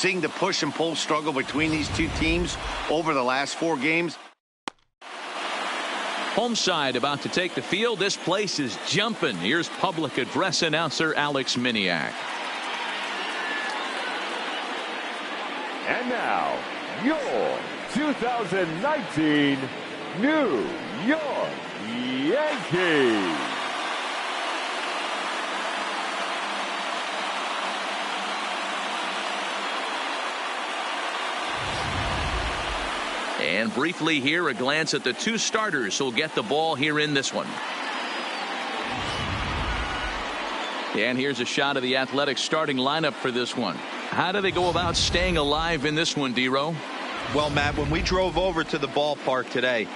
seeing the push and pull struggle between these two teams over the last 4 games. Home side about to take the field. This place is jumping. Here's public address announcer Alex Miniak. And now, your 2019 New York Yankees. And briefly here, a glance at the 2 starters who'll get the ball here in this one. And here's a shot of the Athletics starting lineup for this one. How do they go about staying alive in this one, D-Row? Well, Matt, when we drove over to the ballpark today,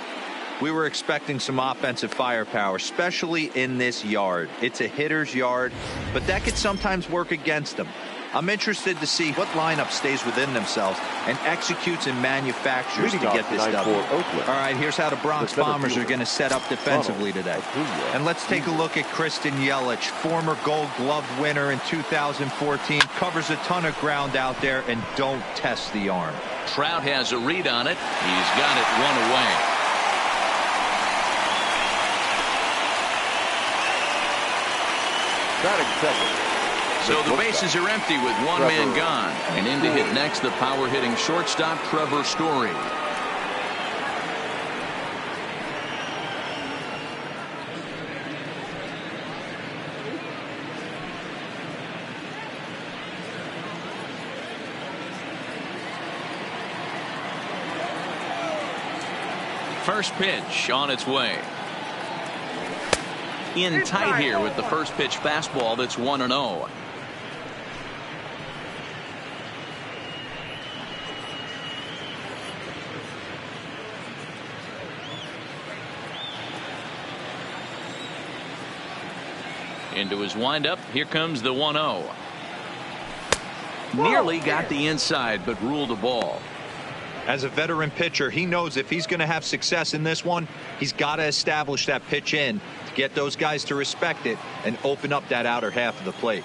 we were expecting some offensive firepower, especially in this yard. It's a hitter's yard, but that could sometimes work against them. I'm interested to see what lineup stays within themselves and executes and manufactures to get this done. All right, here's how the Bronx Bombers are going to set up defensively today. And let's take a look at Kristen Yelich, former Gold Glove winner in 2014, covers a ton of ground out there and don't test the arm. Trout has a read on it. He's got it 1 away. Batting second. So the bases are empty with 1 man gone. And in to hit next, the power-hitting shortstop, Trevor Story. First pitch on its way. In tight here with the first pitch fastball that's 1-0. Into his windup. Here comes the 1-0. Nearly got the inside, but ruled a ball. As a veteran pitcher, he knows if he's going to have success in this one, he's got to establish that pitch in to get those guys to respect it and open up that outer half of the plate.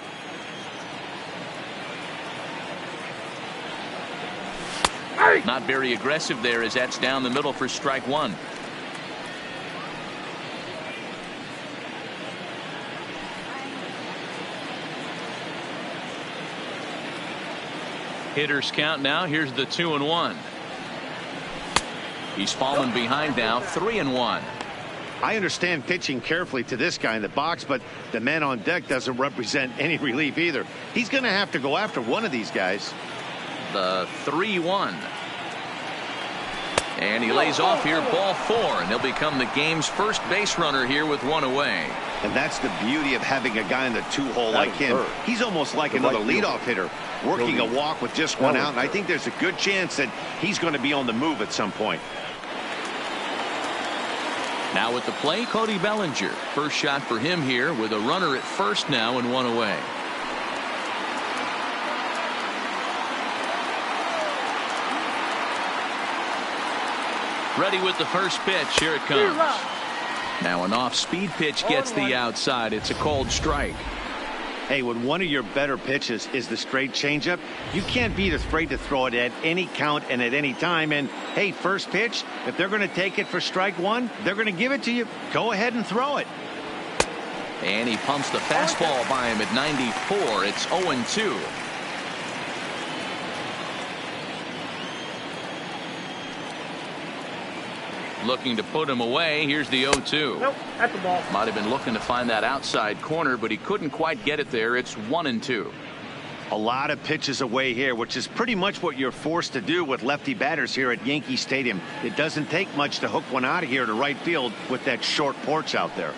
Not very aggressive there as that's down the middle for strike 1. Hitters count now. Here's the 2-1. He's fallen behind now, 3-1. I understand pitching carefully to this guy in the box, but the man on deck doesn't represent any relief either. He's going to have to go after one of these guys. The 3-1. And he lays off here, ball 4, and he'll become the game's first base runner here with 1 away. And that's the beauty of having a guy in the 2-hole like him. He's almost like another leadoff hitter, working a walk with just 1 out, and I think there's a good chance that he's going to be on the move at some point. Now at the plate, Cody Bellinger. First shot for him here with a runner at first now and 1 away. Ready with the first pitch. Here it comes. Now an off-speed pitch gets the outside. It's a called strike. Hey, when one of your better pitches is the straight changeup, you can't be afraid to throw it at any count and at any time. And hey, first pitch, if they're going to take it for strike 1, they're going to give it to you. Go ahead and throw it. And he pumps the fastball by him at 94. It's 0-2. Looking to put him away. Here's the 0-2. Nope, at the ball. Might have been looking to find that outside corner, but he couldn't quite get it there. It's 1-2. A lot of pitches away here, which is pretty much what you're forced to do with lefty batters here at Yankee Stadium. It doesn't take much to hook one out of here to right field with that short porch out there.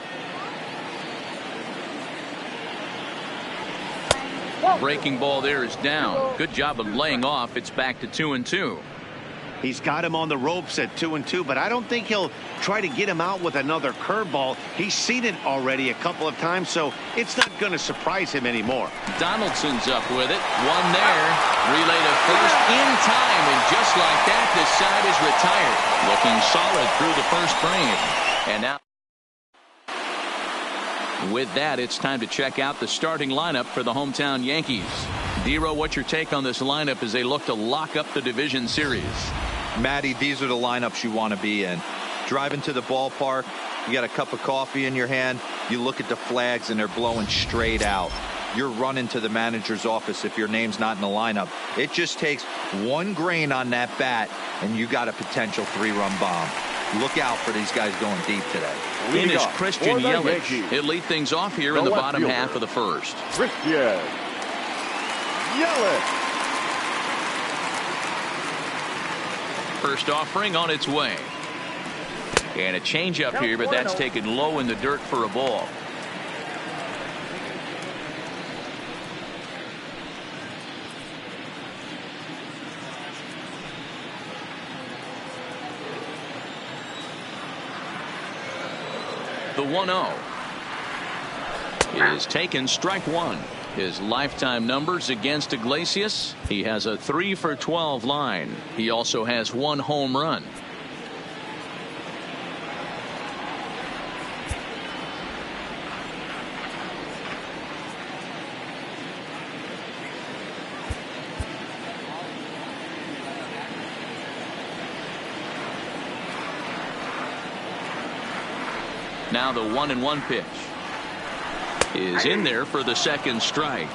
Breaking ball there is down. Good job of laying off. It's back to 2-2. He's got him on the ropes at 2-2, but I don't think he'll try to get him out with another curveball. He's seen it already a couple of times, so it's not going to surprise him anymore. Donaldson's up with it. 1 there. Relay to first in time, and just like that, this side is retired. Looking solid through the first frame. And now, with that, it's time to check out the starting lineup for the hometown Yankees. Dero, what's your take on this lineup as they look to lock up the division series? Matty, these are the lineups you want to be in. Driving to the ballpark, you got a cup of coffee in your hand, you look at the flags and they're blowing straight out. You're running to the manager's office if your name's not in the lineup. It just takes one grain on that bat and you got a potential 3-run bomb. Look out for these guys going deep today. In is Christian Yelich. He'll lead things off here in the bottom half of the first. Christian Yelich. First offering on its way. And a changeup here, but that's taken low in the dirt for a ball. The 1-0 is taken, strike one. His lifetime numbers against Iglesias: he has a 3-for-12 line. He also has 1 home run. Now the 1-1 pitch is in there for the second strike.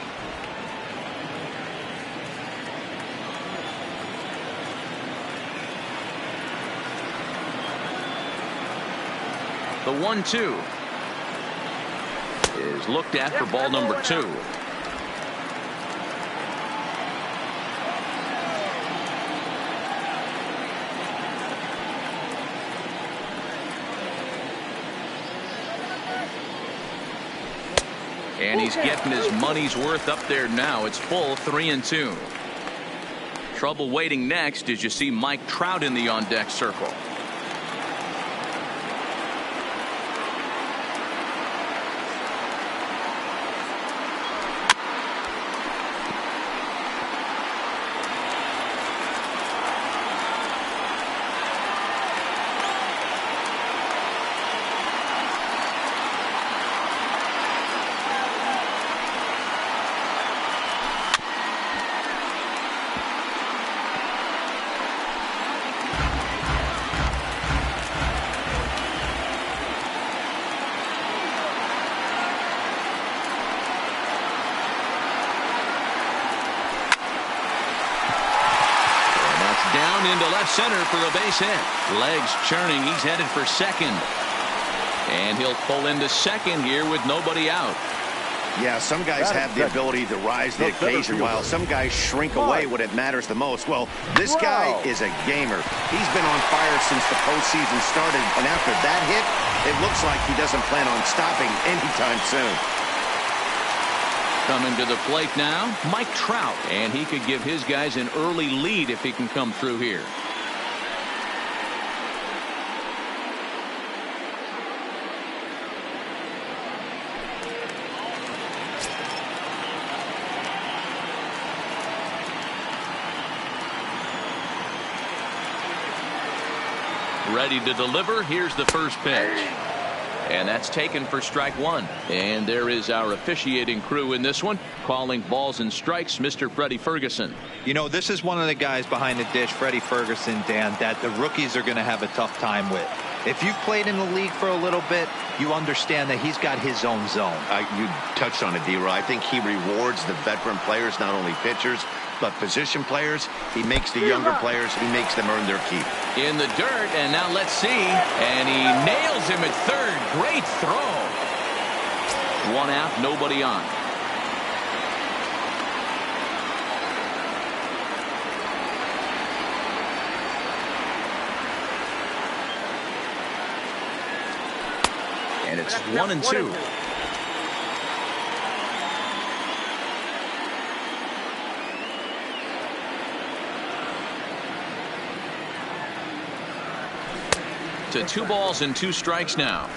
The 1-2 is looked at for ball number 2. And he's getting his money's worth up there now. It's full 3-2. Trouble waiting next as you see Mike Trout in the on-deck circle. Into left center for a base hit. Legs churning. He's headed for second. And he'll pull into second here with nobody out. Yeah, some guys have the ability to rise to the occasion while some guys shrink away when it matters the most. Well, this guy is a gamer. He's been on fire since the postseason started. And after that hit, it looks like he doesn't plan on stopping anytime soon. Coming to the plate now, Mike Trout, and he could give his guys an early lead if he can come through here. Ready to deliver. Here's the first pitch. And that's taken for strike one. And there is our officiating crew in this one, calling balls and strikes, Mr. Freddie Ferguson. You know, this is one of the guys behind the dish, Freddie Ferguson, Dan, that the rookies are going to have a tough time with. If you've played in the league for a little bit, you understand that he's got his own zone. You touched on it, D-Roy. I think he rewards the veteran players, not only pitchers, but position players. He makes the younger players, he makes them earn their keep. In the dirt, and now let's see. And he nails him at third. Great throw. 1 out, nobody on. And it's 1-2. To 2 balls and 2 strikes now.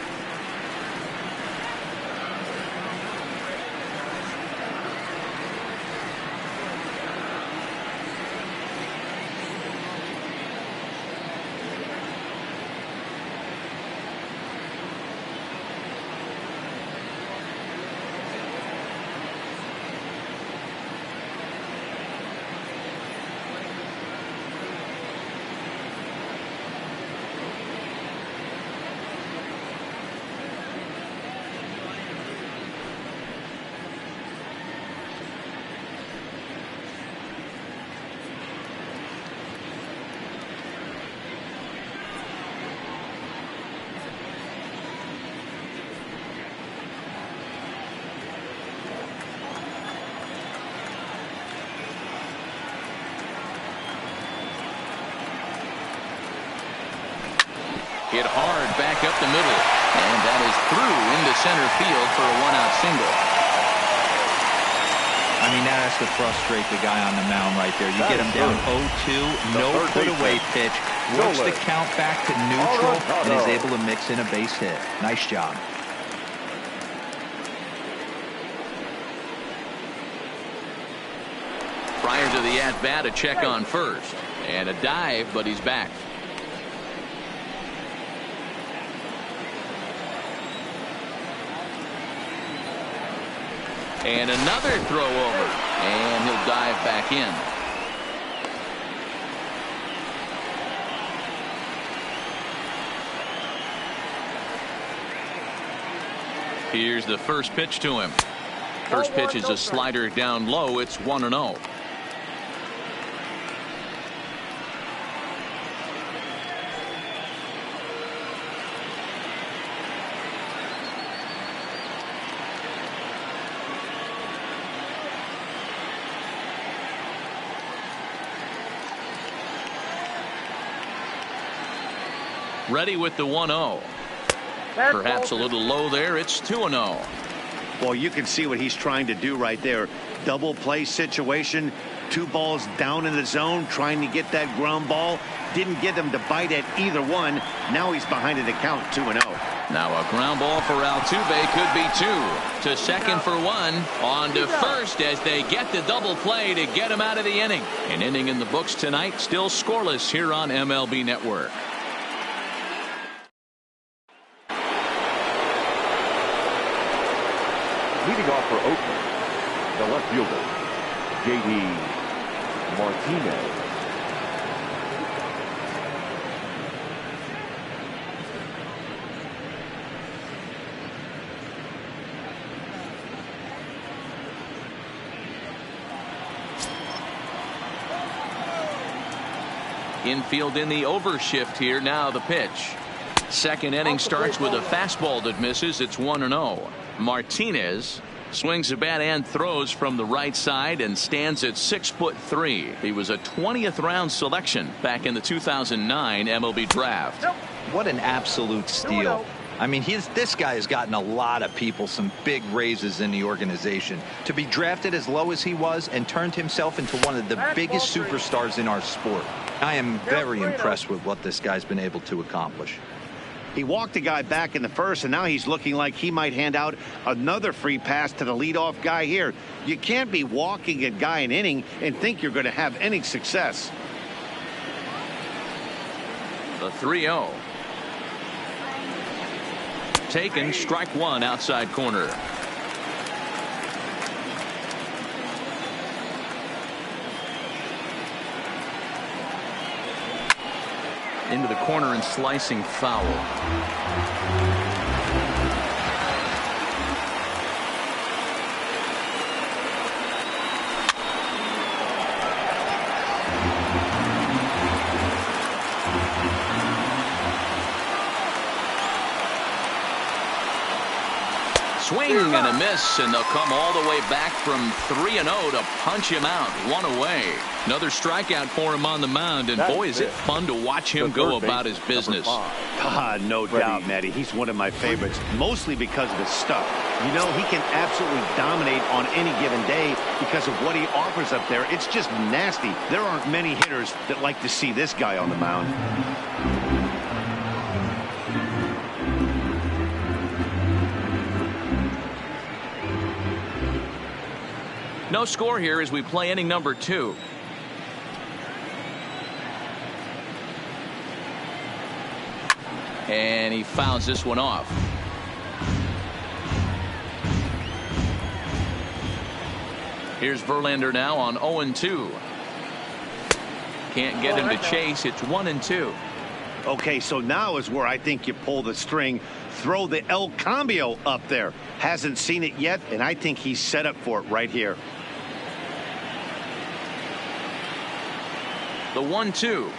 Hit hard back up the middle. And that is through into center field for a one-out single. I mean, that has to frustrate the guy on the mound right there. You get him down 0-2, no put-away pitch, works the count back to neutral, and is able to mix in a base hit. Nice job. Prior to the at-bat, a check on first. And a dive, but he's back. And another throw over. And he'll dive back in. Here's the first pitch to him. First pitch is a slider down low. It's 1-0. Ready with the 1-0. Perhaps a little low there. It's 2-0. Well, you can see what he's trying to do right there. Double play situation. 2 balls down in the zone, trying to get that ground ball. Didn't get him to bite at either one. Now he's behind in the count, 2-0. Now a ground ball for Altuve could be 2. To second for 1. On to first as they get the double play to get him out of the inning. An inning in the books tonight, still scoreless here on MLB Network. Leading off for Oakland, the left fielder, J.D. Martinez. Infield in the overshift here. Now the pitch. Second inning starts with a fastball that misses. It's 1-0. Martinez swings a bat and throws from the right side and stands at 6'3". He was a 20th round selection back in the 2009 MLB draft. What an absolute steal. I mean, this guy has gotten a lot of people some big raises in the organization. To be drafted as low as he was and turned himself into one of the biggest superstars in our sport. I am very impressed with what this guy's been able to accomplish. He walked a guy back in the first, and now he's looking like he might hand out another free pass to the leadoff guy here. You can't be walking a guy an inning and think you're going to have any success. The 3-0. Taken, strike 1 outside corner. Into the corner and slicing foul. Swing and a miss, and they'll come all the way back from 3-0 to punch him out. 1 away. Another strikeout for him on the mound, and boy, is it fun to watch him go about his business. No doubt, Matty. He's one of my favorites, mostly because of his stuff. You know, he can absolutely dominate on any given day because of what he offers up there. It's just nasty. There aren't many hitters that like to see this guy on the mound. No score here as we play inning number 2. And he fouls this one off. Here's Verlander now on 0-2. Can't get him to chase. It's 1-2. Okay, so now is where I think you pull the string. Throw the El Cambio up there. Hasn't seen it yet, and I think he's set up for it right here. The 1-2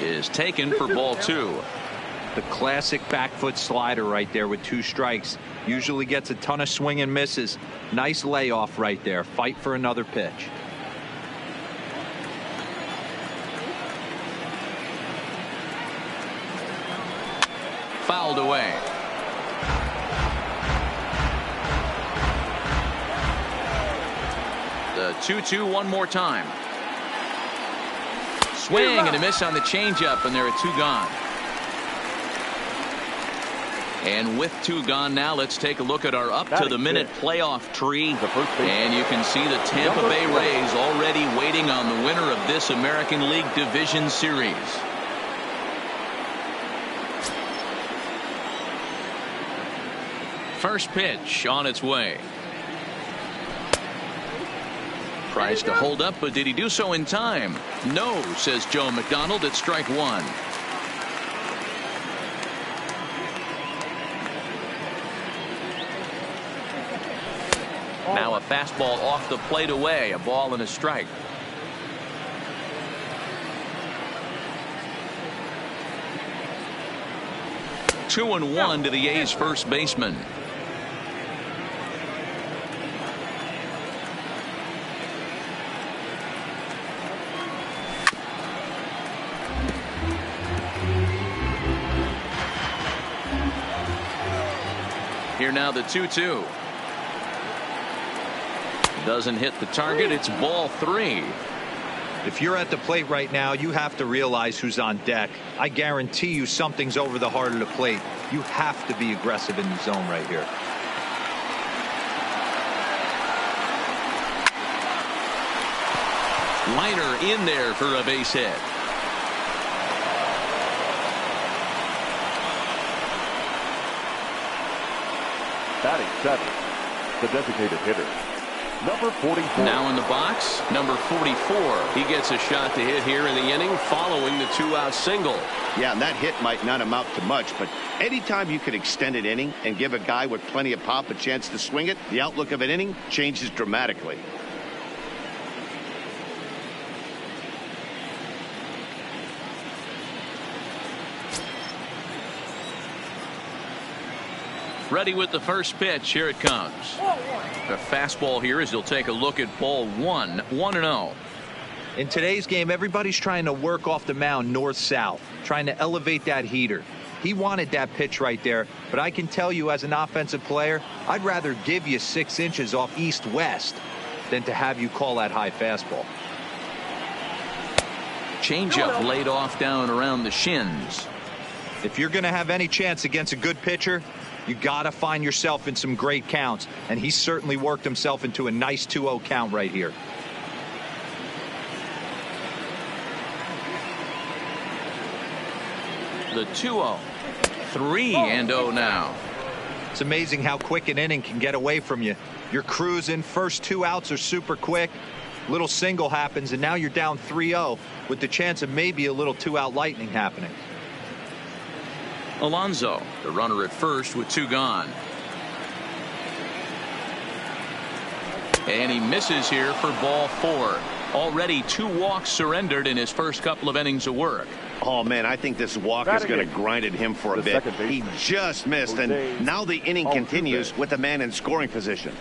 is taken for ball 2. The classic back foot slider right there with 2 strikes. Usually gets a ton of swing and misses. Nice layoff right there. Fight for another pitch. fouled away. The 2-2 one more time. Swing and a miss on the changeup, and there are 2 gone. And with 2 gone now, let's take a look at our up-to-the-minute playoff tree. And you can see the Tampa Bay Rays already waiting on the winner of this American League Division Series. First pitch on its way. Tries to hold up, but did he do so in time? No, says Joe McDonald at strike 1. Now a fastball off the plate away, a ball and a strike. Two and one to the A's first baseman. Here now the 2-2. Doesn't hit the target. It's ball 3. If you're at the plate right now, you have to realize who's on deck. I guarantee you something's over the heart of the plate. You have to be aggressive in the zone right here. Liner in there for a base hit. Batting 7, the designated hitter, number 44. Now in the box, number 44. He gets a shot to hit here in the inning following the 2-out single. Yeah, and that hit might not amount to much, but anytime you can extend an inning and give a guy with plenty of pop a chance to swing it, the outlook of an inning changes dramatically. Ready with the first pitch. Here it comes. The fastball here as he'll take a look at ball 1. 1-0. In today's game, everybody's trying to work off the mound north-south, trying to elevate that heater. He wanted that pitch right there, but I can tell you as an offensive player, I'd rather give you 6 inches off east-west than to have you call that high fastball. Changeup laid off down around the shins. If you're going to have any chance against a good pitcher, you got to find yourself in some great counts, and he certainly worked himself into a nice 2-0 count right here. The 2-0. 3-0 now. It's amazing how quick an inning can get away from you. You're cruising. First 2 outs are super quick. Little single happens, and now you're down 3-0 with the chance of maybe a little 2-out lightning happening. Alonso, the runner at first with 2 gone. And he misses here for ball 4. Already 2 walks surrendered in his first couple of innings of work. Oh, man, I think this walk is going to grind at him for a bit. He just missed, and now the inning continues with the man in scoring position.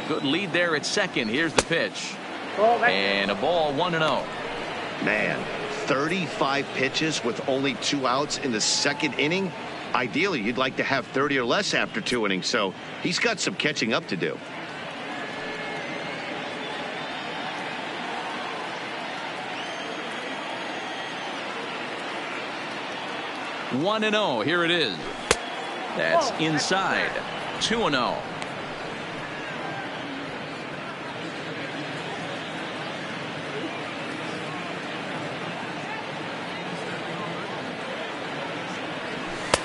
Good lead there at second. Here's the pitch. And a ball 1-0. Man, 35 pitches with only 2 outs in the second inning. Ideally, you'd like to have 30 or less after 2 innings, so he's got some catching up to do. One and 0. Here it is. That's inside. 2-0.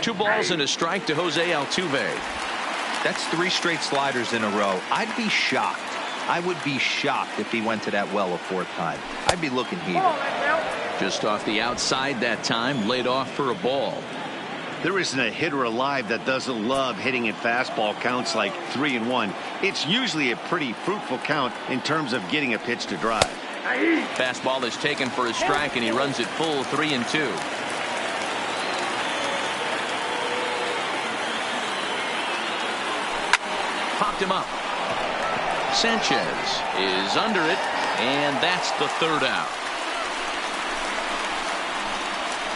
Two balls and a strike to Jose Altuve. That's 3 straight sliders in a row. I'd be shocked. I would be shocked if he went to that well a 4th time. I'd be looking heated. Just off the outside that time, laid off for a ball. There isn't a hitter alive that doesn't love hitting at fastball counts like 3-1. It's usually a pretty fruitful count in terms of getting a pitch to drive. Fastball is taken for a strike, and he runs it full 3-2. Popped him up. Sanchez is under it, and that's the third out.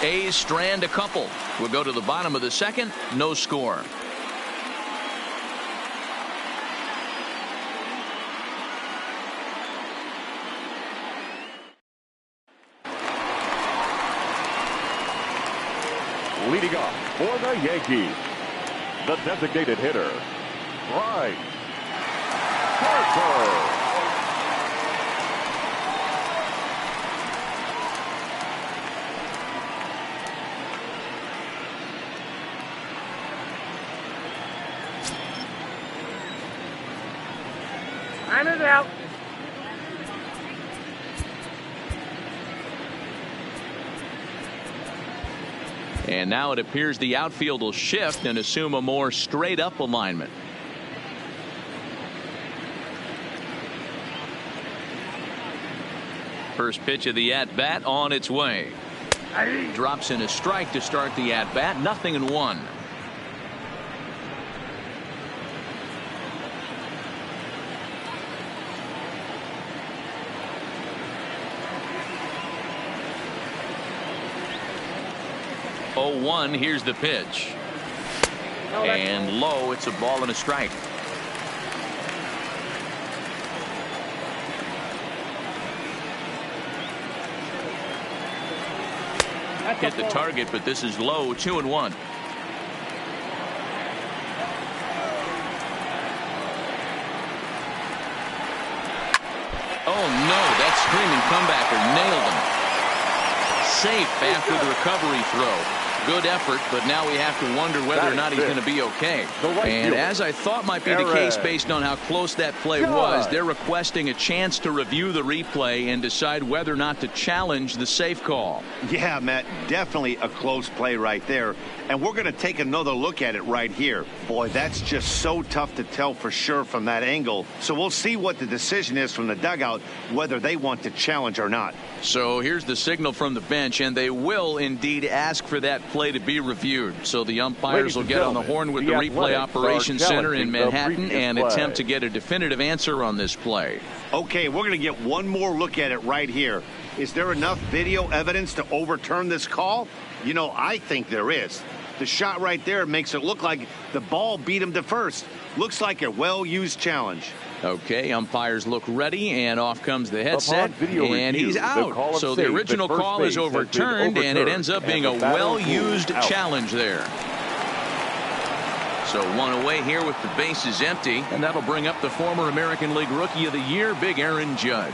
A's strand a couple. We'll go to the bottom of the second. No score. Leading off for the Yankees, the designated hitter, Bryce Harper. Time is out. And now it appears the outfield will shift and assume a more straight up alignment. First pitch of the at bat on its way. Drops in a strike to start the at bat. 0-1. Here's the pitch. And low, it's a ball and a strike. Hit the target, but this is low. 2-1. Oh no, that screaming comebacker nailed him. Safe after the recovery throw. Good effort, but now we have to wonder whether or not he's going to be okay. And as I thought might be the case based on how close that play was, they're requesting a chance to review the replay and decide whether or not to challenge the safe call. Yeah, Matt, definitely a close play right there. And we're going to take another look at it right here. Boy, that's just so tough to tell for sure from that angle. So we'll see what the decision is from the dugout, whether they want to challenge or not. So here's the signal from the bench, and they will indeed ask for that play to be reviewed. So the umpires will get on the horn with the replay operations center in Manhattan and attempt to get a definitive answer on this play. Okay, we're going to get one more look at it right here. Is there enough video evidence to overturn this call? You know, I think there is. The shot right there makes it look like the ball beat him to first. Looks like a well-used challenge. Okay, umpires look ready, and off comes the headset, and he's out. So the original call is overturned, and it ends up being a well-used challenge there. So one away here with the bases empty, and that'll bring up the former American League Rookie of the Year, Big Aaron Judge.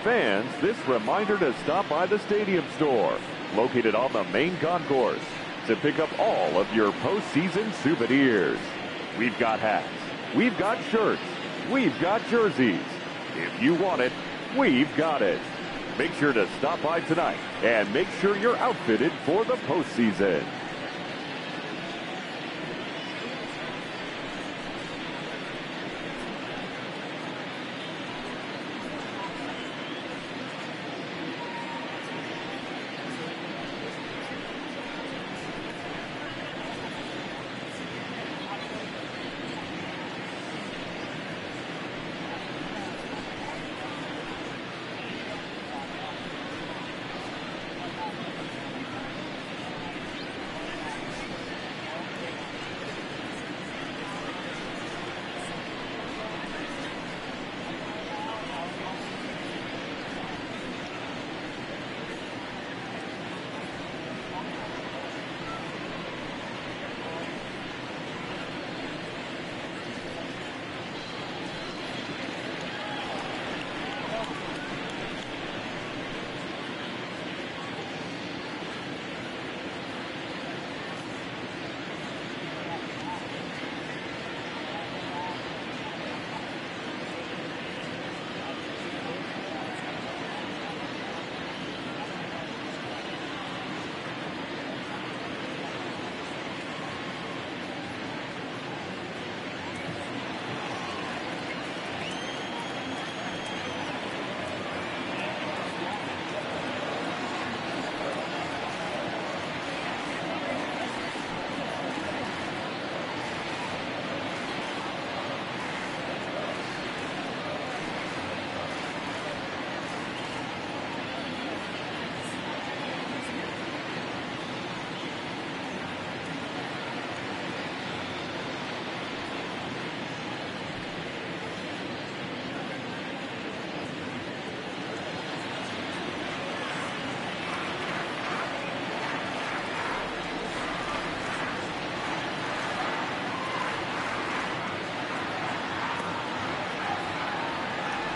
fans this reminder to stop by the Stadium Store, located on the main concourse, to pick up all of your postseason souvenirs. We've got hats, we've got shirts, we've got jerseys. If you want it, we've got it. Make sure to stop by tonight and make sure you're outfitted for the postseason.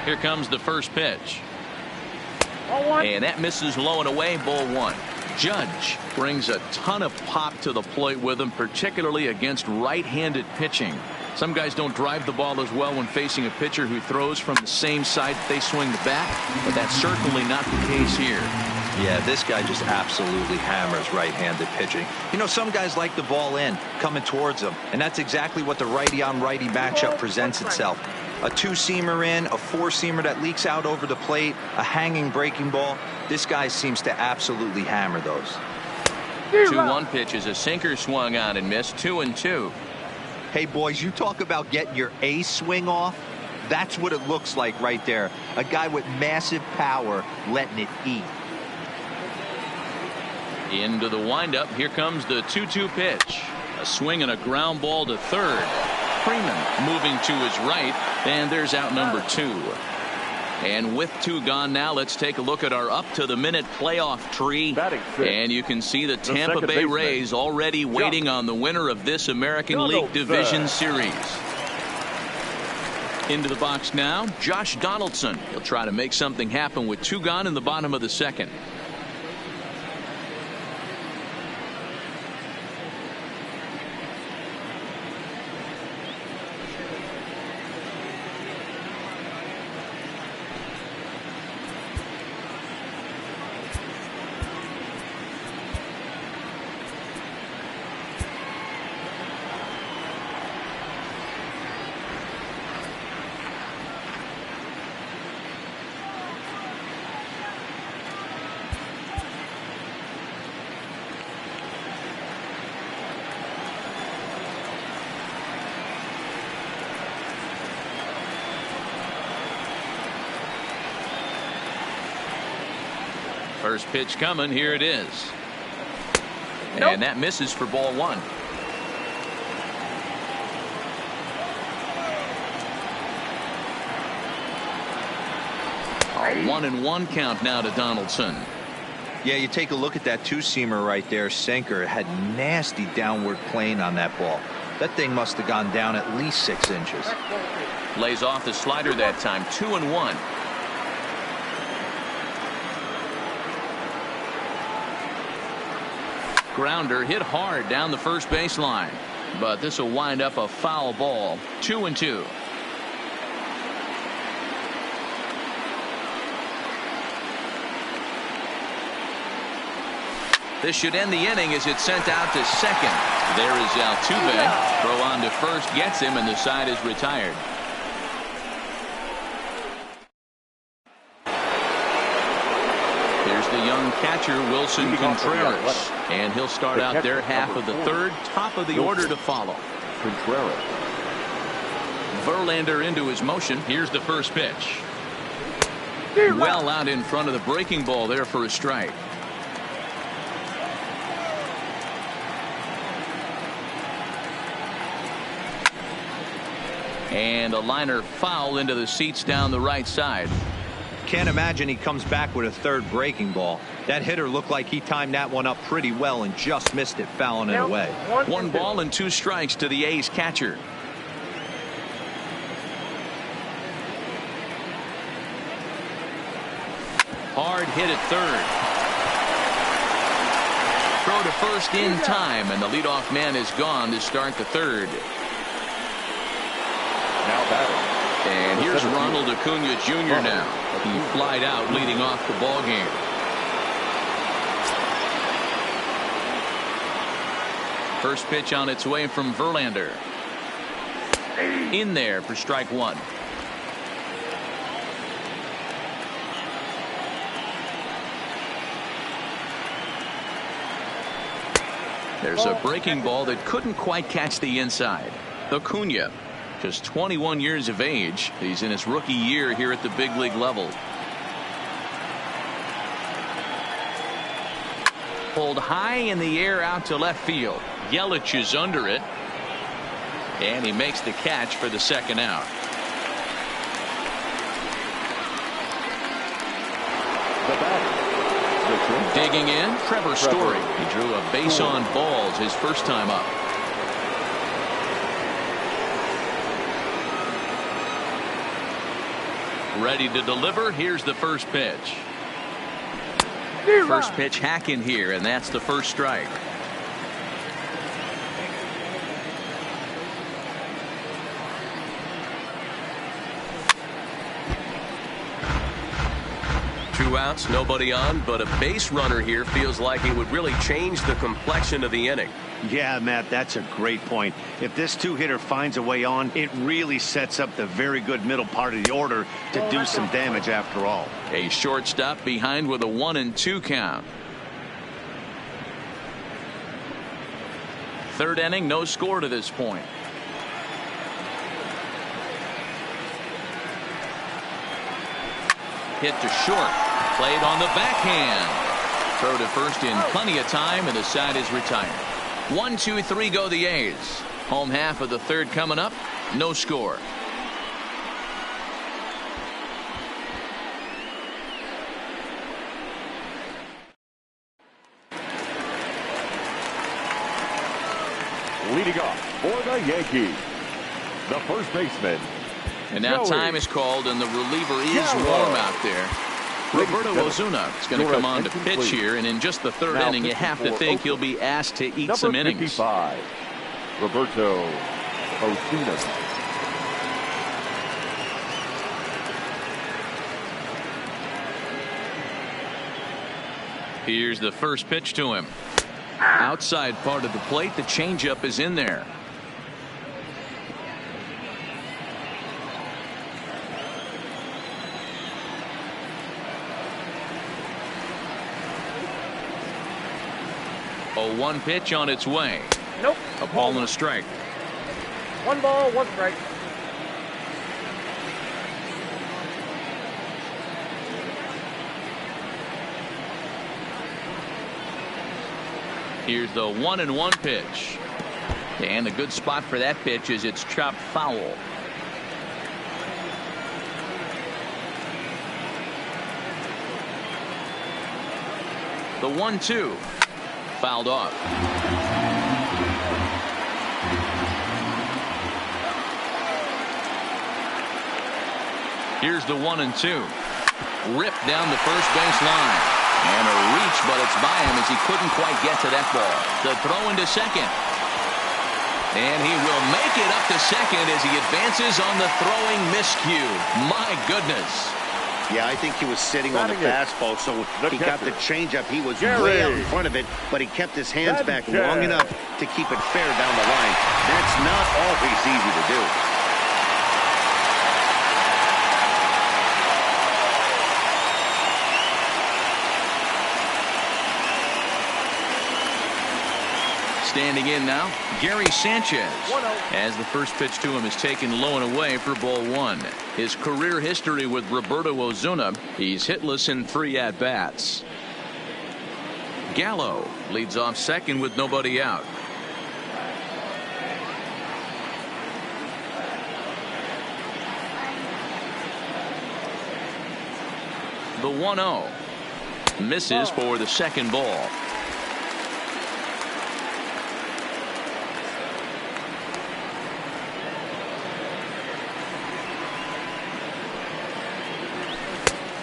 Here comes the first pitch. And that misses low and away, ball one. Judge brings a ton of pop to the plate with him, particularly against right-handed pitching. Some guys don't drive the ball as well when facing a pitcher who throws from the same side they swing the bat, but that's certainly not the case here. Yeah, this guy just absolutely hammers right-handed pitching. You know, some guys like the ball in, coming towards them, and that's exactly what the righty-on-righty matchup presents itself. A two-seamer in, a four-seamer that leaks out over the plate, a hanging breaking ball. This guy seems to absolutely hammer those. 2-1 pitch is a sinker swung on and missed. 2-2. Hey, boys, you talk about getting your A swing off. That's what it looks like right there. A guy with massive power letting it eat. Into the windup. Here comes the 2-2 pitch. A swing and a ground ball to third. Freeman moving to his right, and there's out number 2. And with 2 gone now, let's take a look at our up-to-the-minute playoff tree. And you can see the Tampa Bay Rays already waiting on the winner of this American League Division Series. Into the box now, Josh Donaldson. He'll try to make something happen with 2 gone in the bottom of the second. First pitch coming. Here it is. And that misses for ball 1. A 1-1 count now to Donaldson. Yeah, you take a look at that two-seamer right there, sinker. It had nasty downward plane on that ball. That thing must have gone down at least 6 inches. Lays off the slider that time. 2-1. Grounder hit hard down the first baseline, but this will wind up a foul ball. 2-2. This should end the inning as it's sent out to second. There is Altuve. Throw on to first gets him, and the side is retired. Here's the young catcher, Wilson Contreras. And he'll start out their half of the third. Top of the order to follow. Contreras. Verlander into his motion. Here's the first pitch. Well out in front of the breaking ball there for a strike. And a liner foul into the seats down the right side. Can't imagine he comes back with a third breaking ball. That hitter looked like he timed that one up pretty well and just missed it, fouling it away. 1 ball and 2 strikes to the A's catcher. Hard hit at third. Throw to first in time, and the leadoff man is gone to start the third. Now batting. And here's Ronald Acuna Jr. now. He flied out leading off the ball game. First pitch on its way from Verlander. In there for strike 1. There's a breaking ball that couldn't quite catch the inside. Acuna, just 21 years of age. He's in his rookie year here at the big league level. Pulled high in the air out to left field. Yelich is under it. And he makes the catch for the second out. Digging in, Trevor Story. He drew a base on balls his first time up. Ready to deliver. Here's the first pitch. First pitch hack in here, and that's the first strike. Two outs, nobody on, but a base runner here feels like it would really change the complexion of the inning. Yeah, Matt, that's a great point. If this two-hitter finds a way on, it really sets up the very good middle part of the order to do some damage after all. A shortstop behind with a 1-2 count. Third inning, no score to this point. Hit to short. Played on the backhand. Throw to first in plenty of time, and the side is retired. 1, 2, 3 go the A's. Home half of the third coming up. No score. Leading off for the Yankees, the first baseman. And now time is called, and the reliever is warm out there. Roberto Ozuna is going to come on to pitch here, and in just the third inning, you have to think he'll be asked to eat some innings. 55, Roberto Ozuna. Here's the first pitch to him. Outside part of the plate, the changeup is in there. A 1 pitch on its way. Nope. A ball and a strike. 1 ball, 1 strike. Here's the 1-1 pitch. And a good spot for that pitch is it's chopped foul. The 1-2. Fouled off. Here's the 1-2. Ripped down the first base line. And a reach, but it's by him as he couldn't quite get to that ball. The throw into second. And he will make it up to second as he advances on the throwing miscue. My goodness. Yeah, I think he was sitting on the fastball, so he got the changeup. He was way out in front of it, but he kept his hands back long enough to keep it fair down the line. That's not always easy to do. Standing in now, Gary Sanchez, as the first pitch to him is taken low and away for ball one. His career history with Roberto Ozuna, he's hitless in 3 at-bats. Gallo leads off second with nobody out. The 1-0 misses for the second ball.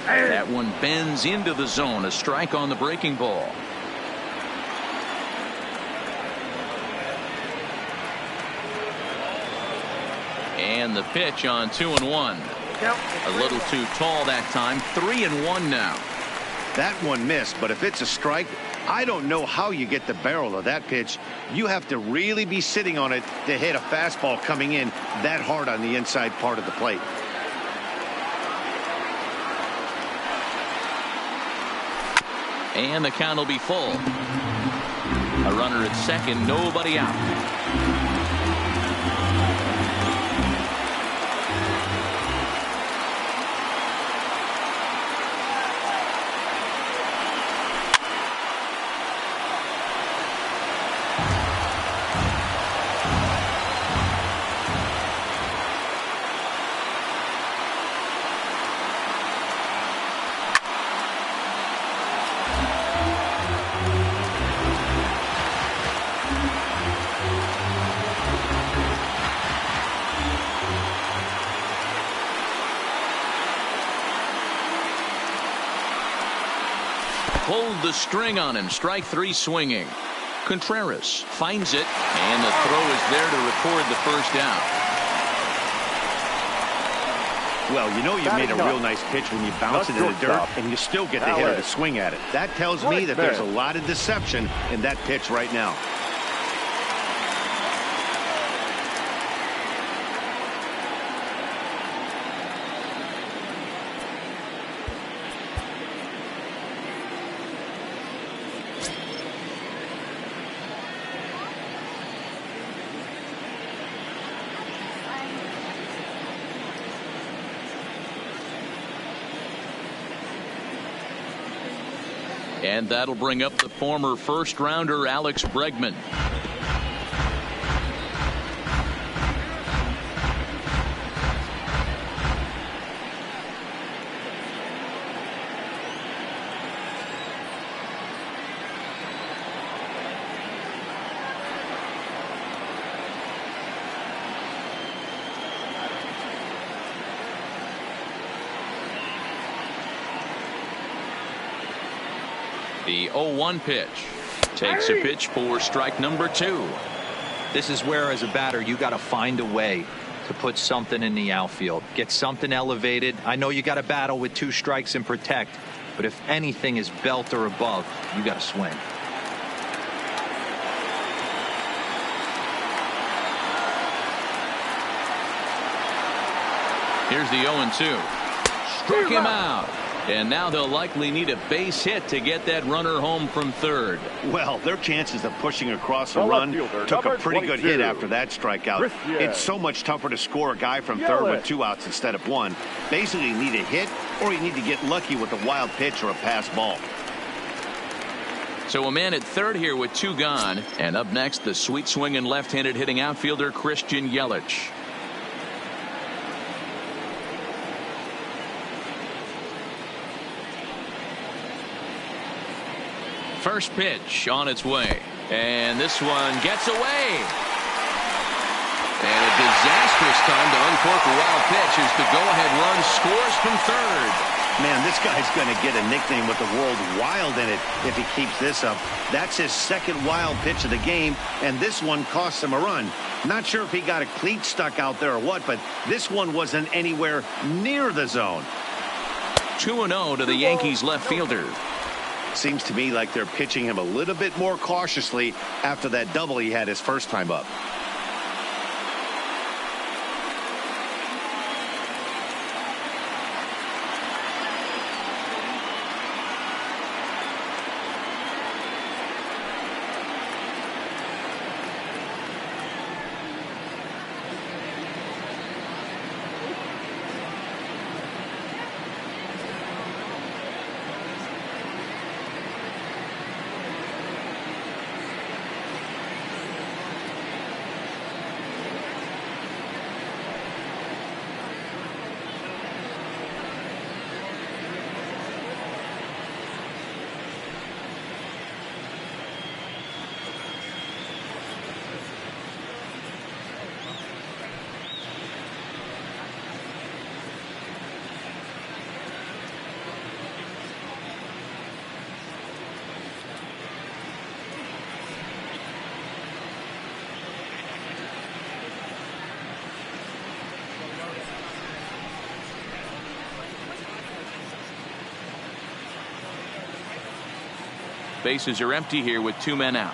That one bends into the zone. A strike on the breaking ball. And the pitch on 2-1. A little too tall that time. 3-1 now. That one missed, but if it's a strike, I don't know how you get the barrel of that pitch. You have to really be sitting on it to hit a fastball coming in that hard on the inside part of the plate. And the count will be full. A runner at second, nobody out. Pulled the string on him. Strike 3 swinging. Contreras finds it, and the throw is there to record the first down. Well, you know you made a real nice pitch when you bounce it in the dirt and you still get the hitter to swing at it. That tells me that there's a lot of deception in that pitch right now. And that'll bring up the former first-rounder Alex Bregman. The 0-1 pitch takes a pitch for strike number 2. This is where, as a batter, you got to find a way to put something in the outfield, get something elevated. I know you got to battle with 2 strikes and protect, but if anything is belt or above, you got to swing. Here's the 0-2. Struck him out. And now they'll likely need a base hit to get that runner home from third. Well, their chances of pushing across a run took a pretty good hit after that strikeout. It's so much tougher to score a guy from third with 2 outs instead of 1. Basically, you need a hit or you need to get lucky with a wild pitch or a pass ball. So a man at third here with 2 gone. And up next, the sweet swinging left-handed hitting outfielder Christian Yelich. First pitch on its way, and this one gets away. And a disastrous time to uncork a wild pitch as the go-ahead run scores from third. Man, this guy's going to get a nickname with the word wild in it if he keeps this up. That's his second wild pitch of the game, and this one costs him a run. Not sure if he got a cleat stuck out there or what, but this one wasn't anywhere near the zone. 2-0 to the Yankees left fielder. Seems to me like they're pitching him a little bit more cautiously after that double he had his first time up. Bases are empty here with 2 men out.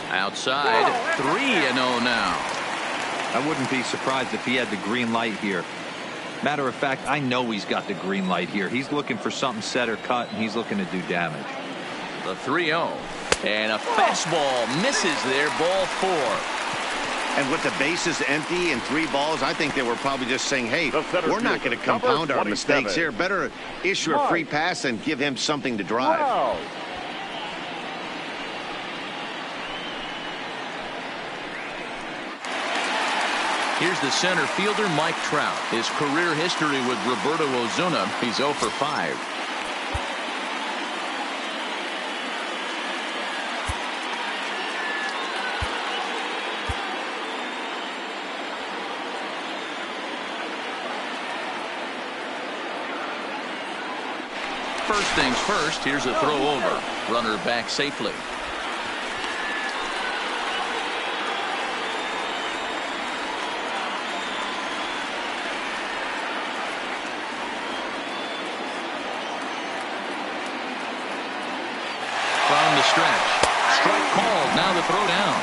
Outside, 3-0 now. I wouldn't be surprised if he had the green light here. Matter of fact, I know he's got the green light here. He's looking for something set or cut, and he's looking to do damage. The 3-0. And a fastball misses there, ball 4. And with the bases empty and 3 balls, I think they were probably just saying, hey, we're not going to compound our mistakes here. Better issue a free pass and give him something to drive. Wow. Here's the center fielder, Mike Trout. His career history with Roberto Osuna, he's 0 for 5. First things first, here's a throw over. Runner back safely. From the stretch. Strike called. Now the throw down.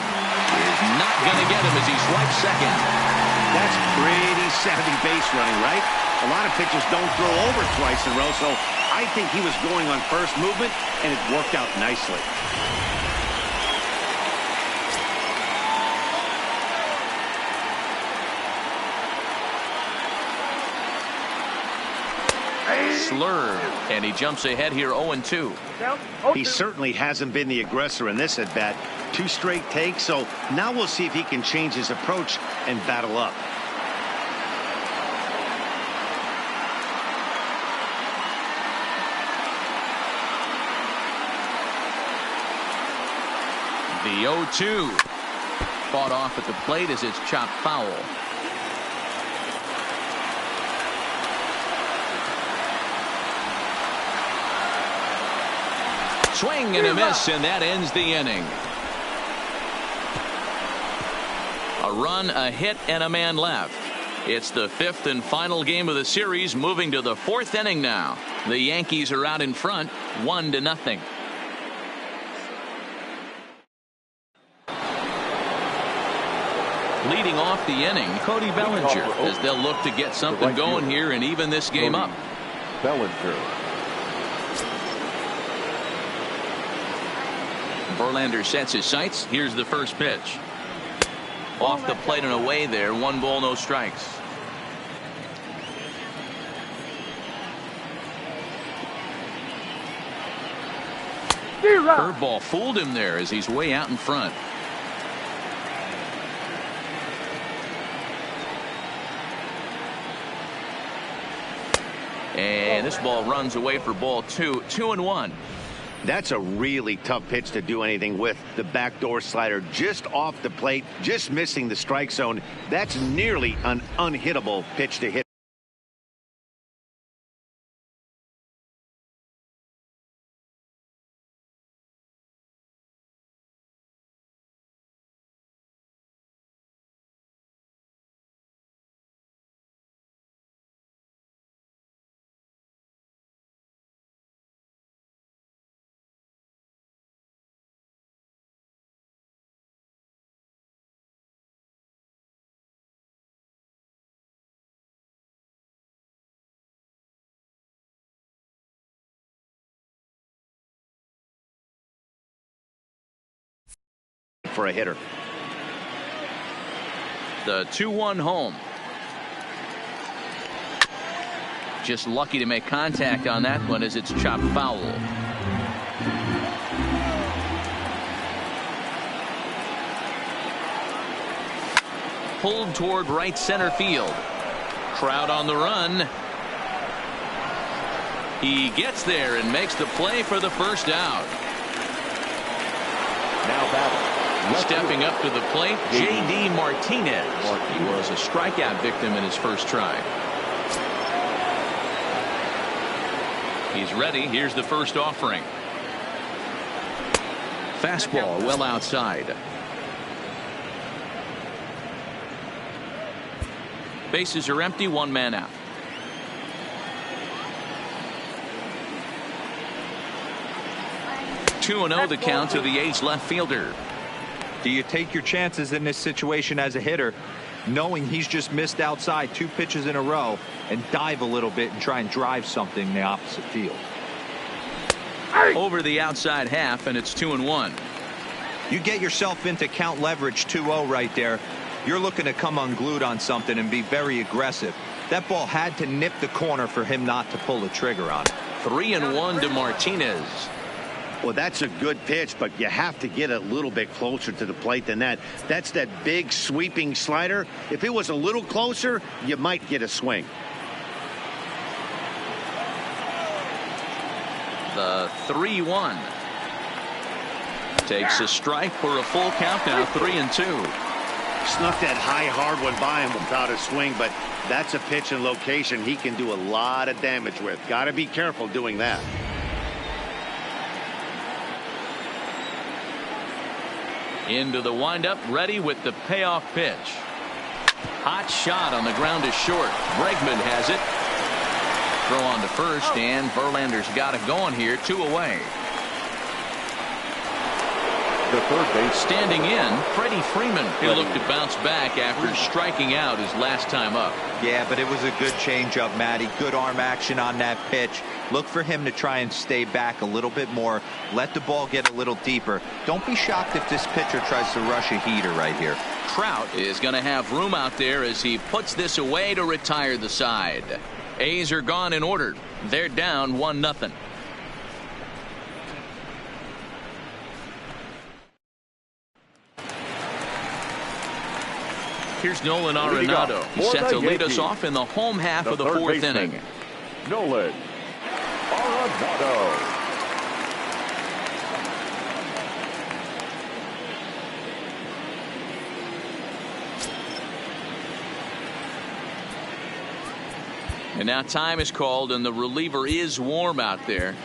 Is not going to get him as he swipes second. That's pretty savvy base running, right? A lot of pitchers don't throw over twice in a row, so I think he was going on first movement, and it worked out nicely. Slurred, and he jumps ahead here 0-2. He certainly hasn't been the aggressor in this at-bat. 2 straight takes, so now we'll see if he can change his approach and battle up. The 0-2. Fought off at the plate as it's chopped foul. Swing and a miss, and that ends the inning. A run, a hit, and a man left. It's the 5th and final game of the series, moving to the 4th inning now. The Yankees are out in front, 1-0. Leading off the inning, Cody Bellinger, as they'll look to get something going here and even this game up. Bellinger. Verlander sets his sights. Here's the first pitch. Off the plate and away there. 1 ball, no strikes. Curveball fooled him there as he's way out in front. And this ball runs away for ball 2. 2-1. That's a really tough pitch to do anything with. The backdoor slider just off the plate, just missing the strike zone. That's nearly an unhittable pitch to hit. For a hitter. The 2-1 home. Just lucky to make contact on that one as it's chopped foul. Pulled toward right center field. Crowd on the run. He gets there and makes the play for the first out. Now battle. Stepping up to the plate, J.D. Martinez. He was a strikeout victim in his first try. He's ready. Here's the first offering. Fastball well outside. Bases are empty, one man out. 2-0 the count to the A's left fielder. Do you take your chances in this situation as a hitter, knowing he's just missed outside 2 pitches in a row, and dive a little bit and try and drive something in the opposite field? Over the outside half, and it's 2-1. You get yourself into count leverage 2-0 right there. You're looking to come unglued on something and be very aggressive. That ball had to nip the corner for him not to pull the trigger on it. 3-1 to Martinez. Well, that's a good pitch, but you have to get a little bit closer to the plate than that. That's that big sweeping slider. If it was a little closer, you might get a swing. The 3-1. Takes a strike for a full count now, 3-2. Snuck that high hard one by him without a swing, but that's a pitch and location he can do a lot of damage with. Got to be careful doing that. Into the windup, ready with the payoff pitch. Hot shot on the ground is short. Bregman has it. Throw on to first, and Verlander's got it going here, 2 away. The third base. Standing in, Freddie Freeman. He'll look to bounce back after striking out his last time up. Yeah, but it was a good changeup, Matty. Good arm action on that pitch. Look for him to try and stay back a little bit more. Let the ball get a little deeper. Don't be shocked if this pitcher tries to rush a heater right here. Trout is going to have room out there as he puts this away to retire the side. A's are gone in order. They're down 1-0. Here's Nolan Arenado. He's set to lead us off in the home half of the 4th inning. Nolan Arenado. And now time is called, and the reliever is warm out there.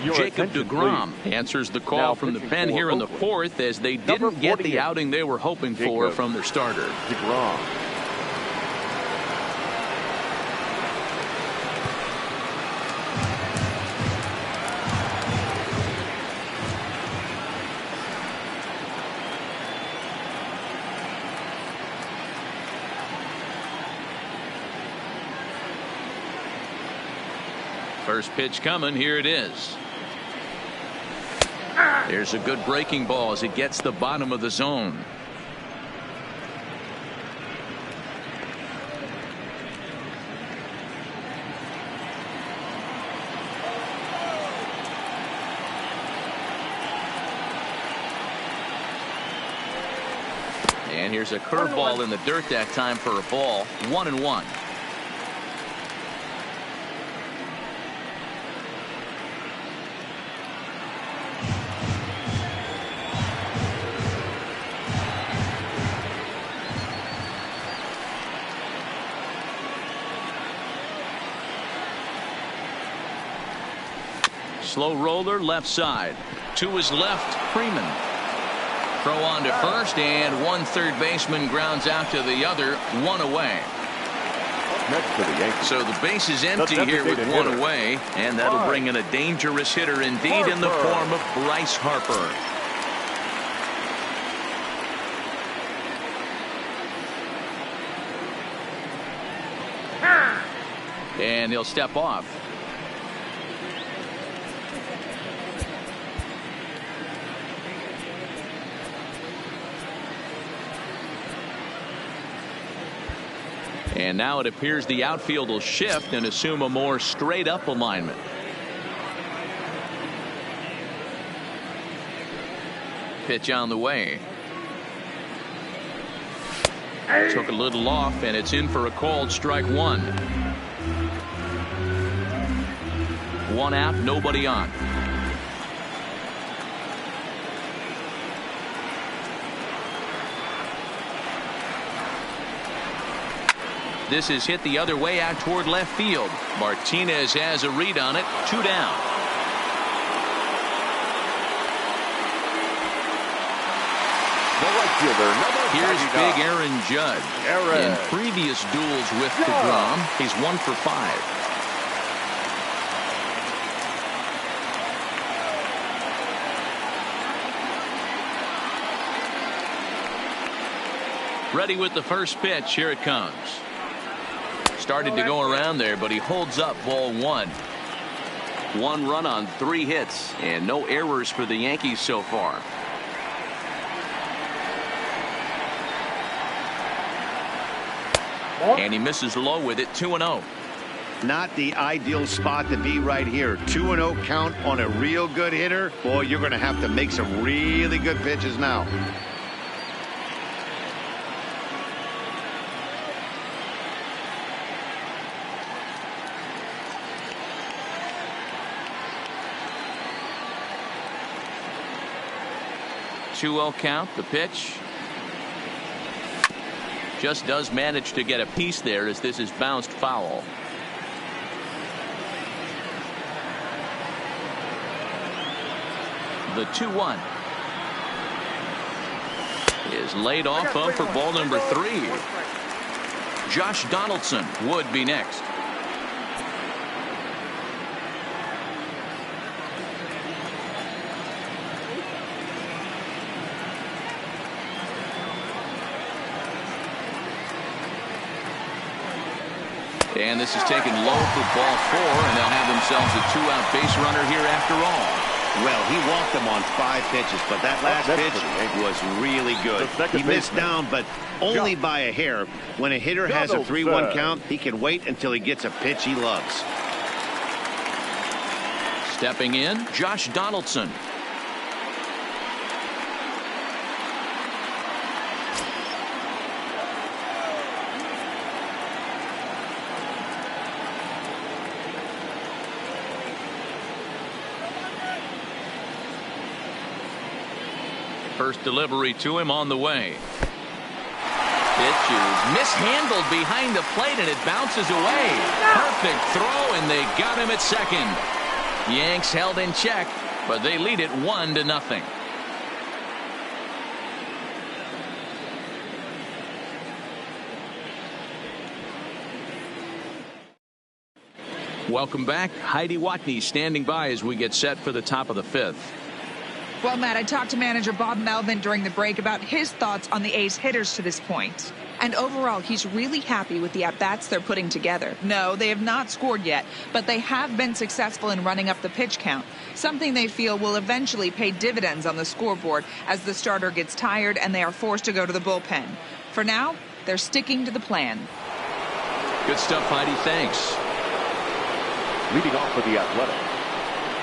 Jacob deGrom answers the call from the pen here in the 4th, as they didn't get the outing they were hoping for from their starter. deGrom. First pitch coming. Here it is. There's a good breaking ball as it gets the bottom of the zone. And here's a curveball in the dirt that time for a ball. 1-1. slow roller left side. To his left, Freeman. Throw on to first, and one third baseman grounds out to the other, one away. Next for the Yankees. So the base is empty here with one away, and that'll bring in a dangerous hitter indeed in the form of Bryce Harper. And he'll step off. And now it appears the outfield will shift and assume a more straight up alignment. Pitch on the way. Took a little off, and it's in for a called strike one. One out, nobody on. This is hit the other way out toward left field. Martinez has a read on it. 2 down. The right fielder, number Here's 99. big Aaron Judge. Aaron. In previous duels with DeGrom, he's 1 for 5. Ready with the first pitch. Here it comes. Started to go around there, but he holds up ball 1. 1 run on 3 hits, and no errors for the Yankees so far. And he misses low with it. 2-0. Not the ideal spot to be right here. 2-0 count on a real good hitter. Boy, you're going to have to make some really good pitches now. Count. The pitch just does manage to get a piece there as this is bounced foul. The 2-1 is laid off of for ball number 3. Josh Donaldson would be next. And this is taken low for ball 4, and they'll have themselves a 2-out base runner here after all. Well, he walked them on 5 pitches, but that last pitch was really good. He missed down, but only by a hair. When a hitter has a 3-1 count, he can wait until he gets a pitch he loves. Stepping in, Josh Donaldson. First delivery to him on the way. Pitch is mishandled behind the plate, and it bounces away. Perfect throw, and they got him at second. Yanks held in check, but they lead it 1-0. Welcome back. Heidi Watney standing by as we get set for the top of the 5th. Well, Matt, I talked to manager Bob Melvin during the break about his thoughts on the A's hitters to this point. And overall, he's really happy with the at-bats they're putting together. No, they have not scored yet, but they have been successful in running up the pitch count, something they feel will eventually pay dividends on the scoreboard as the starter gets tired and they are forced to go to the bullpen. For now, they're sticking to the plan. Good stuff, Heidi. Thanks. Leading off for the Athletics,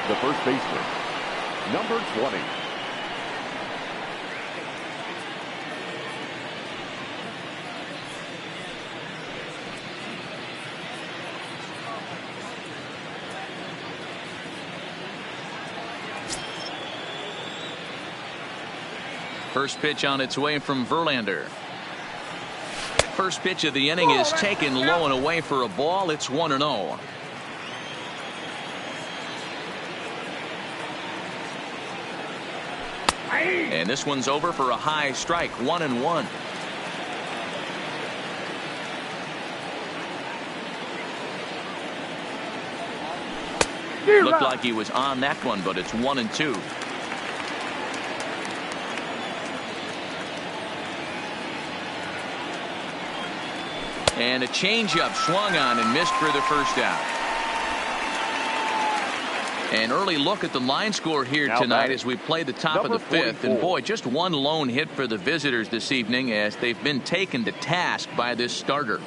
the first baseman, number 20. First pitch on its way from Verlander. First pitch of the inning is taken low and away for a ball. It's 1-0. And this one's over for a high strike, 1-1. Looked like he was on that one, but it's 1-2. And a changeup swung on and missed for the first out. An early look at the line score here tonight as we play the top of the fifth. And boy, just one lone hit for the visitors this evening as they've been taken to task by this starter.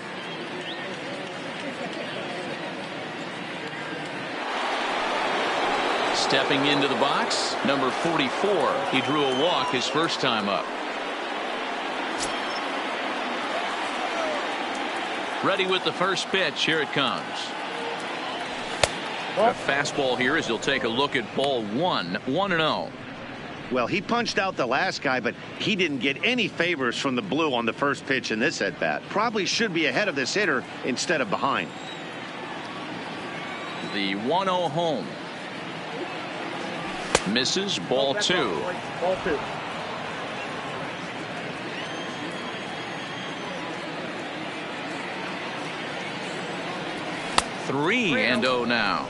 Stepping into the box, number 44. He drew a walk his first time up. Ready with the first pitch. Here it comes. A fastball here as he'll take a look at ball 1, 1-0. Well, he punched out the last guy, but he didn't get any favors from the blue on the first pitch in this at bat. Probably should be ahead of this hitter instead of behind. The 1-0 home. Misses, ball 2. Ball 2. Three and 0 now.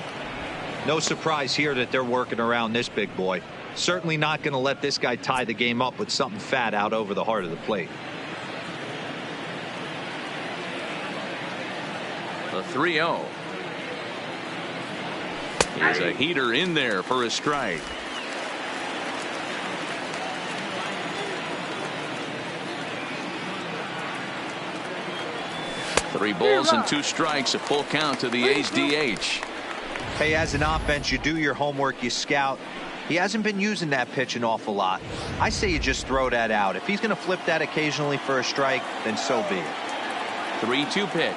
No surprise here that they're working around this big boy. Certainly not going to let this guy tie the game up with something fat out over the heart of the plate. The 3-0. Here's a heater in there for a strike. Three balls and 2 strikes, a full count to the A's DH. Hey, as an offense, you do your homework, you scout. He hasn't been using that pitch an awful lot. I say you just throw that out. If he's going to flip that occasionally for a strike, then so be it. 3-2 pitch.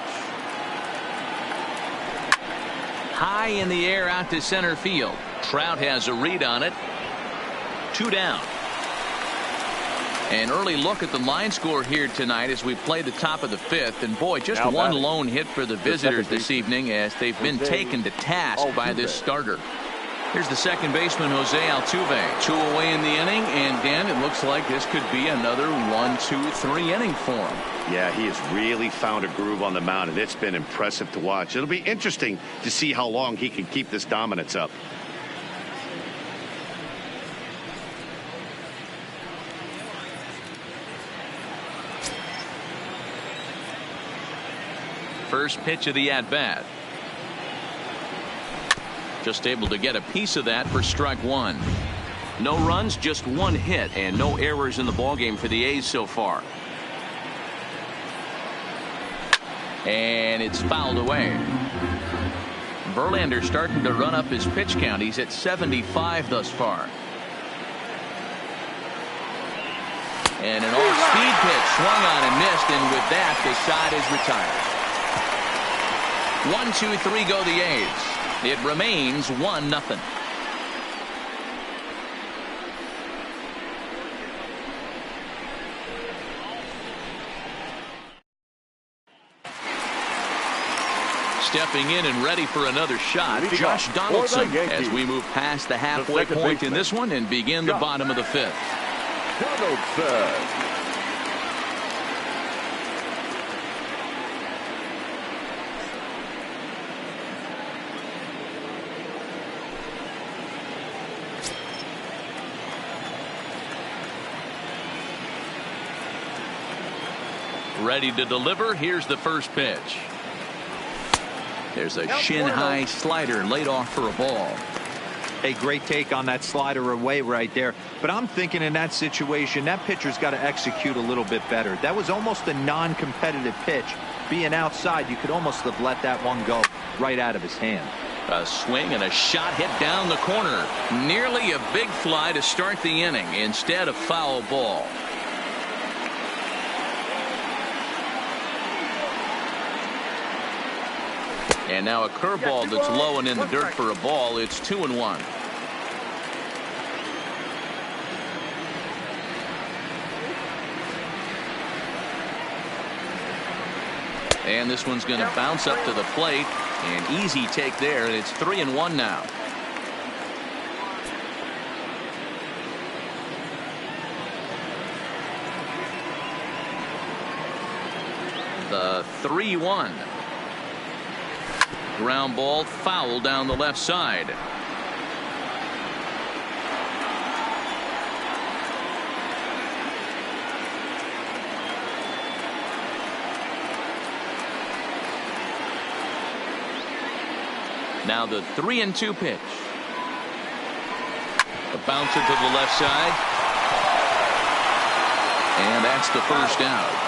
High in the air out to center field. Trout has a read on it. 2 down. An early look at the line score here tonight as we play the top of the fifth. And boy, just one lone hit for the visitors this evening as they've been taken to task by this starter. Here's the second baseman, Jose Altuve. 2 away in the inning, and Dan, it looks like this could be another 1-2-3 inning for him. Yeah, he has really found a groove on the mound, and it's been impressive to watch. It'll be interesting to see how long he can keep this dominance up. First pitch of the at-bat. Just able to get a piece of that for strike 1. No runs, just 1 hit, and no errors in the ballgame for the A's so far. And it's fouled away. Verlander starting to run up his pitch count. He's at 75 thus far. And an off-speed pitch swung on and missed, and with that, the side is retired. 1-2-3 go the A's. It remains 1-0. Stepping in and ready for another shot, Josh Donaldson, as we move past the halfway point in this one and begin the bottom of the fifth. Donaldson. Ready to deliver. Here's the first pitch. There's a shin-high slider laid off for a ball. A great take on that slider away right there. But I'm thinking in that situation, that pitcher's got to execute a little bit better. That was almost a non-competitive pitch. Being outside, you could almost have let that one go right out of his hand. A swing and a shot hit down the corner. Nearly a big fly to start the inning. Instead, a foul ball. And now a curveball that's low and in the dirt for a ball. It's 2-1. And this one's going to bounce up to the plate. An easy take there, and it's 3-1 now. The 3-1. Ground ball, foul down the left side. Now the 3-2 pitch. A bouncer to the left side. And that's the first out.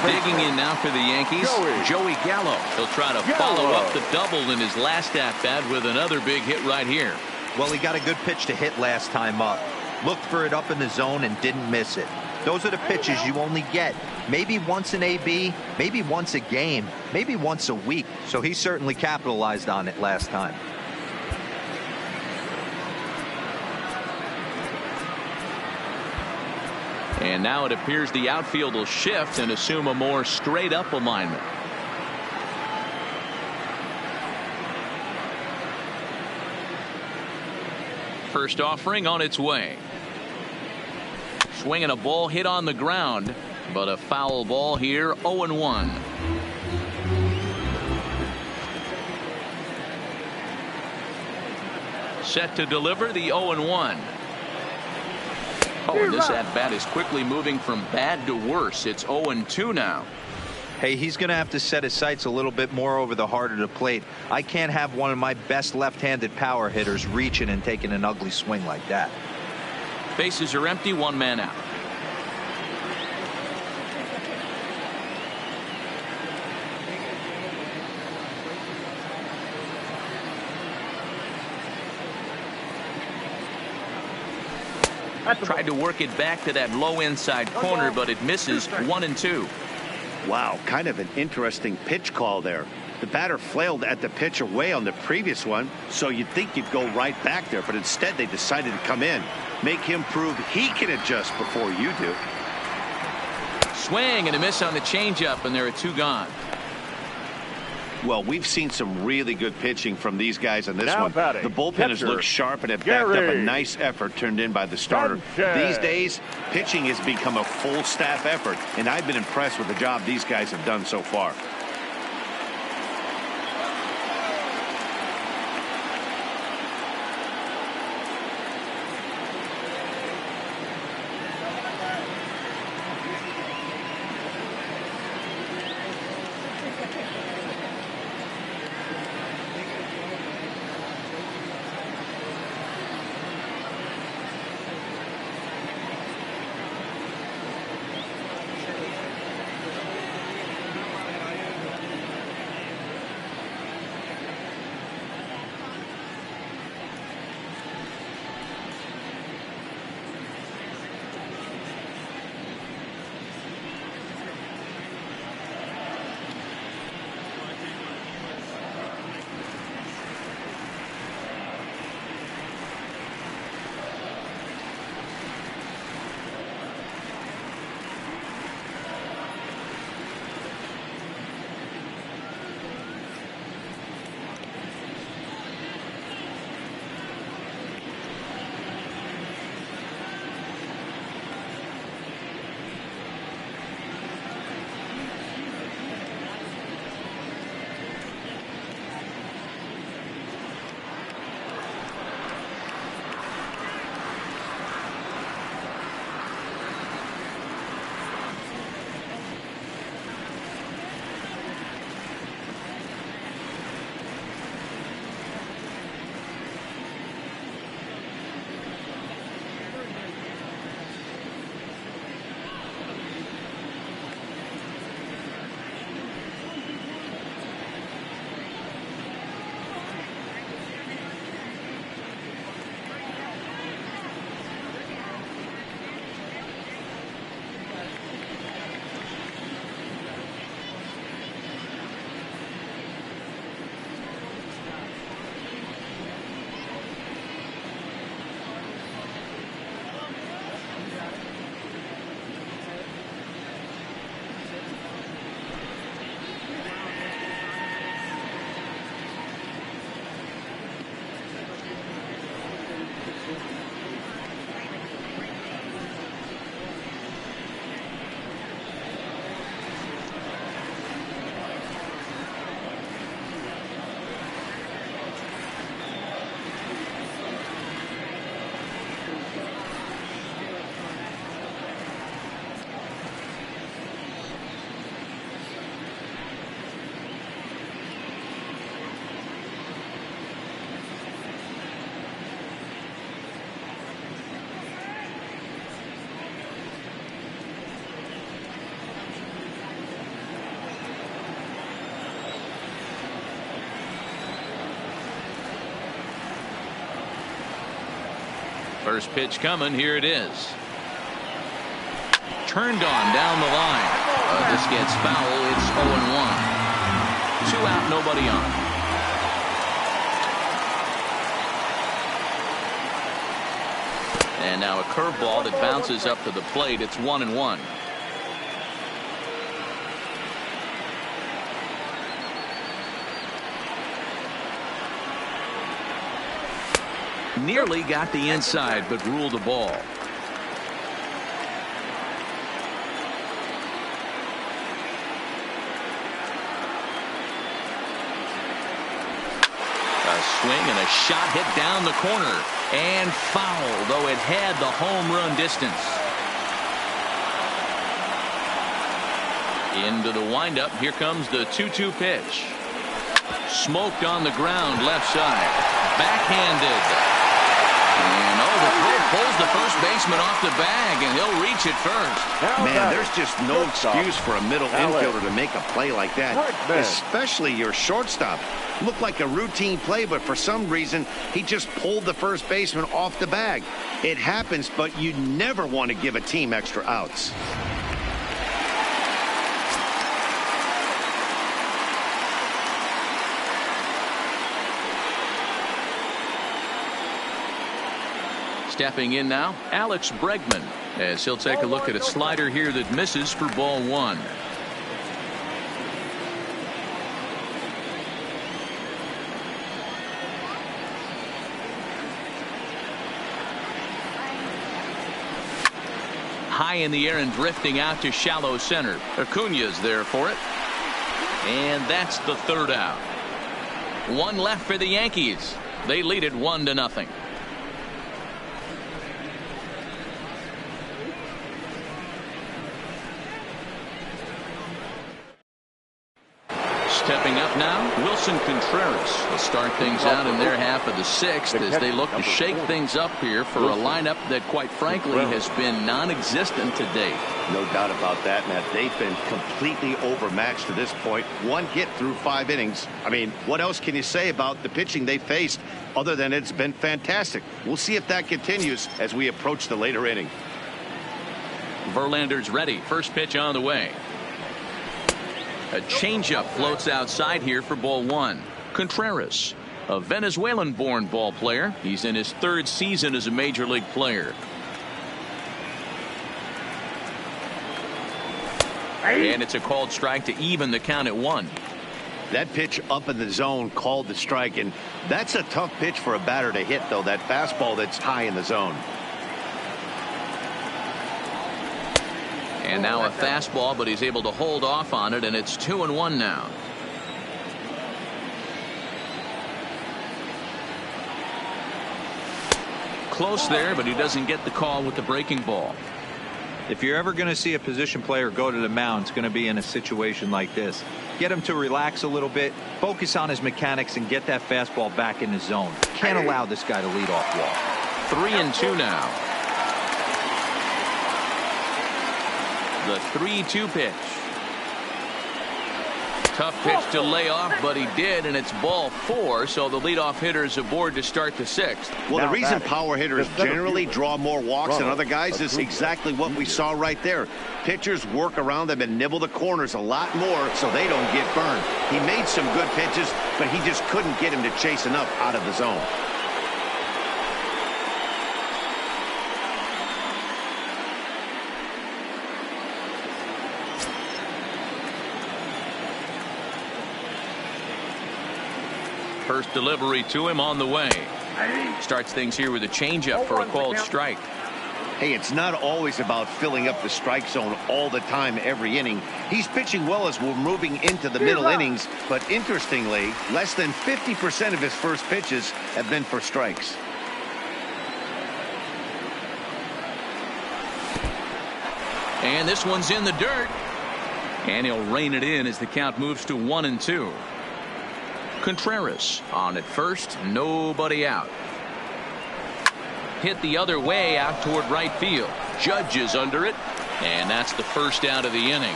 Digging in now for the Yankees, Joey Gallo. He'll try to follow up the double in his last at-bat with another big hit right here. Well, he got a good pitch to hit last time up. Looked for it up in the zone and didn't miss it. Those are the pitches you only get maybe once in AB, maybe once a game, maybe once a week. So he certainly capitalized on it last time. And now it appears the outfield will shift and assume a more straight-up alignment. First offering on its way. Swinging a ball hit on the ground, but a foul ball here, 0-1. Set to deliver the 0-1. Oh, and this at-bat is quickly moving from bad to worse. It's 0-2 now. Hey, he's going to have to set his sights a little bit more over the heart of the plate. I can't have one of my best left-handed power hitters reaching and taking an ugly swing like that. Bases are empty, one man out. Tried to work it back to that low inside corner, but it misses. 1-2. Wow, kind of an interesting pitch call there. The batter flailed at the pitch away on the previous one, so you'd think you'd go right back there, but instead they decided to come in, make him prove he can adjust before you do. Swing and a miss on the changeup, and there are two gone. Well, we've seen some really good pitching from these guys on this Now one. batting, The bullpen has looked sharp and have backed up a nice effort turned in by the starter. These days, pitching has become a full staff effort, and I've been impressed with the job these guys have done so far. First pitch coming. Here it is. Turned on down the line. This gets foul. It's 0-1. 2 out, nobody on. And now a curveball that bounces up to the plate. It's 1-1. Nearly got the inside, but ruled the ball. Swing and a shot hit down the corner and foul, though it had the home run distance. Into the windup. Here comes the 2-2 pitch. Smoked on the ground left side. Backhanded. And the throw pulls the first baseman off the bag, and he'll reach it first. Man, there's just no excuse for a middle infielder to make a play like that, especially your shortstop. Looked like a routine play, but for some reason, he just pulled the first baseman off the bag. It happens, but you never want to give a team extra outs. Stepping in now, Alex Bregman, as he'll take a look at a slider here that misses for ball 1. High in the air and drifting out to shallow center. Acuna's there for it. And that's the 3rd out. 1 left for the Yankees. They lead it 1-0. Stepping up now, Wilson Contreras will start things out in their half of the 6th as they look to shake things up here for a lineup that, quite frankly, has been non-existent to date. No doubt about that, Matt. They've been completely overmatched to this point. 1 hit through 5 innings. I mean, what else can you say about the pitching they faced other than it's been fantastic? We'll see if that continues as we approach the later inning. Verlander's ready. First pitch on the way. A changeup floats outside here for ball 1. Contreras, a Venezuelan-born ball player. He's in his 3rd season as a major league player. And it's a called strike to even the count at 1. That pitch up in the zone called the strike, and that's a tough pitch for a batter to hit, though, that fastball that's high in the zone. And now a fastball, but he's able to hold off on it, and it's 2-1 now. Close there, but he doesn't get the call with the breaking ball. If you're ever going to see a position player go to the mound, it's going to be in a situation like this. Get him to relax a little bit, focus on his mechanics, and get that fastball back in the zone. Can't allow this guy to lead off walk. 3-2 now. The 3-2 pitch. Tough pitch to lay off, but he did, and it's ball 4, so the leadoff hitter is aboard to start the 6th. Well, the reason power hitters generally draw more walks than other guys is exactly what we saw right there. Pitchers work around them and nibble the corners a lot more so they don't get burned. He made some good pitches, but he just couldn't get him to chase enough out of the zone. First delivery to him on the way. Starts things here with a changeup for a called strike. Hey, it's not always about filling up the strike zone all the time every inning. He's pitching well as we're moving into the middle innings, but interestingly, less than 50% of his first pitches have been for strikes. And this one's in the dirt. And he'll rein it in as the count moves to 1-2. Contreras on at first, nobody out. Hit the other way out toward right field. Judge is under it, and that's the first out of the inning.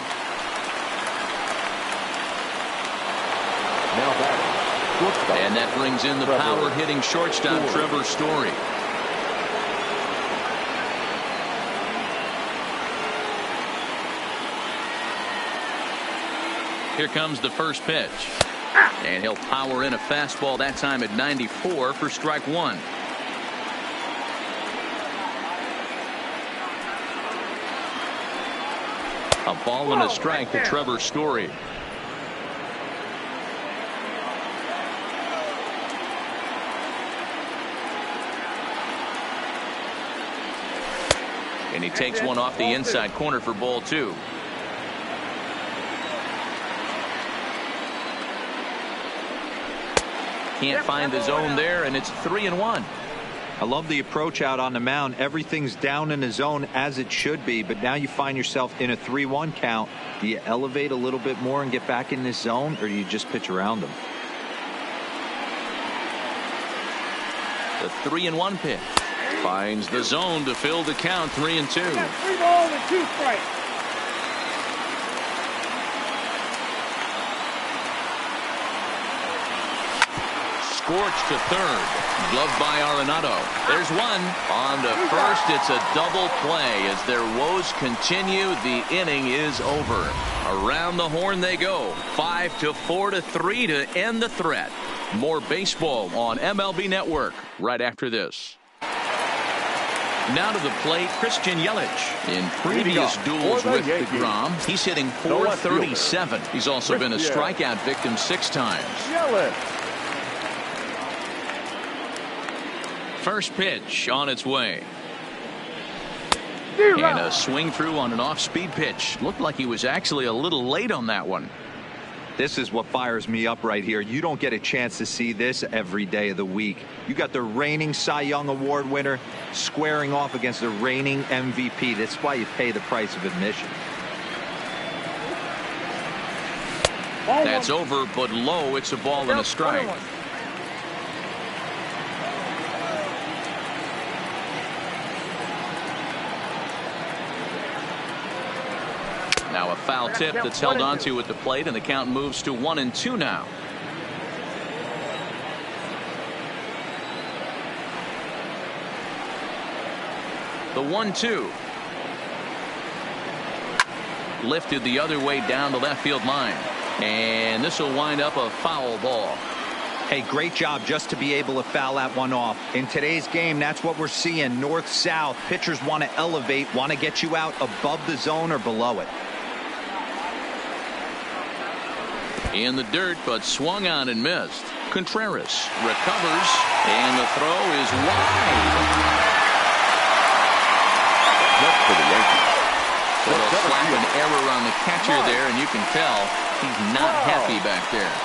Now and that brings in the power hitting shortstop Trevor Story. Here comes the first pitch. And he'll power in a fastball that time at 94 for strike one. A ball and a strike to Trevor Story. And he takes one off the inside corner for ball two. Can't find the zone there, and it's 3-1. I love the approach out on the mound. Everything's down in the zone as it should be, but now you find yourself in a 3-1 count. Do you elevate a little bit more and get back in this zone, or do you just pitch around them? The 3-1 pitch finds the zone to fill the count. 3-2. 3 balls and 2 strikes. Scorched to third. Gloved by Arenado. There's one. On to first. It's a double play. As their woes continue, the inning is over. Around the horn they go. 5-4 to 3 to end the threat. More baseball on MLB Network right after this. Now to the plate, Christian Yelich. In previous duels with DeGrom, he's hitting .437. He's also been a strikeout victim 6 times. Yelich. First pitch on its way. And a swing through on an off-speed pitch. Looked like he was actually a little late on that one. This is what fires me up right here. You don't get a chance to see this every day of the week. You got the reigning Cy Young Award winner squaring off against the reigning MVP. That's why you pay the price of admission. That's over, but low. It's a ball and a strike. Now a foul tip that's held onto at the plate, and the count moves to 1-2 now. The 1-2. Lifted the other way down the left field line. And this will wind up a foul ball. Hey, great job just to be able to foul that one off. In today's game, that's what we're seeing. North-south. Pitchers want to elevate, want to get you out above the zone or below it. In the dirt, but swung on and missed. Contreras recovers, and the throw is wide. That's for the Yankees. Little slap and error on the catcher there, and you can tell he's not happy back there.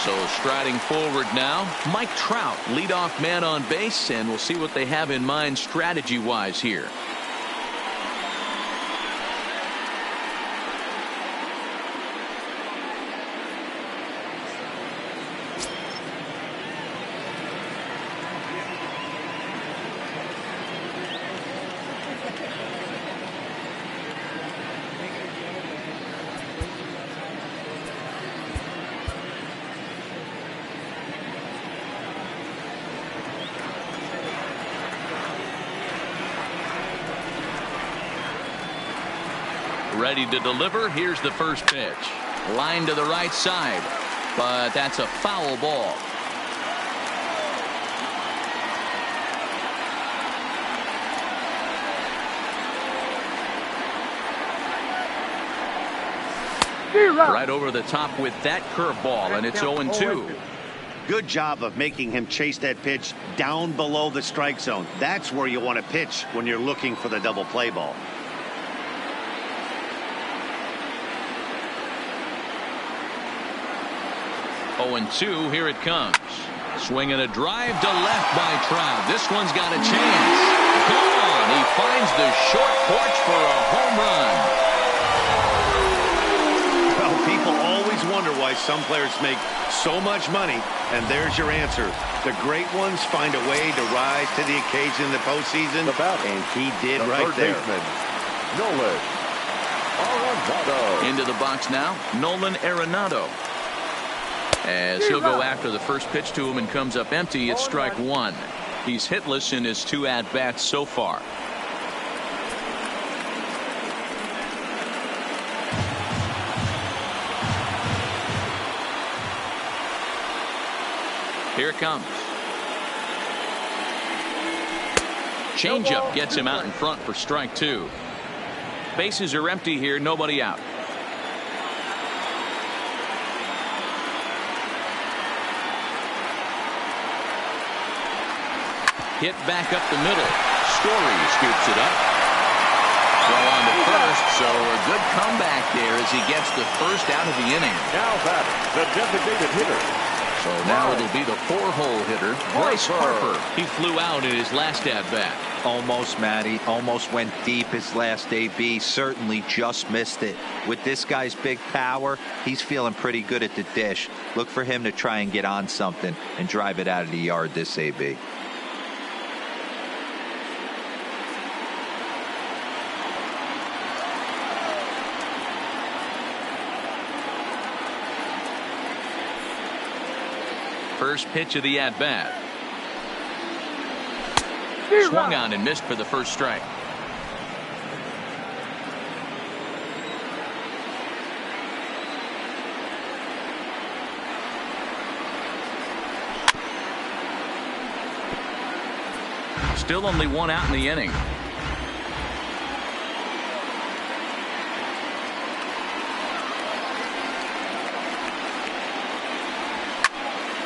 So striding forward now, Mike Trout, leadoff man on base, and we'll see what they have in mind strategy-wise here. Ready to deliver. Here's the first pitch. Line to the right side, but that's a foul ball. Right over the top with that curveball, and it's 0-2. Good job of making him chase that pitch down below the strike zone. That's where you want to pitch when you're looking for the double play ball. 0-2, here it comes. Swinging a drive to left by Trout. This one's got a chance. Gone. He finds the short porch for a home run. Well, people always wonder why some players make so much money, and there's your answer. The great ones find a way to rise to the occasion in the postseason, and he did right there. Nolan Arenado. Into the box now, Nolan Arenado. As he'll go after the first pitch to him and comes up empty, it's strike one. He's hitless in his 2 at-bats so far. Here it comes. Changeup gets him out in front for strike 2. Bases are empty here, nobody out. Hit back up the middle. Story scoops it up. Throw on to first, so a good comeback there as he gets the first out of the inning. Now batting, the designated hitter. So now it'll be the 4-hole hitter, Bryce Harper. He flew out in his last at-bat. Almost, Matty. Almost went deep his last AB. Certainly just missed it. With this guy's big power, he's feeling pretty good at the dish. Look for him to try and get on something and drive it out of the yard this AB. First pitch of the at-bat. Swung on and missed for the first strike. Still only one out in the inning.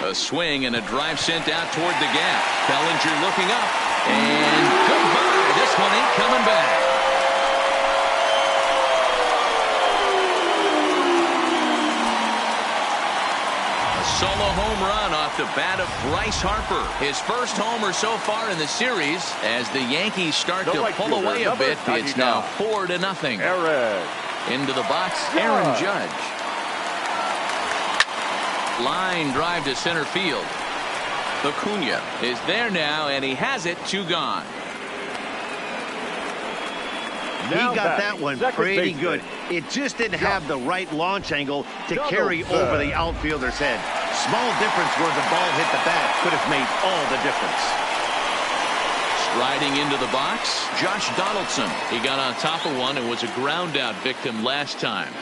A swing and a drive sent out toward the gap. Bellinger looking up. And goodbye. This one ain't coming back. A solo home run off the bat of Bryce Harper. His first homer so far in the series. As the Yankees start to pull away a bit, it's now 4-0. Aaron. Into the box, Aaron Judge. Line drive to center field. Acuna is there now, and he has it. 2 gone. He got that one pretty good. It just didn't have the right launch angle to carry over the outfielder's head. Small difference where the ball hit the bat could have made all the difference. Striding into the box, Josh Donaldson. He got on top of one and was a ground out victim last time.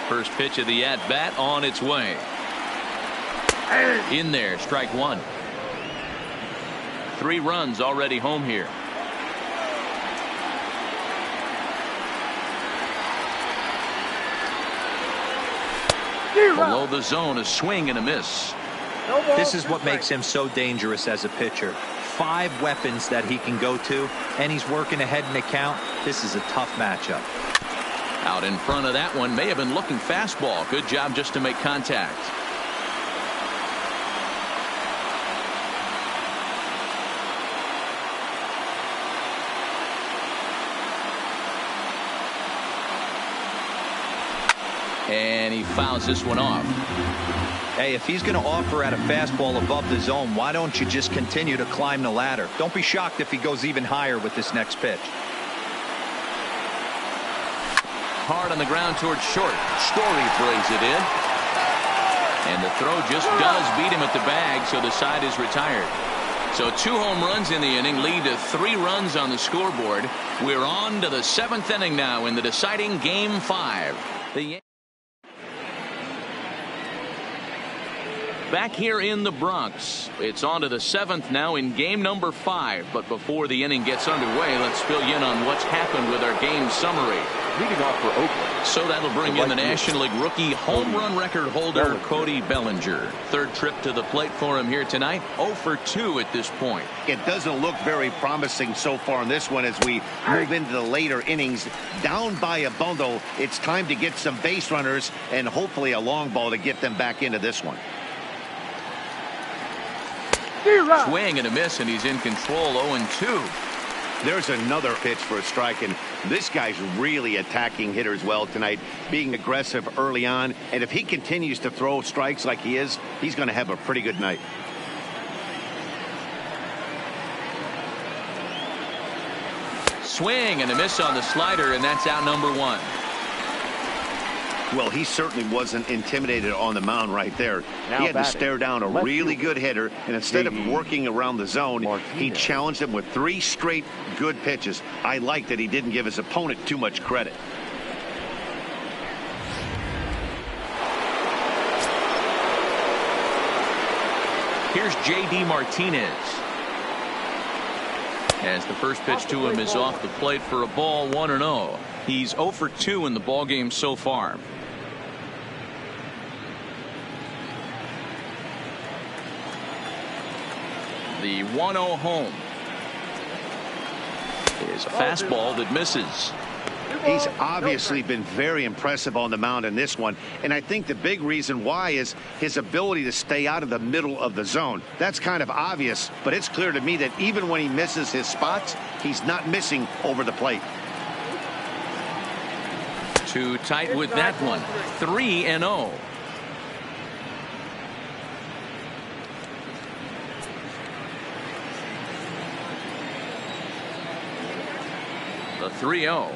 First pitch of the at-bat on its way. In there, strike 1. 3 runs already home here. Below the zone, a swing and a miss. This is what makes him so dangerous as a pitcher. 5 weapons that he can go to, and he's working ahead in the count. This is a tough matchup. Out in front of that one, may have been looking fastball. Good job just to make contact. And he fouls this one off. Hey, if he's going to offer at a fastball above the zone, why don't you just continue to climb the ladder? Don't be shocked if he goes even higher with this next pitch. Hard on the ground towards short. Story throws it in. And the throw just does beat him at the bag, so the side is retired. So 2 home runs in the inning lead to 3 runs on the scoreboard. We're on to the 7th inning now in the deciding Game 5. Back here in the Bronx, it's on to the 7th now in game number 5. But before the inning gets underway, let's fill you in on what's happened with our game summary. Leading off for Oakland. So that'll bring in the National League rookie home run record holder, Cody Bellinger. 3rd trip to the plate for him here tonight. 0 for 2 at this point. It doesn't look very promising so far in this one as we move into the later innings. Down by a bundle, it's time to get some base runners and hopefully a long ball to get them back into this one. Swing and a miss, and he's in control. 0-2. There's another pitch for a strike, and this guy's really attacking hitters well tonight, being aggressive early on. And if he continues to throw strikes like he is, he's going to have a pretty good night. Swing and a miss on the slider, and that's out number 1. Well, he certainly wasn't intimidated on the mound right there. He had to stare down a really good hitter, and instead of working around the zone, he challenged him with 3 straight good pitches. I like that he didn't give his opponent too much credit. Here's J.D. Martinez. As the first pitch to him is off the plate for a ball, 1-0. He's 0 for 2 in the ballgame so far. The 1-0 home is a fastball that misses. He's obviously been very impressive on the mound in this one, and I think the big reason why is his ability to stay out of the middle of the zone. That's kind of obvious, but it's clear to me that even when he misses his spots, he's not missing over the plate. Too tight with that one. 3-0. The 3-0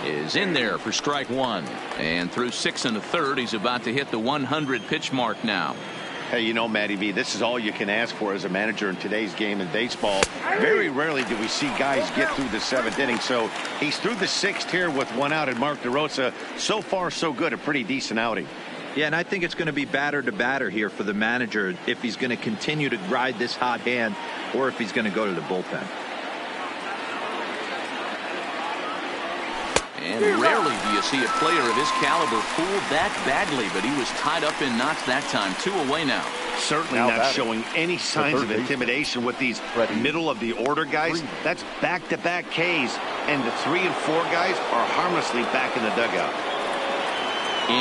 is in there for strike 1. And through 6 1/3, he's about to hit the 100 pitch mark now. Hey, you know, Matty V, this is all you can ask for as a manager in today's game in baseball. Very rarely do we see guys get through the 7th inning. So he's through the 6th here with 1 out, and Mark DeRosa, so far so good, a pretty decent outing. Yeah, and I think it's going to be batter to batter here for the manager if he's going to continue to ride this hot hand or if he's going to go to the bullpen. And rarely do you see a player of his caliber fooled that badly, but he was tied up in knots that time. 2 away now. Certainly not showing any signs of intimidation with these middle of the order guys. That's back-to-back Ks, and the 3 and 4 guys are harmlessly back in the dugout.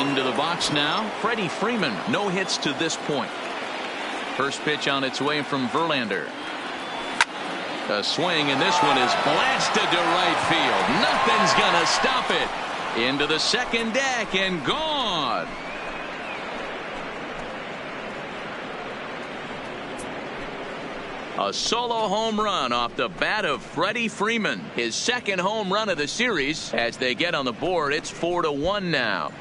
Into the box now, Freddie Freeman. No hits to this point. First pitch on its way from Verlander. A swing, and this one is blasted to right field. Nothing's gonna stop it. Into the second deck and gone. A solo home run off the bat of Freddie Freeman. His second home run of the series. As they get on the board, it's 4-1 now.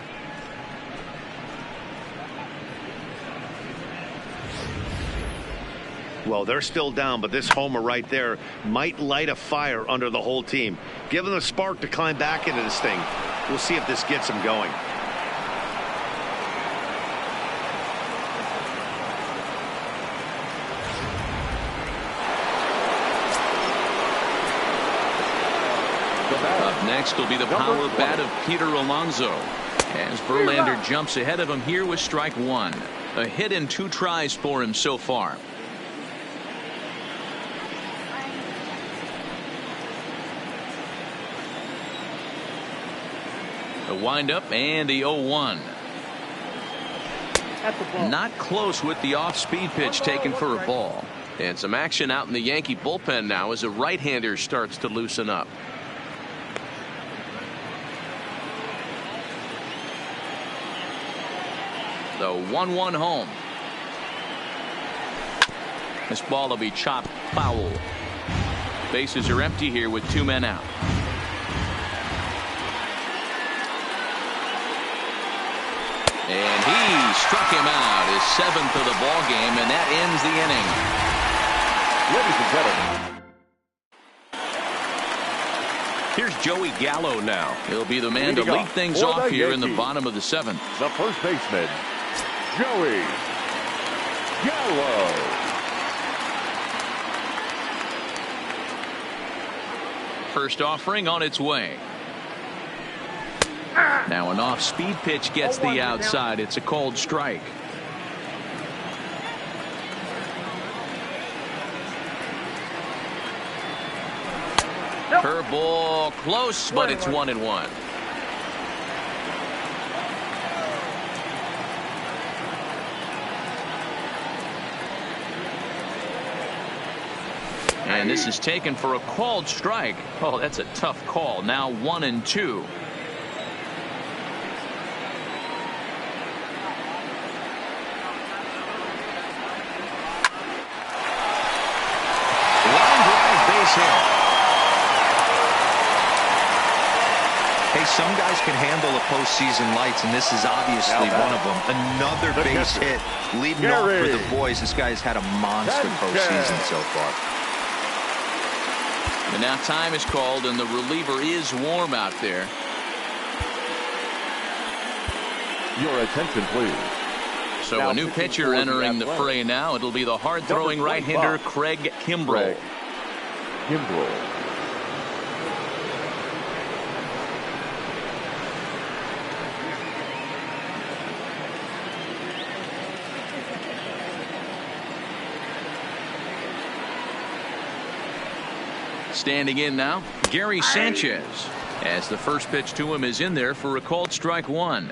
Well, they're still down, but this homer right there might light a fire under the whole team. Give them a spark to climb back into this thing. We'll see if this gets them going. Up next will be the power bat of Peter Alonso. As Verlander jumps ahead of him here with strike 1. A hit and 2 tries for him so far. The windup and the 0-1. Not close with the off-speed pitch taken for a ball. And some action out in the Yankee bullpen now as a right-hander starts to loosen up. The 1-1 home. This ball will be chopped foul. Bases are empty here with 2 men out. And he struck him out, his 7th of the ball game, and that ends the inning. Ladies and gentlemen, here's Joey Gallo now. He'll be the man to lead things off here in the bottom of the 7th. The first baseman, Joey Gallo. First offering on its way. Now an off-speed pitch gets the outside. It's a called strike. Curveball close, but it's 1-1. And this is taken for a called strike. Oh, that's a tough call. Now 1-2. Hey, some guys can handle the postseason lights, and this is obviously one of them. Another base hit leading off for the boys. This guy's had a monster postseason so far. And now time is called, and the reliever is warm out there. Your attention, please. So now a new pitcher entering the fray now. It'll be the hard-throwing right-hander Craig Kimbrell. Standing in now, Gary Sanchez, as the first pitch to him is in there for a called strike one.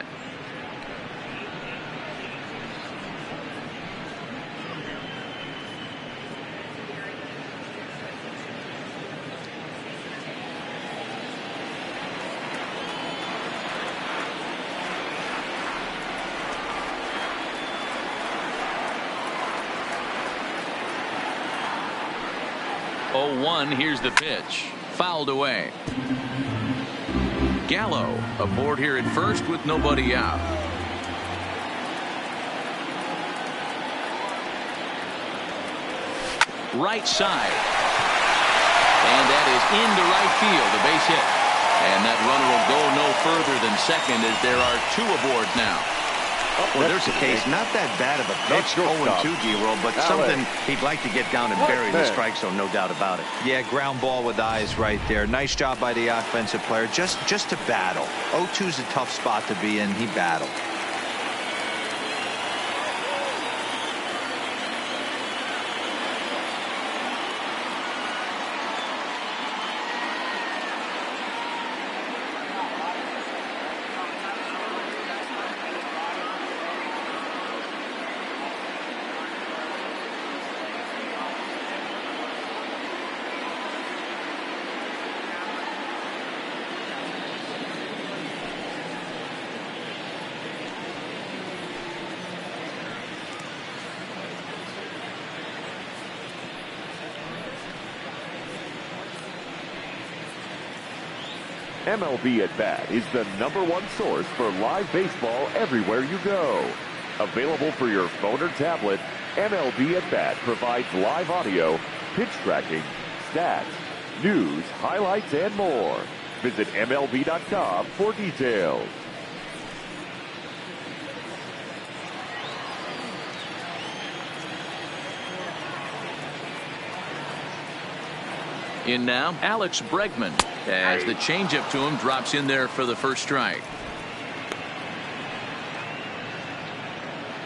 Here's the pitch. Fouled away. Gallo aboard here at first with nobody out. Right side. And that is into right field. A base hit. And that runner will go no further than second as there are two aboard now. Well, there's a case, not that bad of a pitch, 0-2 D-roll, but something he'd like to get down and bury the strike zone, no doubt about it. Yeah, ground ball with eyes right there. Nice job by the offensive player, just to battle. 0-2's a tough spot to be in. He battled. MLB at Bat is the #1 source for live baseball everywhere you go. Available for your phone or tablet, MLB at Bat provides live audio, pitch tracking, stats, news, highlights, and more. Visit MLB.com for details. In now, Alex Bregman, as the changeup to him drops in there for the first strike.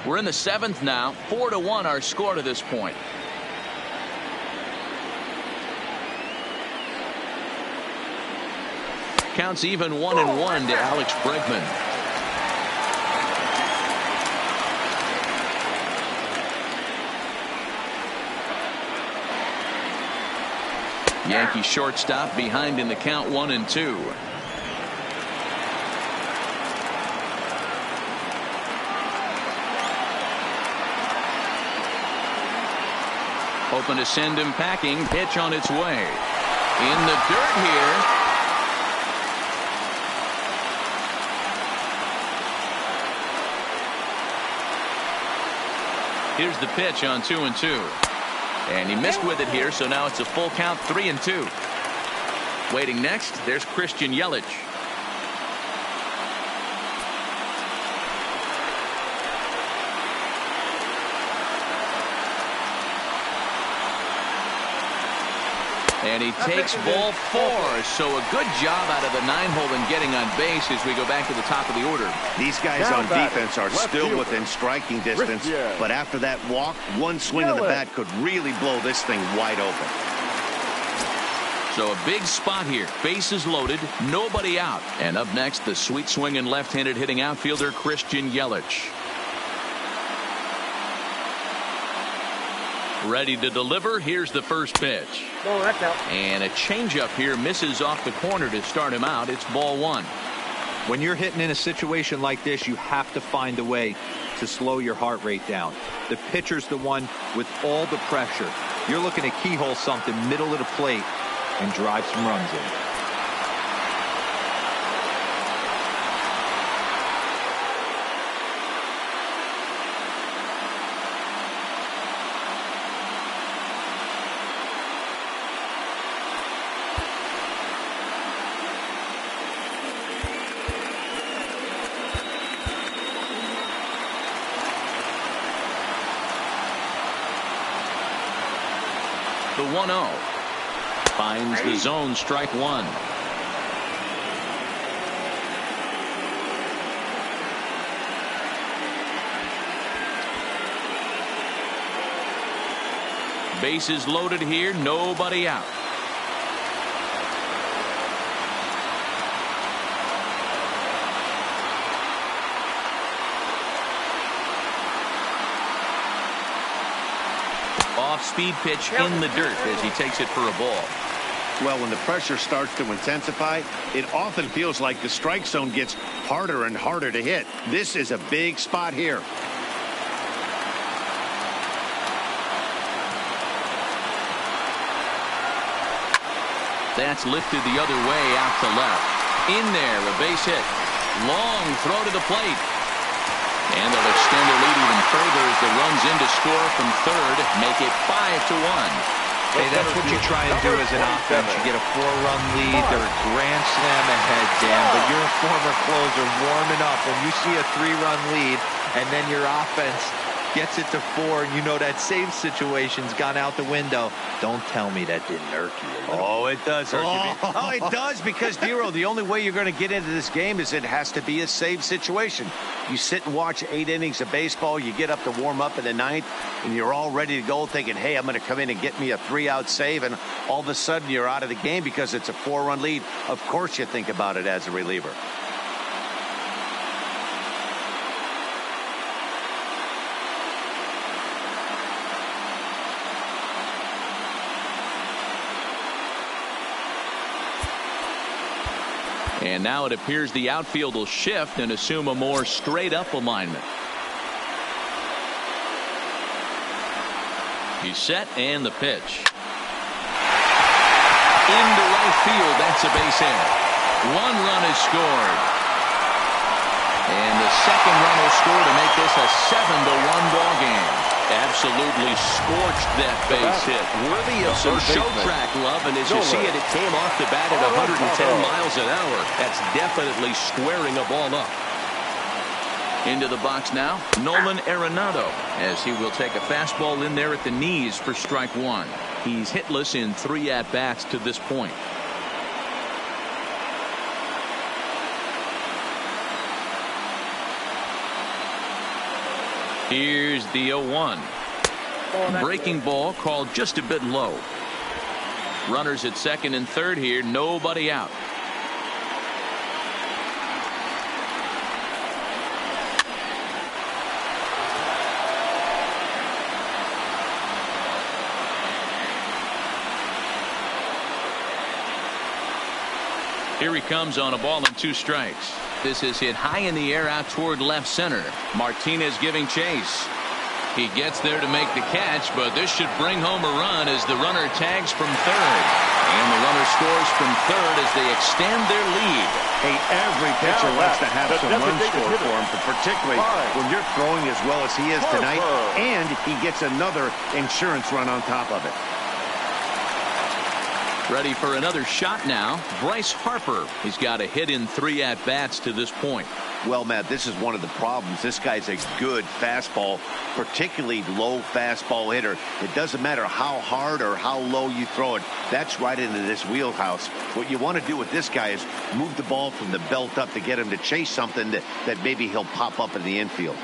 We're in the 7th now. 4-1 our score to this point. Counts even 1-1 to Alex Bregman. Yankee shortstop behind in the count 1-2. Hoping to send him packing. Pitch on its way. In the dirt here. Here's the pitch on 2-2. And he missed with it here, so now it's a full count, 3-2. Waiting next, there's Christian Yelich. And he takes ball 4. So a good job out of the 9-hole in getting on base as we go back to the top of the order. These guys on defense are still within striking distance, but after that walk, one swing of the bat could really blow this thing wide open. So a big spot here. Bases loaded, nobody out. And up next, the sweet swinging left-handed hitting outfielder Christian Yelich. Ready to deliver. Here's the first pitch. Oh, that's out. And a changeup here misses off the corner to start him out. It's ball 1. When you're hitting in a situation like this, you have to find a way to slow your heart rate down. The pitcher's the one with all the pressure. You're looking to keyhole something middle of the plate and drive some runs in. 1-0. Finds the zone, strike one. Bases loaded here, nobody out. Off-speed pitch in the dirt as he takes it for a ball. Well, when the pressure starts to intensify, it often feels like the strike zone gets harder and harder to hit. This is a big spot here. That's lifted the other way out to left. In there, a base hit. Long throw to the plate. And they'll extend their lead even further as the runs in to score from third, make it 5-1. Hey, that's what you try and do as an offense. You get a 4-run lead, they're a grand slam ahead, Dan, but you're a former closer warming up. When you see a 3-run lead and then your offense gets it to 4, and you know that save situation's gone out the window, don't tell me that didn't irk you. Oh, it does hurt you. Oh, it does, because, Dero, the only way you're going to get into this game is it has to be a save situation. You sit and watch 8 innings of baseball, you get up to warm up in the 9th, and you're all ready to go thinking, hey, I'm going to come in and get me a 3-out save, and all of a sudden you're out of the game because it's a 4-run lead. Of course you think about it as a reliever. And now it appears the outfield will shift and assume a more straight-up alignment. He's set, and the pitch. Into right field, that's a base hit. 1 run is scored. And the second run will score to make this a 7-1 ball game. Absolutely scorched that base hit. Worthy of some show track love, and as you see it, it came off the bat at 110 miles an hour. That's definitely squaring a ball up. Into the box now, Nolan Arenado, as he will take a fastball in there at the knees for strike one. He's hitless in 3 at-bats to this point. Here's the 0-1. Breaking ball called just a bit low. Runners at second and third here, nobody out. Here he comes on a ball and 2 strikes. This is hit high in the air out toward left center. Martinez giving chase. He gets there to make the catch, but this should bring home a run as the runner tags from third. And the runner scores from third as they extend their lead. Hey, every pitcher wants to have some runs scored for him, but particularly when you're throwing as well as he is tonight, and he gets another insurance run on top of it. Ready for another shot now. Bryce Harper. He's got a hit in 3 at-bats to this point. Well, Matt, this is one of the problems. This guy's a good fastball, particularly low fastball hitter. It doesn't matter how hard or how low you throw it. That's right into this wheelhouse. What you want to do with this guy is move the ball from the belt up to get him to chase something that maybe he'll pop up in the infield.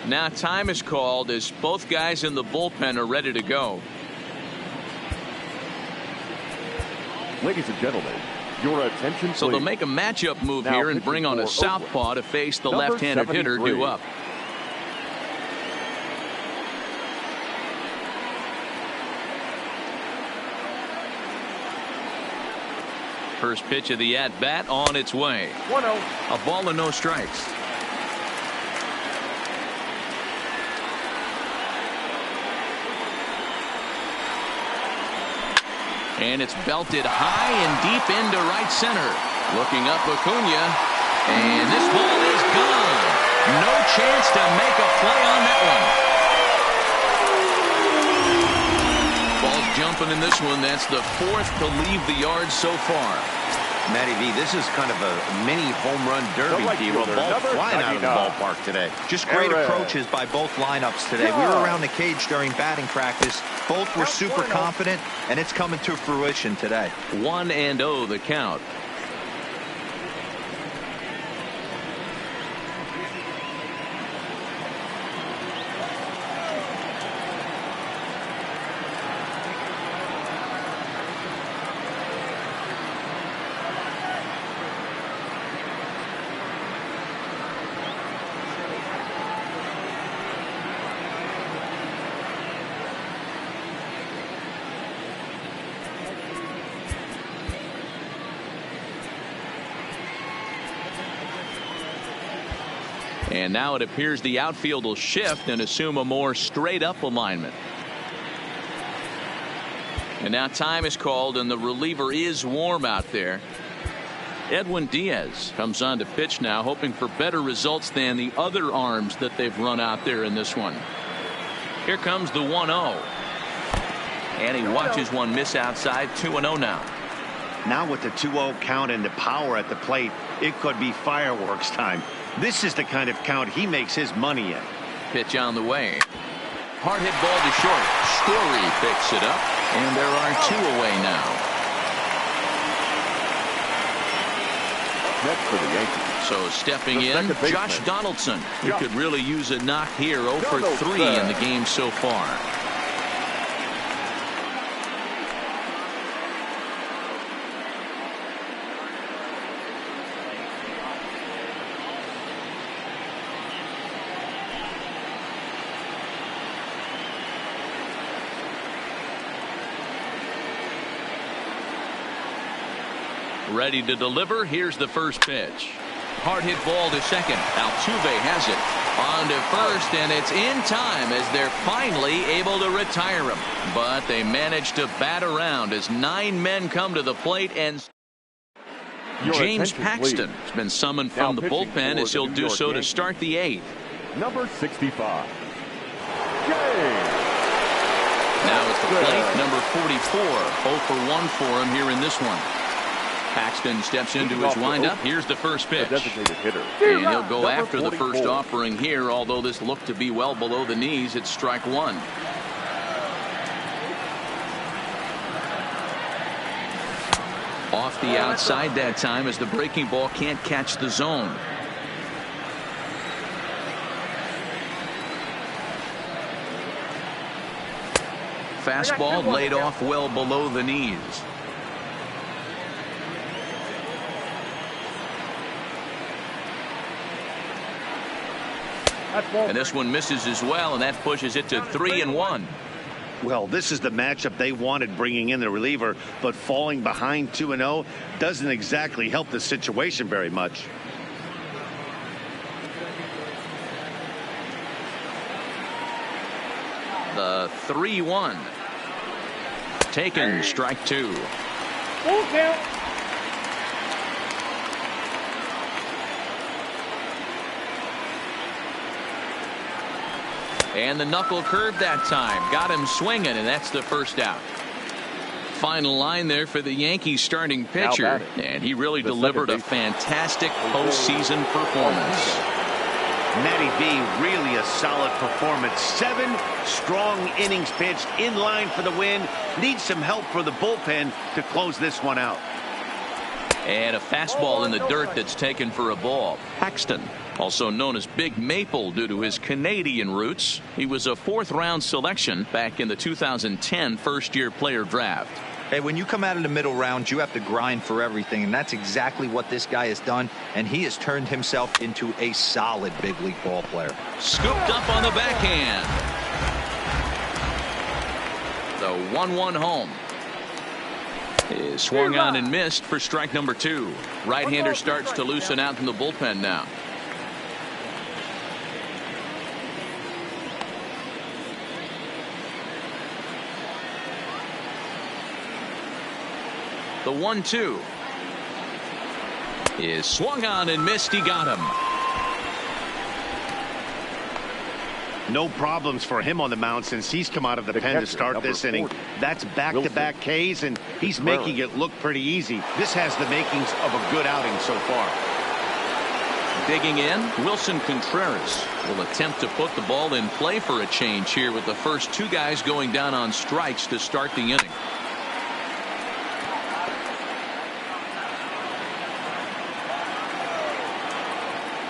Now time is called as both guys in the bullpen are ready to go. Ladies and gentlemen, your attention please. So they'll make a matchup move Now here and bring on a pitching for southpaw Oakland, to face the number left-handed hitter 73. due up. First pitch of the at-bat on its way. 1-0. A ball and no strikes. And it's belted high and deep into right center. Looking up Acuna. And this ball is gone. No chance to make a play on that one. Ball's jumping in this one. That's the fourth to leave the yard so far. Matty V, this is kind of a mini home run derby deal. The ball flying out of the ballpark today. Just great approaches by both lineups today. We were around the cage during batting practice. Both were super confident, and it's coming to fruition today. 1-0 the count. And now it appears the outfield will shift and assume a more straight up alignment. And now time is called and the reliever is warm out there. Edwin Diaz comes on to pitch now, hoping for better results than the other arms that they've run out there in this one. Here comes the 1-0. And he watches one miss outside. 2-0 now. Now with the 2-0 count and the power at the plate, it could be fireworks time. This is the kind of count he makes his money in. Pitch on the way. Hard hit ball to short. Story picks it up, and there are two away now. Next for the Yankees. So stepping in, Josh Donaldson, who could really use a knock here. 0 for 3 in the game so far. Ready to deliver. Here's the first pitch. Hard hit ball to second. Altuve has it on to first, and it's in time as they're finally able to retire him. But they managed to bat around as 9 men come to the plate, and James Paxton has been summoned from the bullpen as he'll do so to start the 8th. Number 65. Now it's the plate, number 44. 0 for 1 for him here in this one. Paxton steps into his windup. Here's the first pitch. And he'll go after the first offering here, although this looked to be well below the knees. It's strike 1. Off the outside that time as the breaking ball can't catch the zone. Fastball laid off well below the knees. And this one misses as well, and that pushes it to 3-1. Well, this is the matchup they wanted, bringing in the reliever, but falling behind 2-0 doesn't exactly help the situation very much. The 3-1. Taken, strike 2. Full count. And the knuckle curve that time got him swinging, and that's the first out. Final line there for the Yankees starting pitcher, and he really delivered a fantastic postseason performance. Matty V, really a solid performance. 7 strong innings pitched, in line for the win. Needs some help for the bullpen to close this one out. And a fastball in the dirt that's taken for a ball. Paxton Also known as Big Maple due to his Canadian roots. He was a 4th-round selection back in the 2010 first-year player draft. Hey, when you come out of the middle rounds, you have to grind for everything, and that's exactly what this guy has done, and he has turned himself into a solid big league ball player. Scooped up on the backhand. The 1-1 home is swung on and missed for strike number 2. Right-hander starts to loosen out from the bullpen now. The 1-2 is swung on and missed. He got him. No problems for him on the mound since he's come out of the pen to start this inning. That's back-to-back Ks, and he's making it look pretty easy. This has the makings of a good outing so far. Digging in, Wilson Contreras will attempt to put the ball in play for a change here with the first 2 guys going down on strikes to start the inning.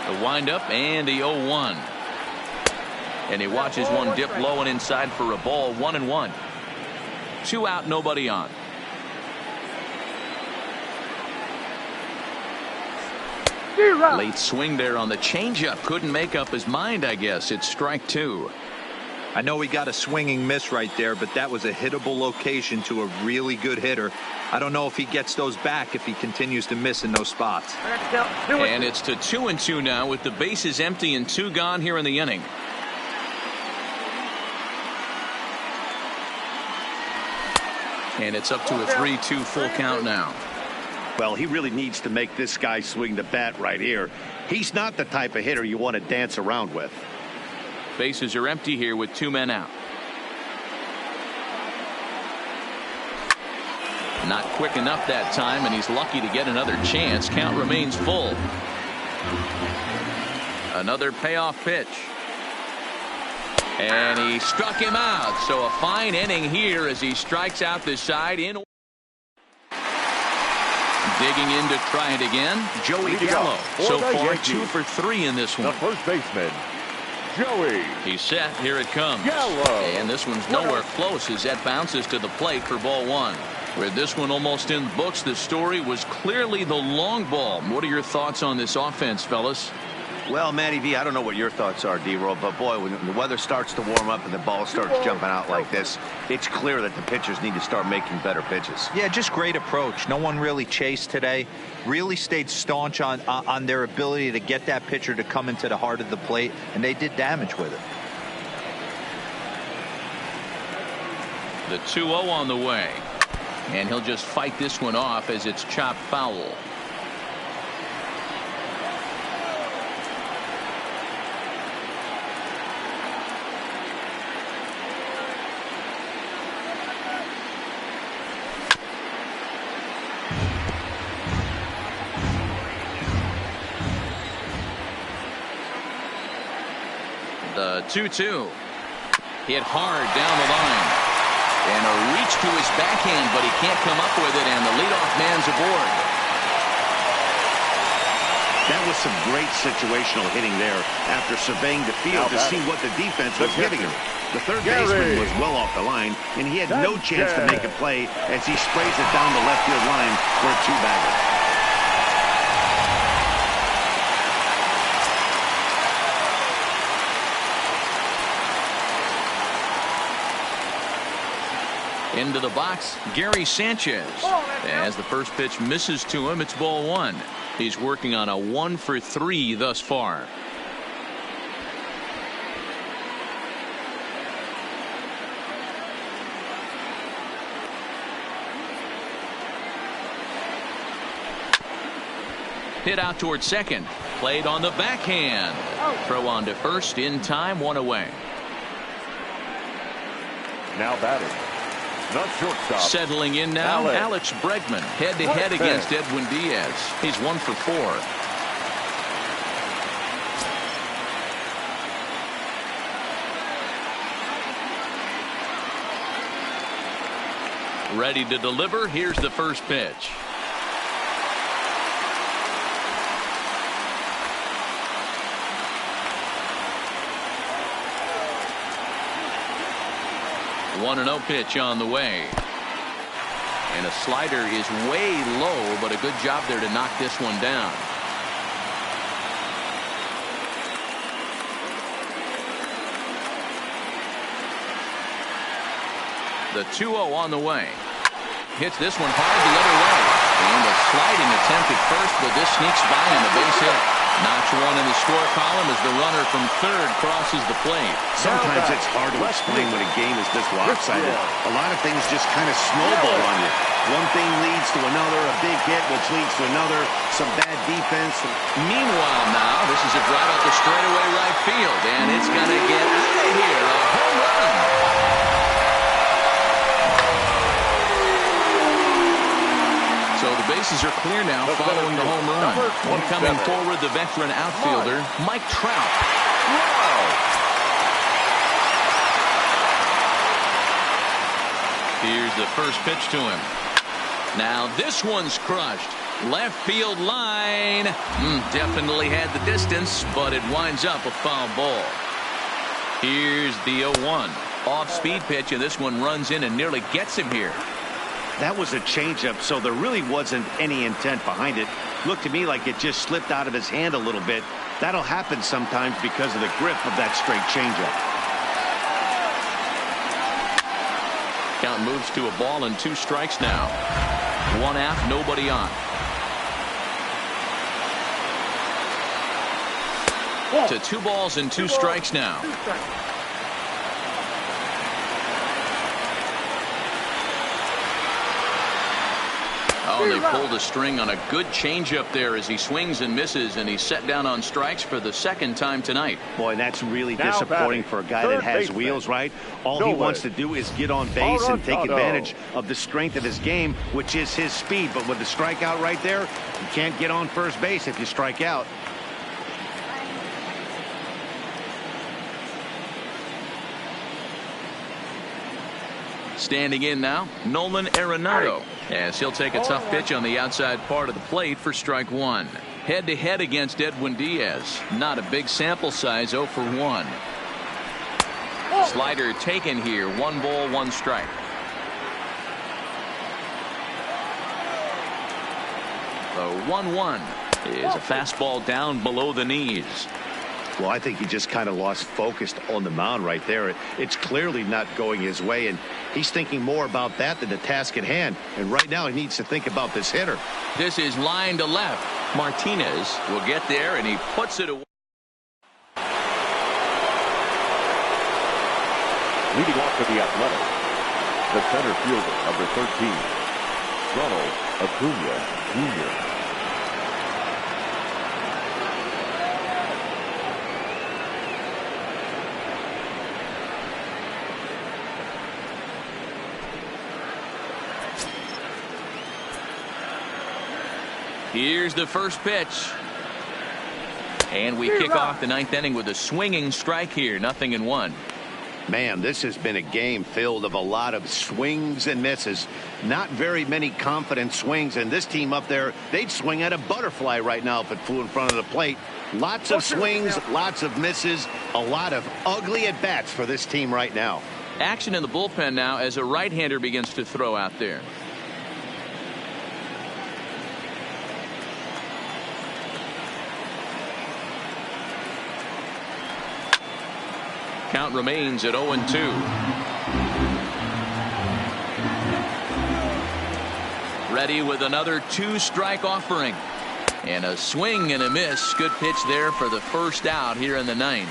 The windup and the 0-1. And he watches one dip low and inside for a ball. 1-1. 2 out, nobody on. Late swing there on the changeup. Couldn't make up his mind, I guess. It's strike 2. I know he got a swinging miss right there, but that was a hittable location to a really good hitter. I don't know if he gets those back if he continues to miss in those spots. And it's to 2-2 now with the bases empty and 2 gone here in the inning. And it's up to a 3-2 full count now. Well, he really needs to make this guy swing the bat right here. He's not the type of hitter you want to dance around with. Bases are empty here with 2 men out. Not quick enough that time, and he's lucky to get another chance. Count remains full. Another payoff pitch. And he struck him out. So a fine inning here as he strikes out the side in. Digging in to try it again, Joey Gallo. So far 2 for 3 in this one. The first baseman, Joey. He's set. Here it comes. Gallo. And this one's nowhere close as that bounces to the plate for ball 1. With this one almost in the books, the story was clearly the long ball. What are your thoughts on this offense, fellas? Well, Matty V, I don't know what your thoughts are, D-Roll, but boy, when the weather starts to warm up and the ball starts jumping out like this, it's clear that the pitchers need to start making better pitches. Yeah, just great approach. No one really chased today. Really stayed staunch on their ability to get that pitcher to come into the heart of the plate, and they did damage with it. The 2-0 on the way. And he'll just fight this one off as it's chopped foul. The 2-2 hit hard down the line. And a reach to his backhand, but he can't come up with it, and the leadoff man's aboard. That was some great situational hitting there after surveying the field to see what the defense was giving him. The third baseman was well off the line, and he had no chance to make a play as he sprays it down the left field line for a 2-bagger. Into the box, Gary Sanchez. As the first pitch misses to him, it's ball 1. He's working on a 1 for 3 thus far. Hit out towards second. Played on the backhand. Throw on to first in time, 1 away. Now batting. Not shortstop. Settling in now, Alex Bregman, head-to-head against Edwin Diaz. He's 1 for 4. Ready to deliver. Here's the first pitch. . 2-2 1-0 pitch on the way. And a slider is way low, but a good job there to knock this one down. The 2-0 on the way. Hits this one hard the other way. And a sliding attempt at first, but this sneaks by on the base hit. Notch one in the score column as the runner from third crosses the plate. Sometimes it's hard to explain when a game is this lopsided. A lot of things just kind of snowball on you. One thing leads to another, a big hit, which leads to another, some bad defense. Meanwhile now, this is a drive up the straightaway right field, and it's going to get out of here. A home run. So the bases are clear now following the home run. And coming forward, the veteran outfielder, Mike Trout. Here's the first pitch to him. Now this one's crushed. Left field line. Definitely had the distance, but it winds up a foul ball. Here's the 0-1. Off-speed pitch, and this one runs in and nearly gets him here. That was a changeup, so there really wasn't any intent behind it. Looked to me like it just slipped out of his hand a little bit. That'll happen sometimes because of the grip of that straight changeup. Count moves to a ball and 2 strikes now. 1 out, nobody on. To 2 balls and 2 strikes now. Oh, they pulled a string on a good changeup there as he swings and misses, and he's set down on strikes for the second time tonight. Boy, that's really disappointing for a guy that has wheels, right? All he wants to do is get on base and take advantage of the strength of his game, which is his speed. But with the strikeout right there, you can't get on first base if you strike out. Standing in now, Nolan Arenado, as he'll take a tough pitch on the outside part of the plate for strike 1. Head-to-head against Edwin Diaz. Not a big sample size, 0 for 1. Slider taken here, 1 ball, 1 strike. The 1-1 is a fastball down below the knees. Well, I think he just kind of lost focus on the mound right there. It's clearly not going his way, and he's thinking more about that than the task at hand. And right now he needs to think about this hitter. This is line to left. Martinez will get there, and he puts it away. Leading off for the Athletics, the center fielder, number 13, Ronald Acuna Jr. Here's the first pitch. And we kick off the 9th inning with a swinging strike here. 0-1. Man, this has been a game filled of a lot of swings and misses. Not very many confident swings, and this team up there, they'd swing at a butterfly right now if it flew in front of the plate. Lots of swings, lots of misses, a lot of ugly at-bats for this team right now. Action in the bullpen now as a right-hander begins to throw out there. Count remains at 0-2. Ready with another 2-strike offering. And a swing and a miss. Good pitch there for the first out here in the 9th.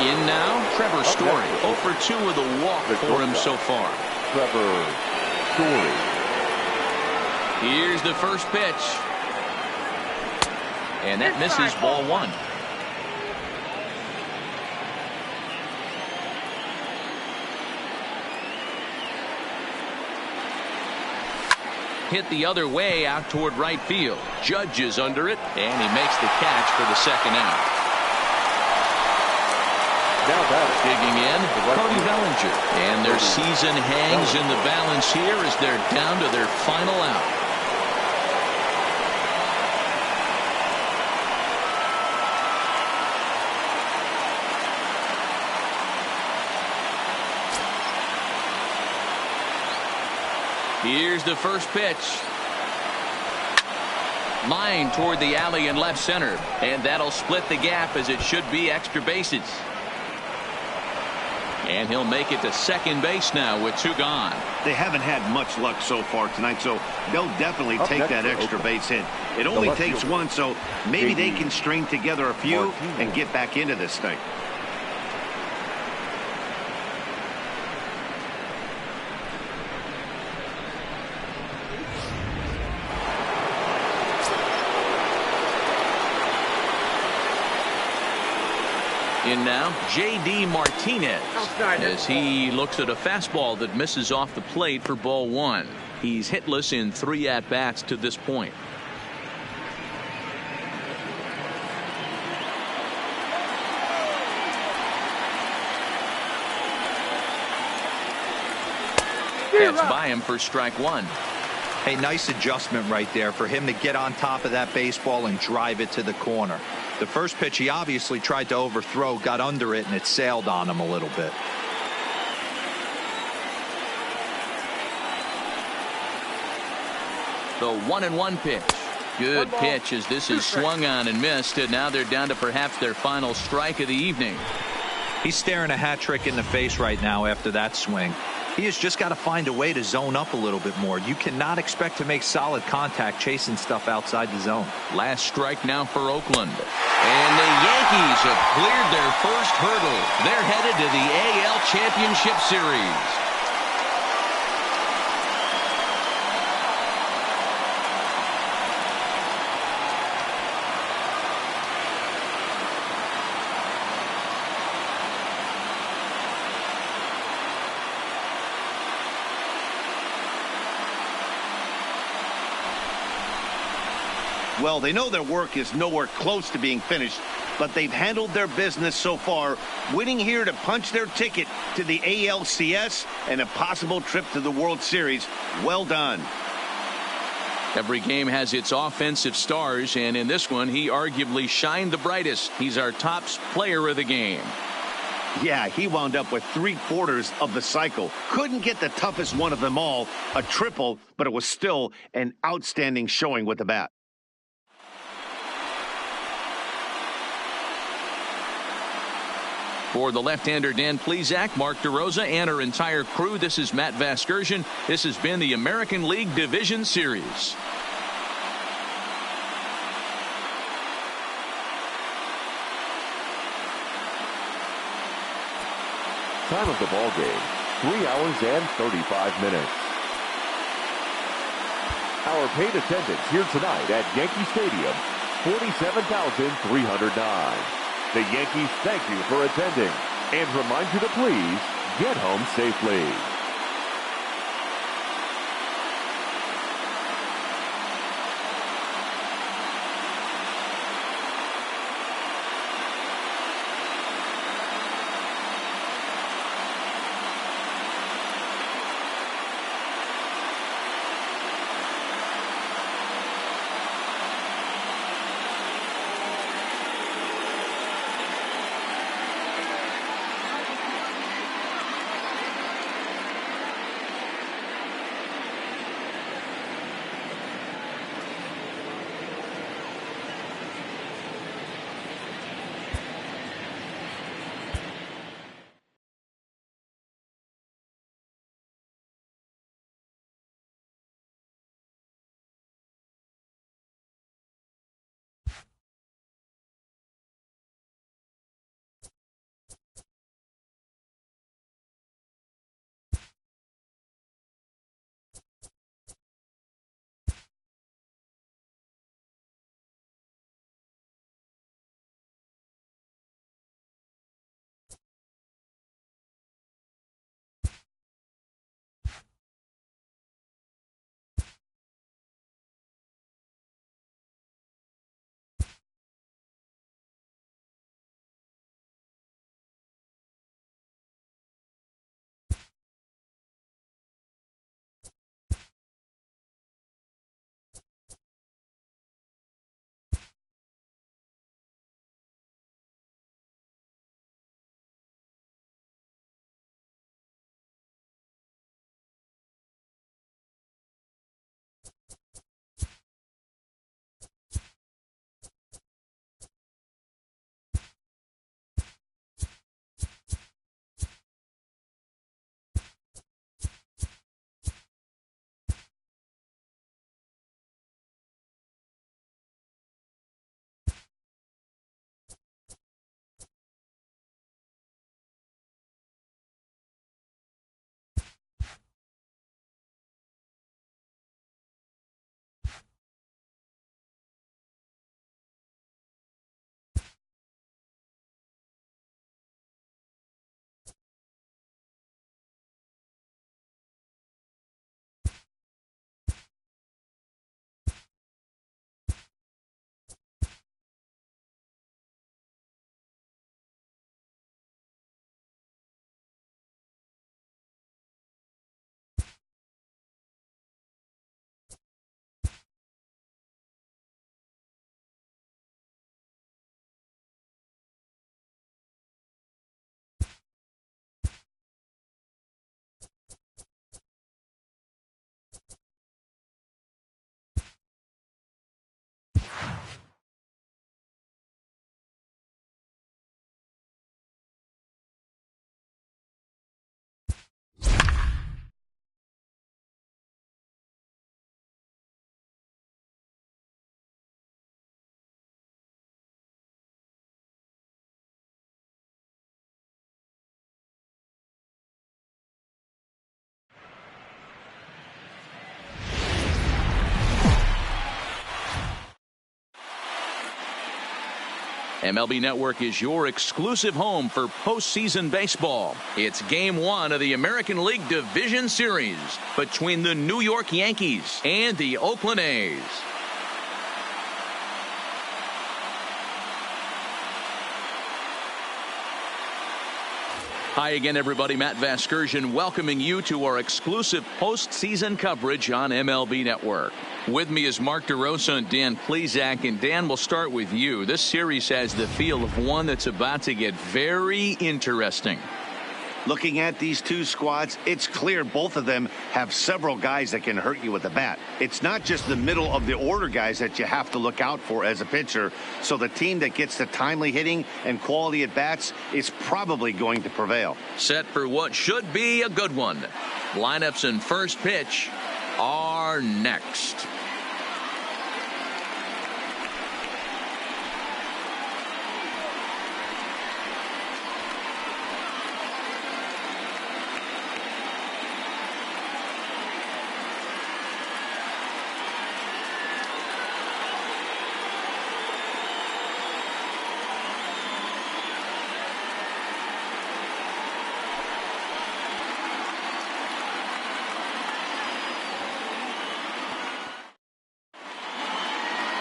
In now, Trevor Story. 0 for 2 with a walk for him so far. Trevor Story. Here's the first pitch. And that misses, ball 1. Hit the other way out toward right field. Judge is under it, and he makes the catch for the second out. Now digging in, Cody Bellinger. And their season hangs in the balance here as they're down to their final out. Here's the first pitch. Line toward the alley in left center, and that'll split the gap as it should be extra bases. And he'll make it to second base now with 2 gone. They haven't had much luck so far tonight, so they'll definitely take that extra base hit. It only takes one, so maybe they can string together a few and get back into this thing. In now, J.D. Martinez as he looks at a fastball that misses off the plate for ball 1. He's hitless in 3 at-bats to this point. That's by him for strike 1. Hey, nice adjustment right there for him to get on top of that baseball and drive it to the corner. The first pitch he obviously tried to overthrow, got under it, and it sailed on him a little bit. The 1-1 pitch. Good pitch as this is swung on and missed, and now they're down to perhaps their final strike of the evening. He's staring a hat trick in the face right now after that swing. He has just got to find a way to zone up a little bit more. You cannot expect to make solid contact chasing stuff outside the zone. Last strike now for Oakland. And the Yankees have cleared their first hurdle. They're headed to the AL Championship Series. Well, they know their work is nowhere close to being finished, but they've handled their business so far, winning here to punch their ticket to the ALCS and a possible trip to the World Series. Well done. Every game has its offensive stars, and in this one, he arguably shined the brightest. He's our top player of the game. Yeah, he wound up with 3/4 of the cycle. Couldn't get the toughest one of them all, a triple, but it was still an outstanding showing with the bat. For the left-hander Dan Plesac, Mark DeRosa, and our entire crew, this is Matt Vasgersian. This has been the American League Division Series. Time of the ball game, 3 hours and 35 minutes. Our paid attendance here tonight at Yankee Stadium, 47,309. The Yankees thank you for attending and remind you to please get home safely. MLB Network is your exclusive home for postseason baseball. It's Game 1 of the American League Division Series between the New York Yankees and the Oakland A's. Hi again, everybody. Matt Vasgersian welcoming you to our exclusive postseason coverage on MLB Network. With me is Mark DeRosa and Dan Plesac. And Dan, we'll start with you. This series has the feel of one that's about to get very interesting. Looking at these two squads, it's clear both of them have several guys that can hurt you with a bat. It's not just the middle of the order guys that you have to look out for as a pitcher. So the team that gets the timely hitting and quality at bats is probably going to prevail. Set for what should be a good one. Lineups and first pitch are next.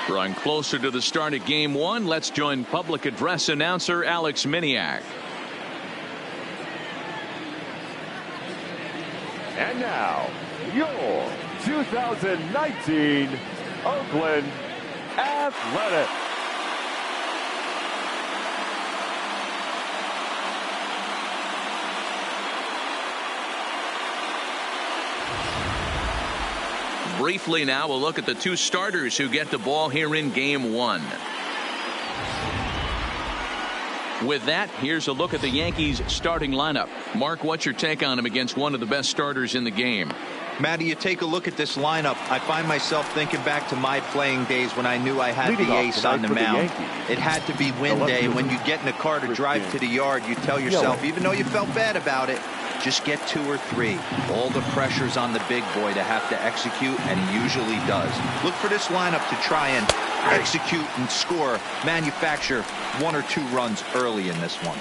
Drawing closer to the start of Game 1, let's join public address announcer Alex Miniak. And now, your 2019 Oakland Athletics. Briefly now, we'll look at the two starters who get the ball here in Game 1. With that, here's a look at the Yankees starting lineup. Mark, what's your take on him against one of the best starters in the game? Matty, you take a look at this lineup. I find myself thinking back to my playing days when I knew I had the ace on the mound. It had to be win day. When you get in a car to drive to the yard, you tell yourself, even though you felt bad about it, just get 2 or 3. All the pressure's on the big boy to have to execute, and he usually does. Look for this lineup to try and execute and score, manufacture 1 or 2 runs early in this one.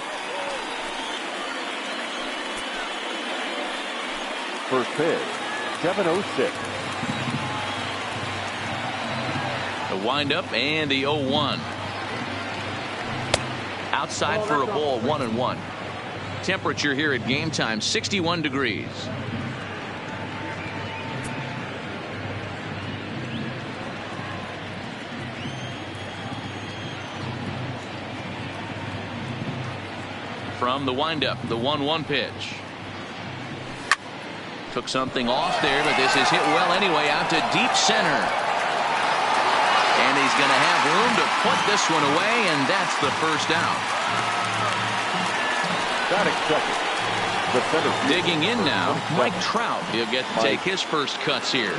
First pitch, 7:06. The windup and the 0-1. Outside for a ball, 1-1. Temperature here at game time, 61 degrees. From the windup, the 1-1 pitch. Took something off there, but this is hit well anyway, out to deep center. And he's going to have room to put this one away, and that's the first out. The center digging in now, Mike Trout. He'll get to take his first cuts here.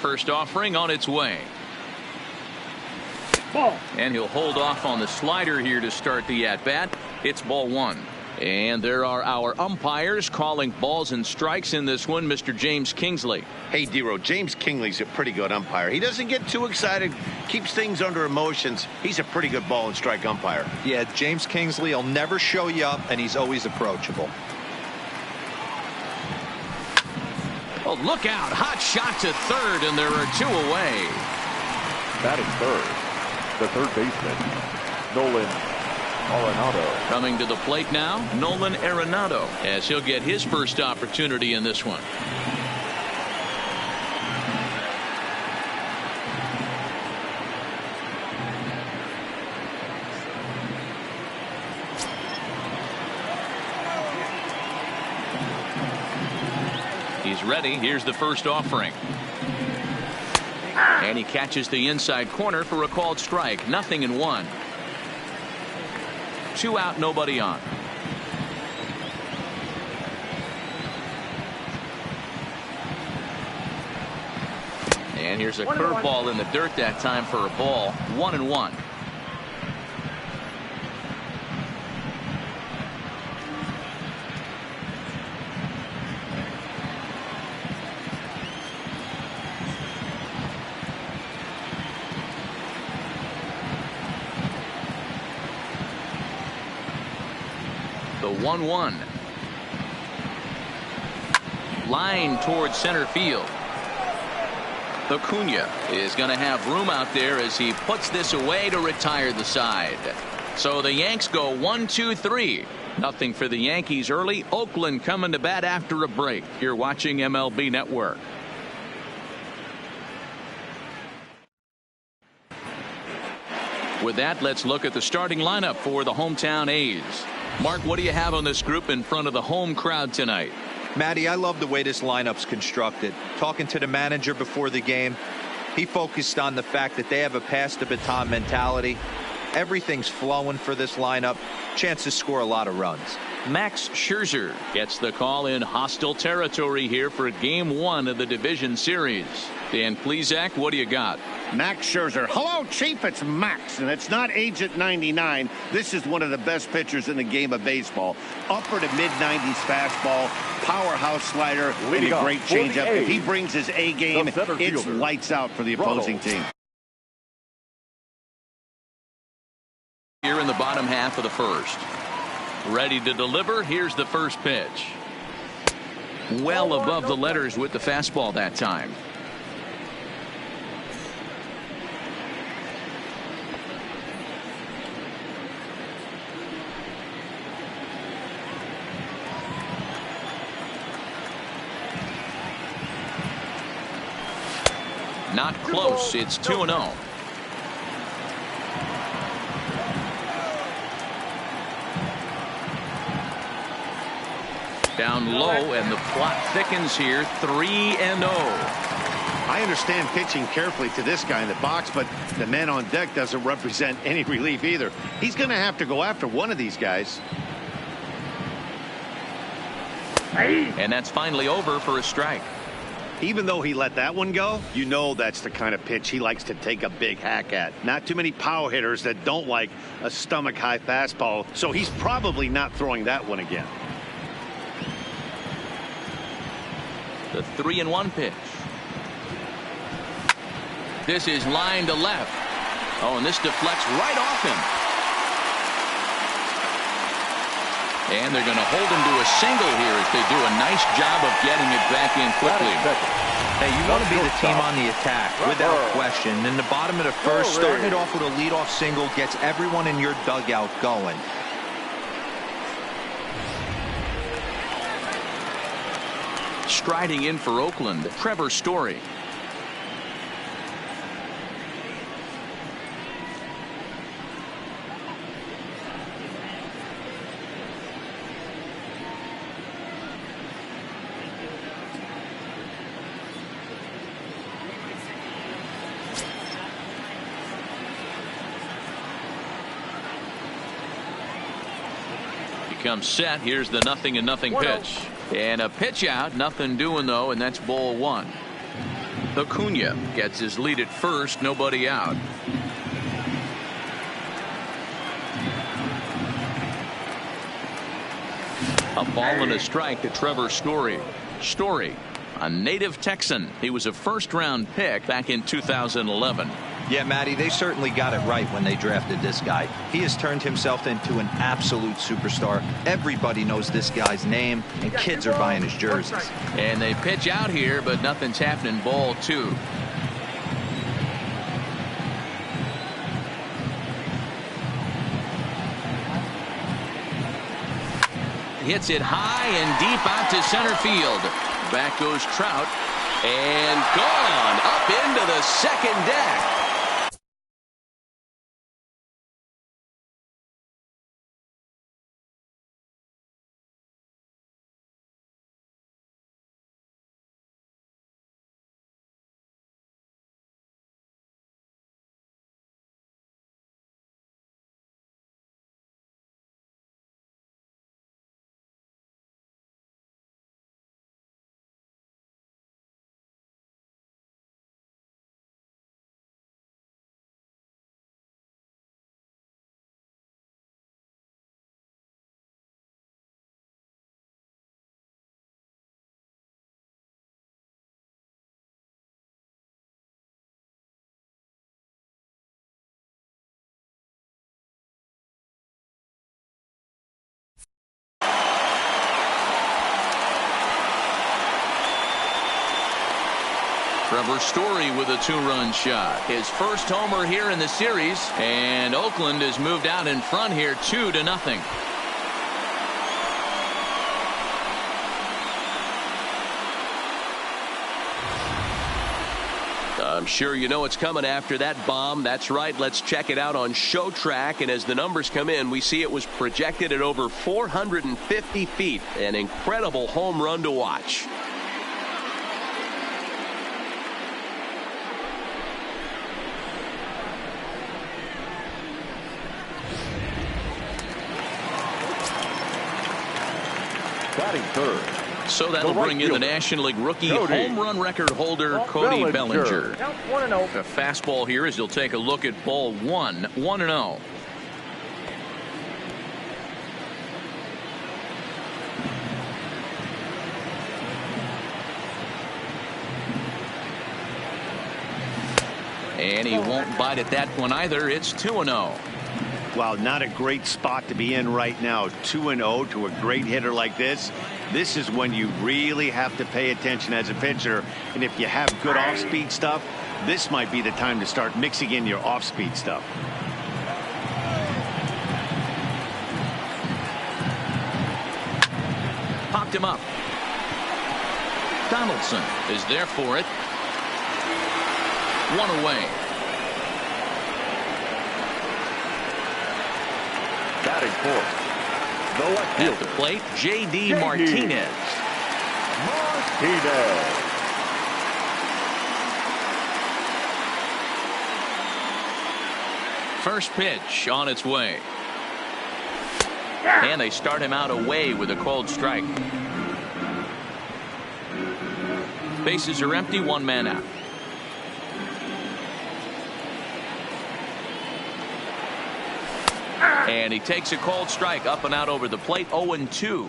First offering on its way. Ball. And he'll hold off on the slider here to start the at-bat. It's ball 1. And there are our umpires calling balls and strikes in this one, Mr. James Kingsley. Hey, Dero, James Kingsley's a pretty good umpire. He doesn't get too excited, keeps things under emotions. He's a pretty good ball and strike umpire. Yeah, James Kingsley will never show you up, and he's always approachable. Oh, look out. Hot shot to third, and there are 2 away. Batting third, the third baseman, Nolan Arenado. Coming to the plate now, Nolan Arenado, as he'll get his first opportunity in this one. He's ready. Here's the first offering. And he catches the inside corner for a called strike. 0-1. 2 out, nobody on. And here's a curveball in the dirt that time for a ball. 1-1. The 1-1. Line towards center field. Acuna is going to have room out there as he puts this away to retire the side. So the Yanks go 1-2-3. Nothing for the Yankees early. Oakland coming to bat after a break. You're watching MLB Network. With that, let's look at the starting lineup for the hometown A's. Mark, what do you have on this group in front of the home crowd tonight? Matty, I love the way this lineup's constructed. Talking to the manager before the game, he focused on the fact that they have a pass the baton mentality. Everything's flowing for this lineup. Chance to score a lot of runs. Max Scherzer gets the call in hostile territory here for game 1 of the division series. Dan Plesac, what do you got? Max Scherzer. Hello, Chief. It's Max, and it's not Agent 99. This is one of the best pitchers in the game of baseball. Upper to mid-90s fastball, powerhouse slider, and a great changeup. If he brings his A game, it's lights out for the opposing team. Here in the bottom half of the first. Ready to deliver. Here's the first pitch. Well above the letters with the fastball that time. Not close. It's 2-0. Down low, and the plot thickens here. 3-0. I understand pitching carefully to this guy in the box, but the man on deck doesn't represent any relief either. He's going to have to go after one of these guys. And that's finally over for a strike. Even though he let that one go, you know that's the kind of pitch he likes to take a big hack at. Not too many power hitters that don't like a stomach-high fastball, so he's probably not throwing that one again. The 3-1 pitch. This is line to left. Oh, and this deflects right off him. And they're going to hold him to a single here as they do a nice job of getting it back in quickly. Hey, you want to be the team on the attack, without question. In the bottom of the first, starting it off with a leadoff single gets everyone in your dugout going. Striding in for Oakland, Trevor Story. Comes set. Here's the 0-0 pitch. And a pitch out. Nothing doing though, and that's ball 1. Acuna gets his lead at first. Nobody out. A ball and a strike to Trevor Story. Story, a native Texan. He was a first-round pick back in 2011. Yeah, Matty, they certainly got it right when they drafted this guy. He has turned himself into an absolute superstar. Everybody knows this guy's name, and kids are buying his jerseys. And they pitch out here, but nothing's happening. Ball 2. Hits it high and deep out to center field. Back goes Trout, and gone up into the second deck. Trevor Story with a 2-run shot. His first homer here in the series, and Oakland has moved out in front here 2-0. I'm sure you know what's coming after that bomb. That's right. Let's check it out on Show Track. And as the numbers come in, we see it was projected at over 450 feet. An incredible home run to watch. Batting third. So that'll bring in the National League rookie home run record holder Cody Bellinger. The fastball here as he'll take a look at ball 1, 1-0. And he won't bite at that one either. It's 2-0. Wow, not a great spot to be in right now. 2-0 to a great hitter like this. This is when you really have to pay attention as a pitcher. And if you have good off-speed stuff, this might be the time to start mixing in your off-speed stuff. Popped him up. Donaldson is there for it. 1 away. Batting fourth. The left fielder. At the plate, J.D. Martinez. First pitch on its way. And they start him out away with a cold strike. Bases are empty, 1 man out. And he takes a cold strike up and out over the plate. 0-2.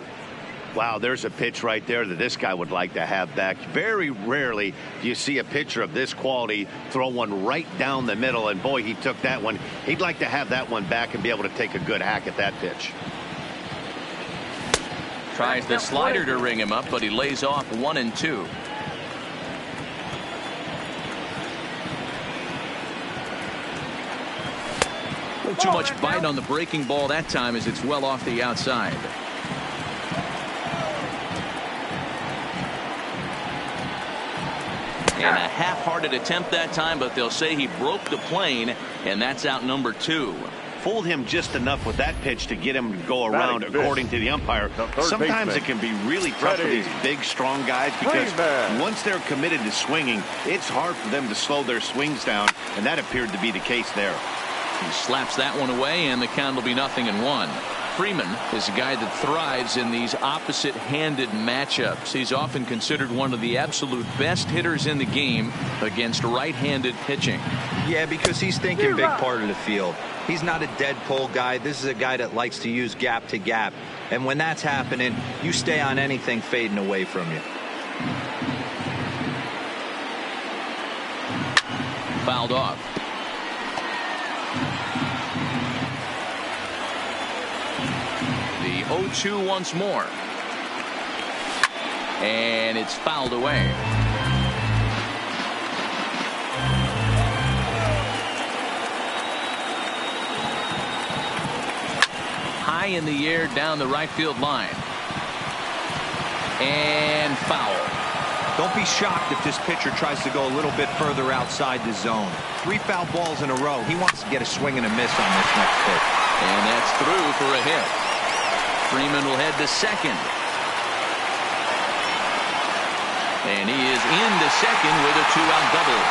Wow, there's a pitch right there that this guy would like to have back. Very rarely do you see a pitcher of this quality throw one right down the middle, and boy, he took that one. He'd like to have that one back and be able to take a good hack at that pitch. Tries the slider to ring him up, but he lays off 1-2. Too much bite on the breaking ball that time as it's well off the outside. And a half-hearted attempt that time, but they'll say he broke the plane, and that's out number 2. Fooled him just enough with that pitch to get him to go around, according to the umpire. Sometimes it can be really tough for these big, strong guys because once they're committed to swinging, it's hard for them to slow their swings down, and that appeared to be the case there. He slaps that one away, and the count will be 0-1. Freeman is a guy that thrives in these opposite-handed matchups. He's often considered one of the absolute best hitters in the game against right-handed pitching. Yeah, because he's thinking big part of the field. He's not a dead pull guy. This is a guy that likes to use gap to gap. And when that's happening, you stay on anything fading away from you. Fouled off. The 0-2 once more. And it's fouled away. High in the air down the right field line. And foul. Don't be shocked if this pitcher tries to go a little bit further outside the zone. 3 foul balls in a row. He wants to get a swing and a miss on this next pitch. And that's through for a hit. Freeman will head to second. And he is into second with a 2-out double.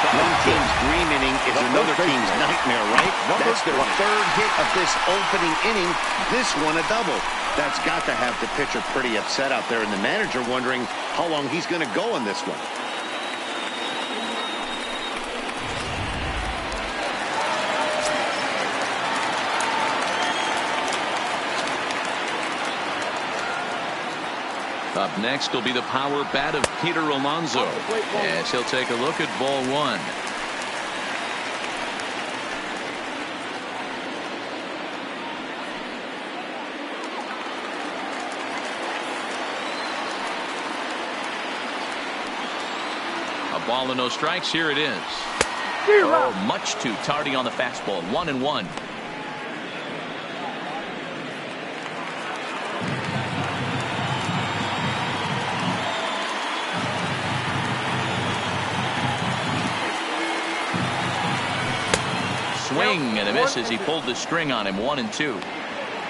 One team's dream inning is another team's nightmare, right? That's their 3rd hit of this opening inning. This one a double. That's got to have the pitcher pretty upset out there, and the manager wondering how long he's going to go on this one. Up next will be the power bat of Peter Alonso as he'll take a look at ball 1. Ball and no strikes. Here it is. Oh, much too tardy on the fastball. 1-1. Swing and a miss as he pulled the string on him. 1-2.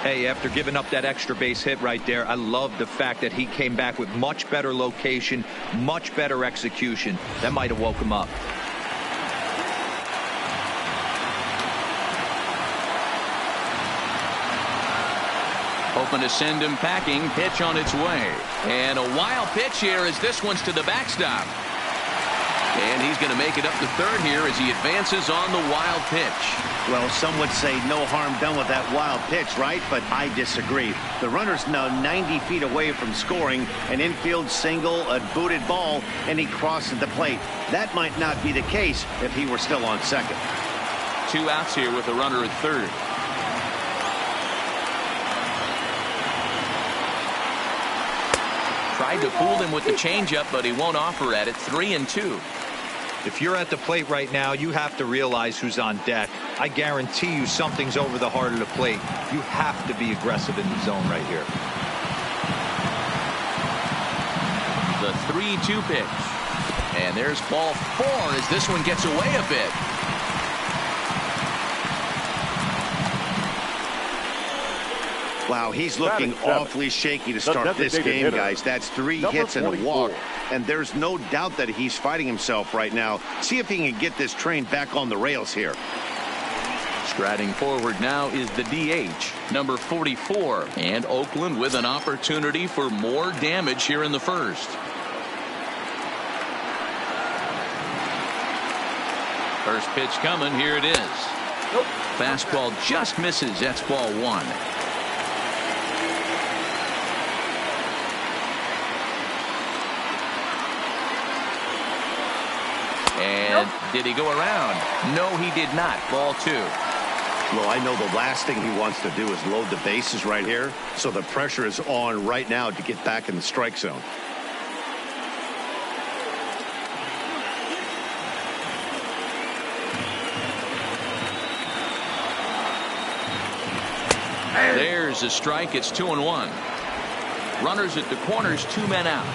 Hey, after giving up that extra base hit right there, I love the fact that he came back with much better location, much better execution. That might have woke him up. Hoping to send him packing. Pitch on its way. And a wild pitch here as this one's to the backstop. And he's going to make it up to third here as he advances on the wild pitch. Well, some would say no harm done with that wild pitch, right? But I disagree. The runner's now 90 feet away from scoring, an infield single, a booted ball, and he crosses the plate. That might not be the case if he were still on second. 2 outs here with a runner at third. Tried to fool him with the changeup, but he won't offer at it. 3-2. If you're at the plate right now, you have to realize who's on deck. I guarantee you something's over the heart of the plate. You have to be aggressive in the zone right here. The 3-2 pitch. And there's ball 4 as this one gets away a bit. Wow, he's looking awfully shaky to start this game, guys. That's 3 hits and a walk. And there's no doubt that he's fighting himself right now. See if he can get this train back on the rails here. Striding forward now is the DH, number 44. And Oakland with an opportunity for more damage here in the first. First pitch coming. Here it is. Fastball just misses. That's ball 1. And did he go around? No, he did not. Ball 2. Well, I know the last thing he wants to do is load the bases right here. So the pressure is on right now to get back in the strike zone. There's a strike. It's 2-1. Runners at the corners, 2 men out.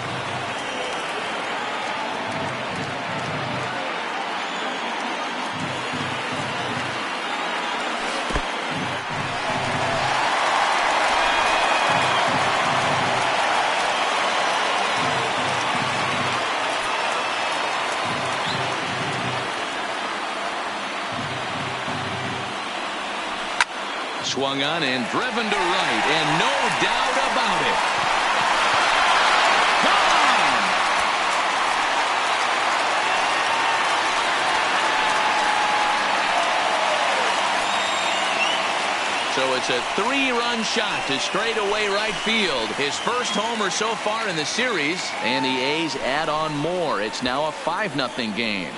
Swung on and driven to right, and no doubt about it. Gone! So it's a 3-run shot to straightaway right field. His first homer so far in the series, and the A's add on more. It's now a 5-0 game.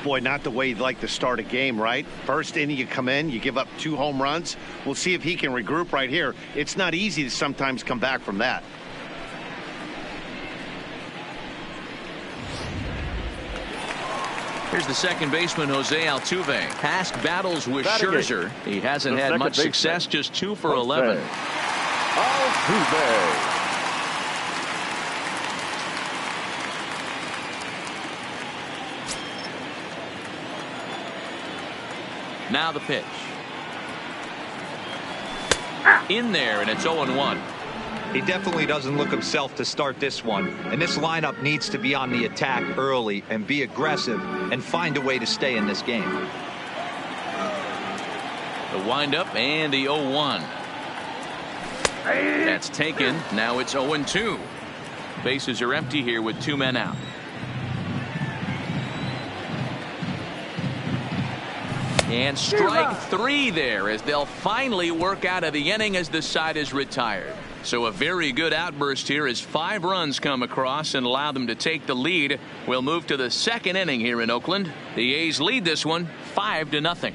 Boy, not the way you'd like to start a game, right? First inning, you come in, you give up 2 home runs. We'll see if he can regroup right here. It's not easy to sometimes come back from that. Here's the second baseman, Jose Altuve. Past battles with Scherzer. He hasn't had much success, just 2 for 11. Altuve. Now the pitch. In there, and it's 0-1. He definitely doesn't look himself to start this one. And this lineup needs to be on the attack early and be aggressive and find a way to stay in this game. The windup and the 0-1. That's taken. Now it's 0-2. Bases are empty here with 2 men out. And strike 3 there as they'll finally work out of the inning as the side is retired. So a very good outburst here as 5 runs come across and allow them to take the lead. We'll move to the second inning here in Oakland. The A's lead this one 5-0.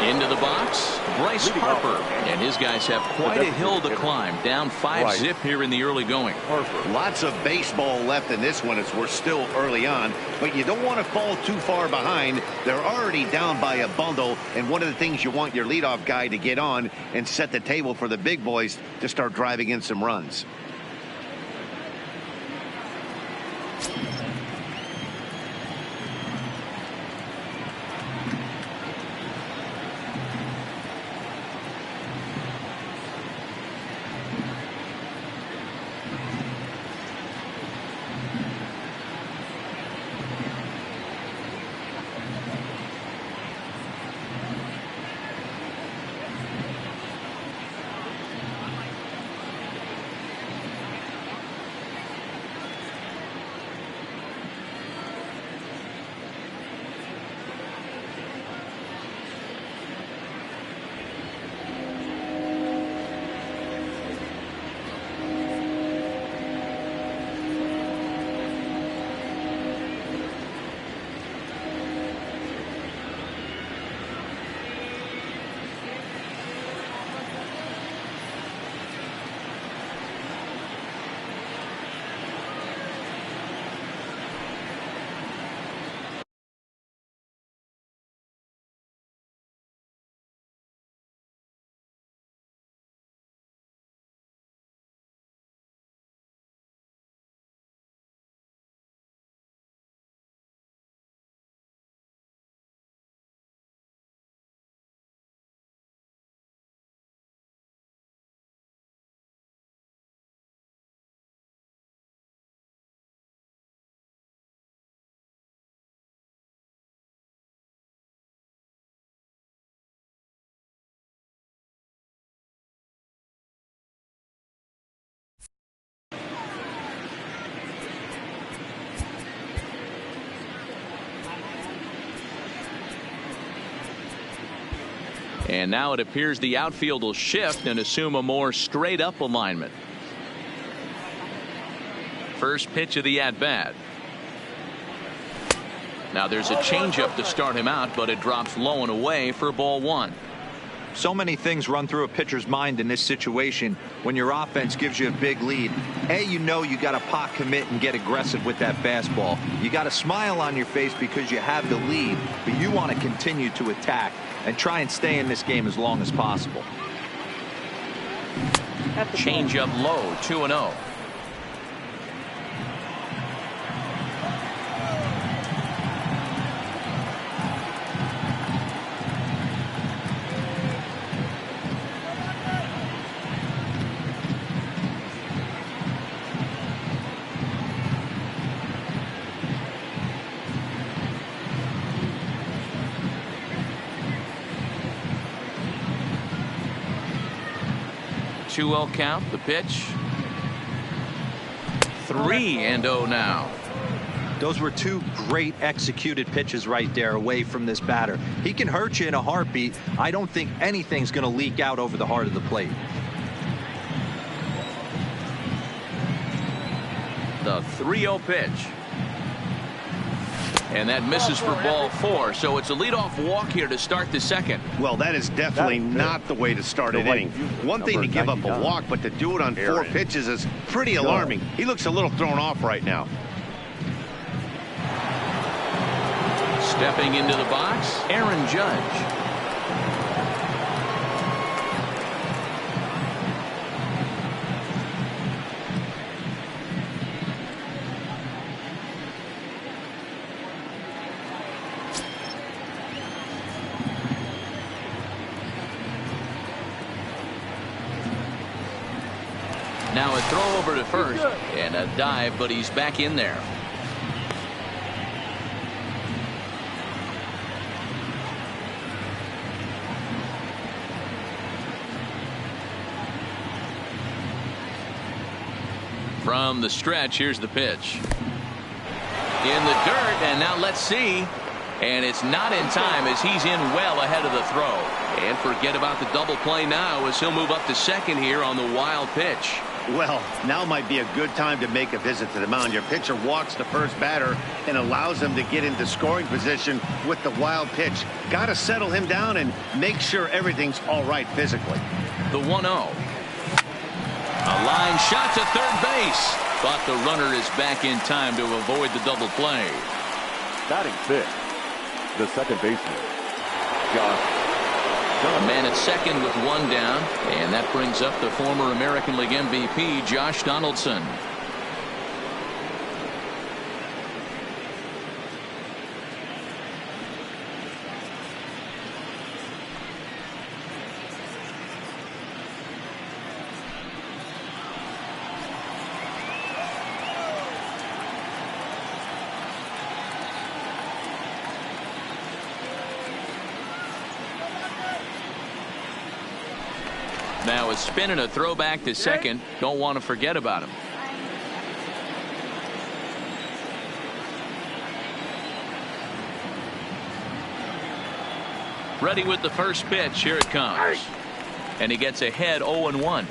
Into the box, Bryce Harper. And his guys have quite a hill to climb. Down 5-zip here in the early going. Lots of baseball left in this one as we're still early on. But you don't want to fall too far behind. They're already down by a bundle. And one of the things you want your leadoff guy to get on and set the table for the big boys to start driving in some runs. And now it appears the outfield will shift and assume a more straight up alignment. First pitch of the at bat. Now there's a changeup to start him out, but it drops low and away for ball one. So many things run through a pitcher's mind in this situation when your offense gives you a big lead. You know you got to pot commit and get aggressive with that fastball. You got a smile on your face because you have the lead, but you want to continue to attack and try and stay in this game as long as possible. Changeup low, 2-0. Count, the pitch. 3-0 now. Those were two great executed pitches right there away from this batter. He can hurt you in a heartbeat. I don't think anything's going to leak out over the heart of the plate. The 3-0 pitch. And that misses for ball four, so it's a leadoff walk here to start the second. Well, that is definitely not the way to start an inning. One thing to give up a walk, but to do it on 4 pitches is pretty alarming. He looks a little thrown off right now. Stepping into the box, Aaron Judge. Now a throw over to first and a dive, but he's back in there. From the stretch, here's the pitch. In the dirt, and now let's see. And it's not in time as he's in well ahead of the throw. And forget about the double play now as he'll move up to second here on the wild pitch. Well, now might be a good time to make a visit to the mound. Your pitcher walks the first batter and allows him to get into scoring position with the wild pitch. Got to settle him down and make sure everything's all right physically. The 1-0. A line shot to third base, but the runner is back in time to avoid the double play. Batting fifth, the second baseman, Josh. A man at second with one down, and that brings up the former American League MVP, Josh Donaldson. Now a spin and a throw back to second. Don't want to forget about him. Ready with the first pitch. Here it comes. And he gets ahead 0-1.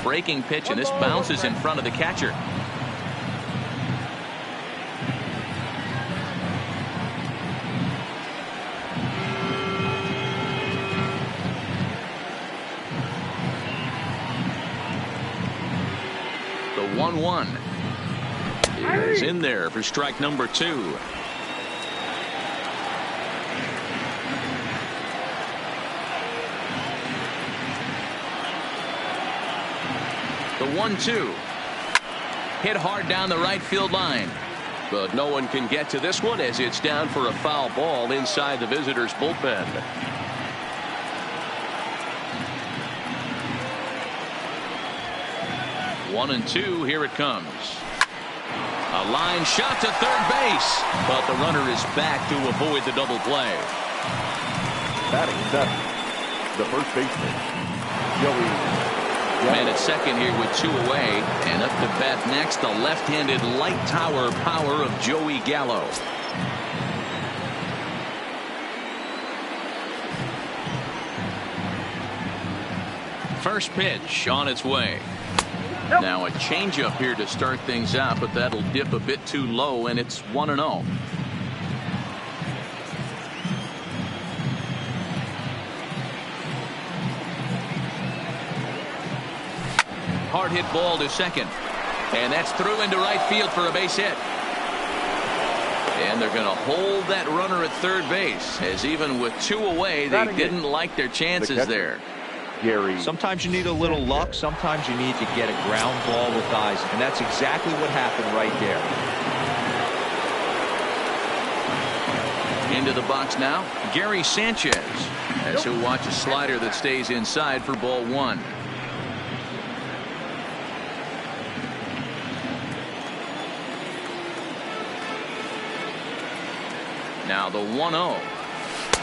Breaking pitch, and this bounces in front of the catcher. The 1-1 is in there for strike number 2. The 1-2 hit hard down the right field line, but no one can get to this one as it's down for a foul ball inside the visitors' bullpen. 1-2. Here it comes. A line shot to third base, but the runner is back to avoid the double play. Batting seventh, the first baseman, Joey. Man at second here with 2 away, and up to bat next, the left-handed light tower power of Joey Gallo. First pitch on its way. Now a changeup here to start things out, but that'll dip a bit too low, and it's 1-0. Hard hit ball to second, and that's through into right field for a base hit. And they're going to hold that runner at third base, as even with 2 away, they didn't like their chances there. Gary. Sometimes you need a little luck. Sometimes you need to get a ground ball with eyes. And that's exactly what happened right there. Into the box now, Gary Sanchez, as he'll watch a slider that stays inside for ball 1. Now the 1-0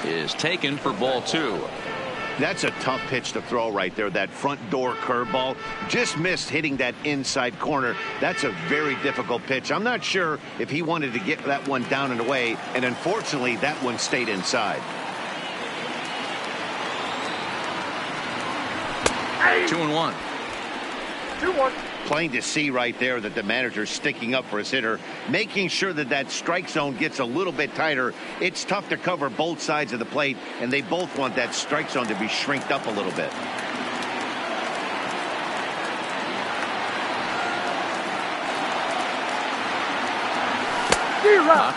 is taken for ball 2. That's a tough pitch to throw right there. That front door curveball just missed hitting that inside corner. That's a very difficult pitch. I'm not sure if he wanted to get that one down and away, and unfortunately that one stayed inside. 2-1. 2-1. Plain to see right there that the manager's sticking up for his hitter, making sure that that strike zone gets a little bit tighter. It's tough to cover both sides of the plate, and they both want that strike zone to be shrinked up a little bit.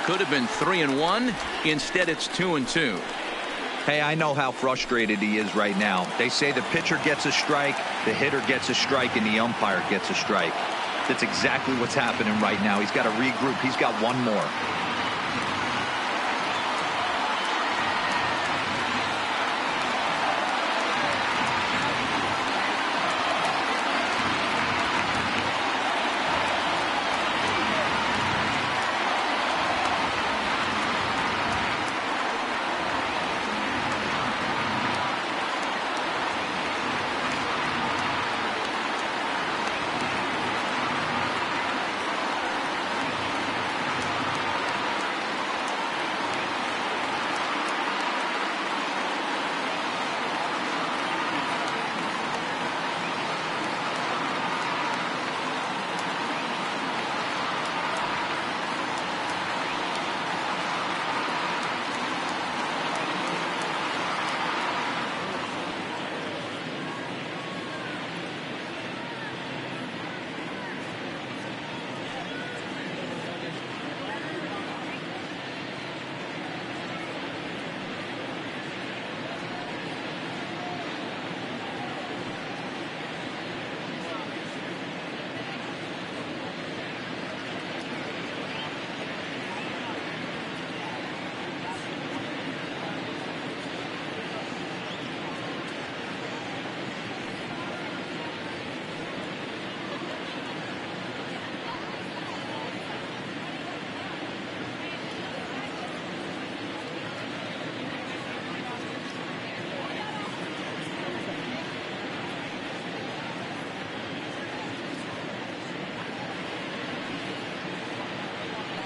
Could have been 3-1. Instead, it's 2-2. Hey, I know how frustrated he is right now. They say the pitcher gets a strike, the hitter gets a strike, and the umpire gets a strike. That's exactly what's happening right now. He's got to regroup. He's got one more.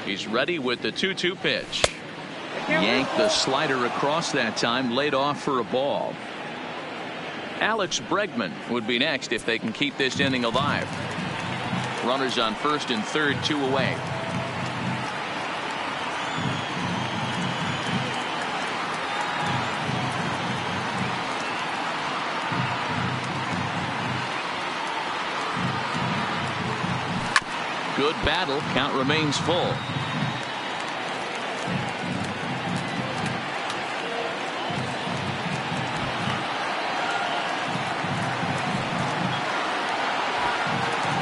He's ready with the 2-2 pitch. Yanked the slider across that time, laid off for a ball. Alex Bregman would be next if they can keep this inning alive. Runners on first and third, 2 away. Good battle. Count remains full.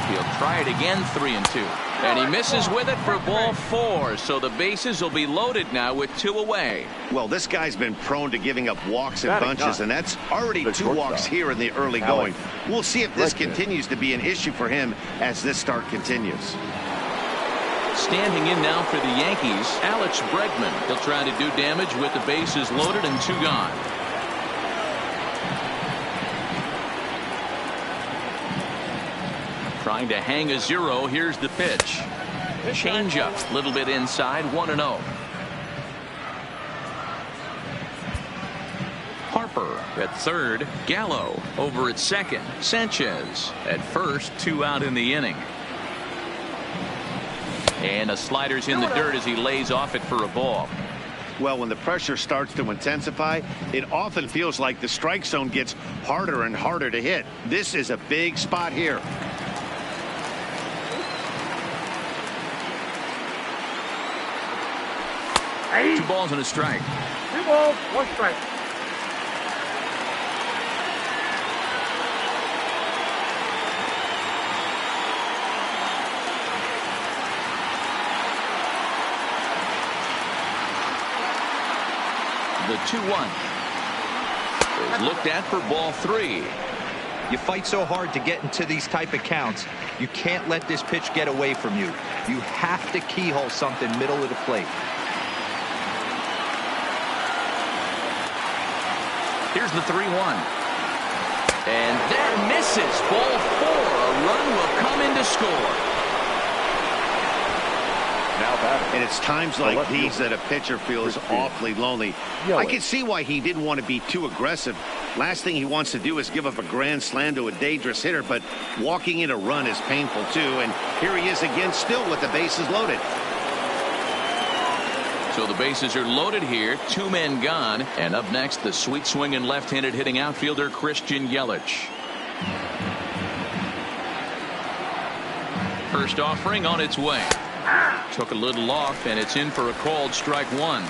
He'll try it again, 3-2. And he misses with it for ball 4. So the bases will be loaded now with 2 away. Well, this guy's been prone to giving up walks and bunches, and that's already 2 walks here in the early going. We'll see if this continues to be an issue for him as this start continues. Standing in now for the Yankees, Alex Bregman. He'll try to do damage with the bases loaded and 2 gone. Trying to hang a 0. Here's the pitch. Change up, a little bit inside, 1-0. Harper at third. Gallo over at second. Sanchez at first. 2 out in the inning. And a slider's in the dirt as he lays off it for a ball. Well, when the pressure starts to intensify, it often feels like the strike zone gets harder and harder to hit. This is a big spot here. 2 balls and a strike. 2 balls, 1 strike. The 2-1 is looked at for ball 3. You fight so hard to get into these type of counts. You can't let this pitch get away from you. You have to keyhole something middle of the plate. Here's the 3-1. And that misses. Ball 4. A run will come in to score. And it's times like these that a pitcher feels awfully lonely. I can see why he didn't want to be too aggressive. Last thing he wants to do is give up a grand slam to a dangerous hitter, but walking in a run is painful too. And here he is again, still with the bases loaded. So the bases are loaded here. 2 men gone. And up next, the sweet swinging left-handed hitting outfielder Christian Yelich. First offering on its way. Took a little off, and it's in for a called strike 1.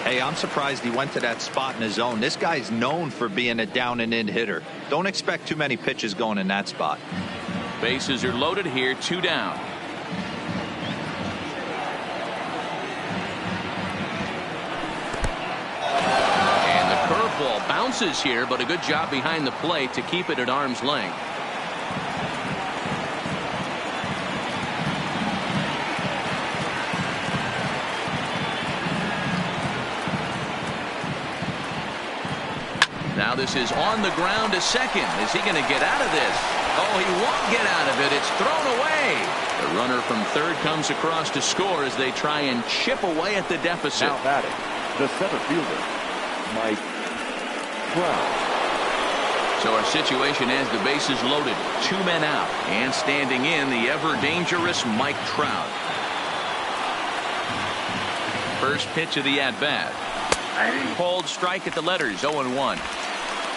Hey, I'm surprised he went to that spot in his zone. This guy's known for being a down and in hitter. Don't expect too many pitches going in that spot. Bases are loaded here, 2 down. And the curveball bounces here, but a good job behind the plate to keep it at arm's length. Now this is on the ground to second. Is he going to get out of this? Oh, he won't get out of it. It's thrown away. The runner from third comes across to score as they try and chip away at the deficit. Now batting, the center fielder, Mike Trout. So our situation has the bases loaded. 2 men out. And standing in, the ever-dangerous Mike Trout. First pitch of the at-bat. Called strike at the letters, 0-1.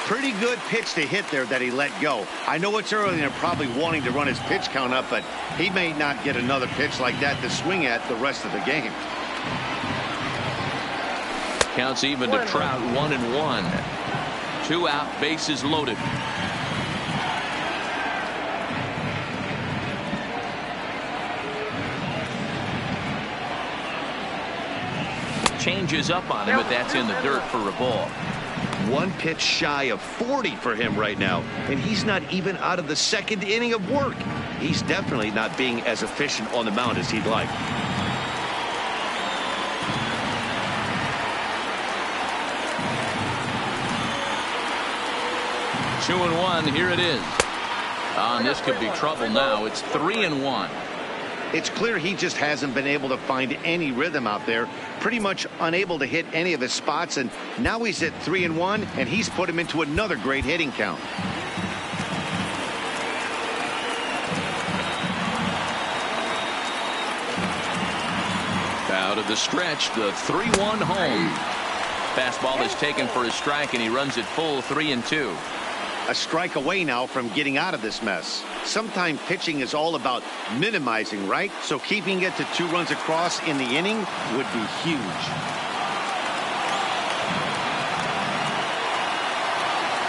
Pretty good pitch to hit there that he let go. I know it's early and they're probably wanting to run his pitch count up, but he may not get another pitch like that to swing at the rest of the game. Counts even to Trout, 1-1. 2 out, bases loaded. Changes up on him, but that's in the dirt for a ball. 1 pitch shy of 40 for him right now, and he's not even out of the 2nd inning of work. He's definitely not being as efficient on the mound as he'd like. Two and one, here it is. And this could be trouble now. It's 3-1. It's clear he just hasn't been able to find any rhythm out there, pretty much unable to hit any of his spots, and now he's at 3-1, and he's put him into another great hitting count. Out of the stretch, the 3-1 home. Fastball is taken for a strike, and he runs it full 3-2. A strike away now from getting out of this mess. Sometimes pitching is all about minimizing, right? So keeping it to 2 runs across in the inning would be huge.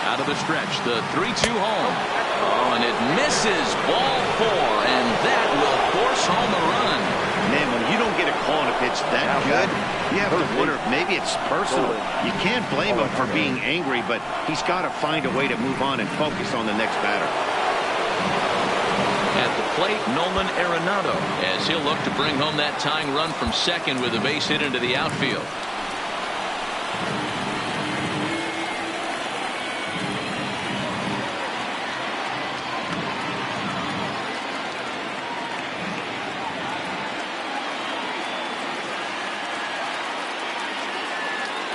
Out of the stretch, the 3-2 home. Oh, and it misses, ball 4, and that will force home a run. Man, when you don't get a call on a pitch that good, you have to wonder if maybe it's personal. You can't blame him for being angry, but he's got to find a way to move on and focus on the next batter. At the plate, Nolan Arenado, as he'll look to bring home that tying run from second with a base hit into the outfield.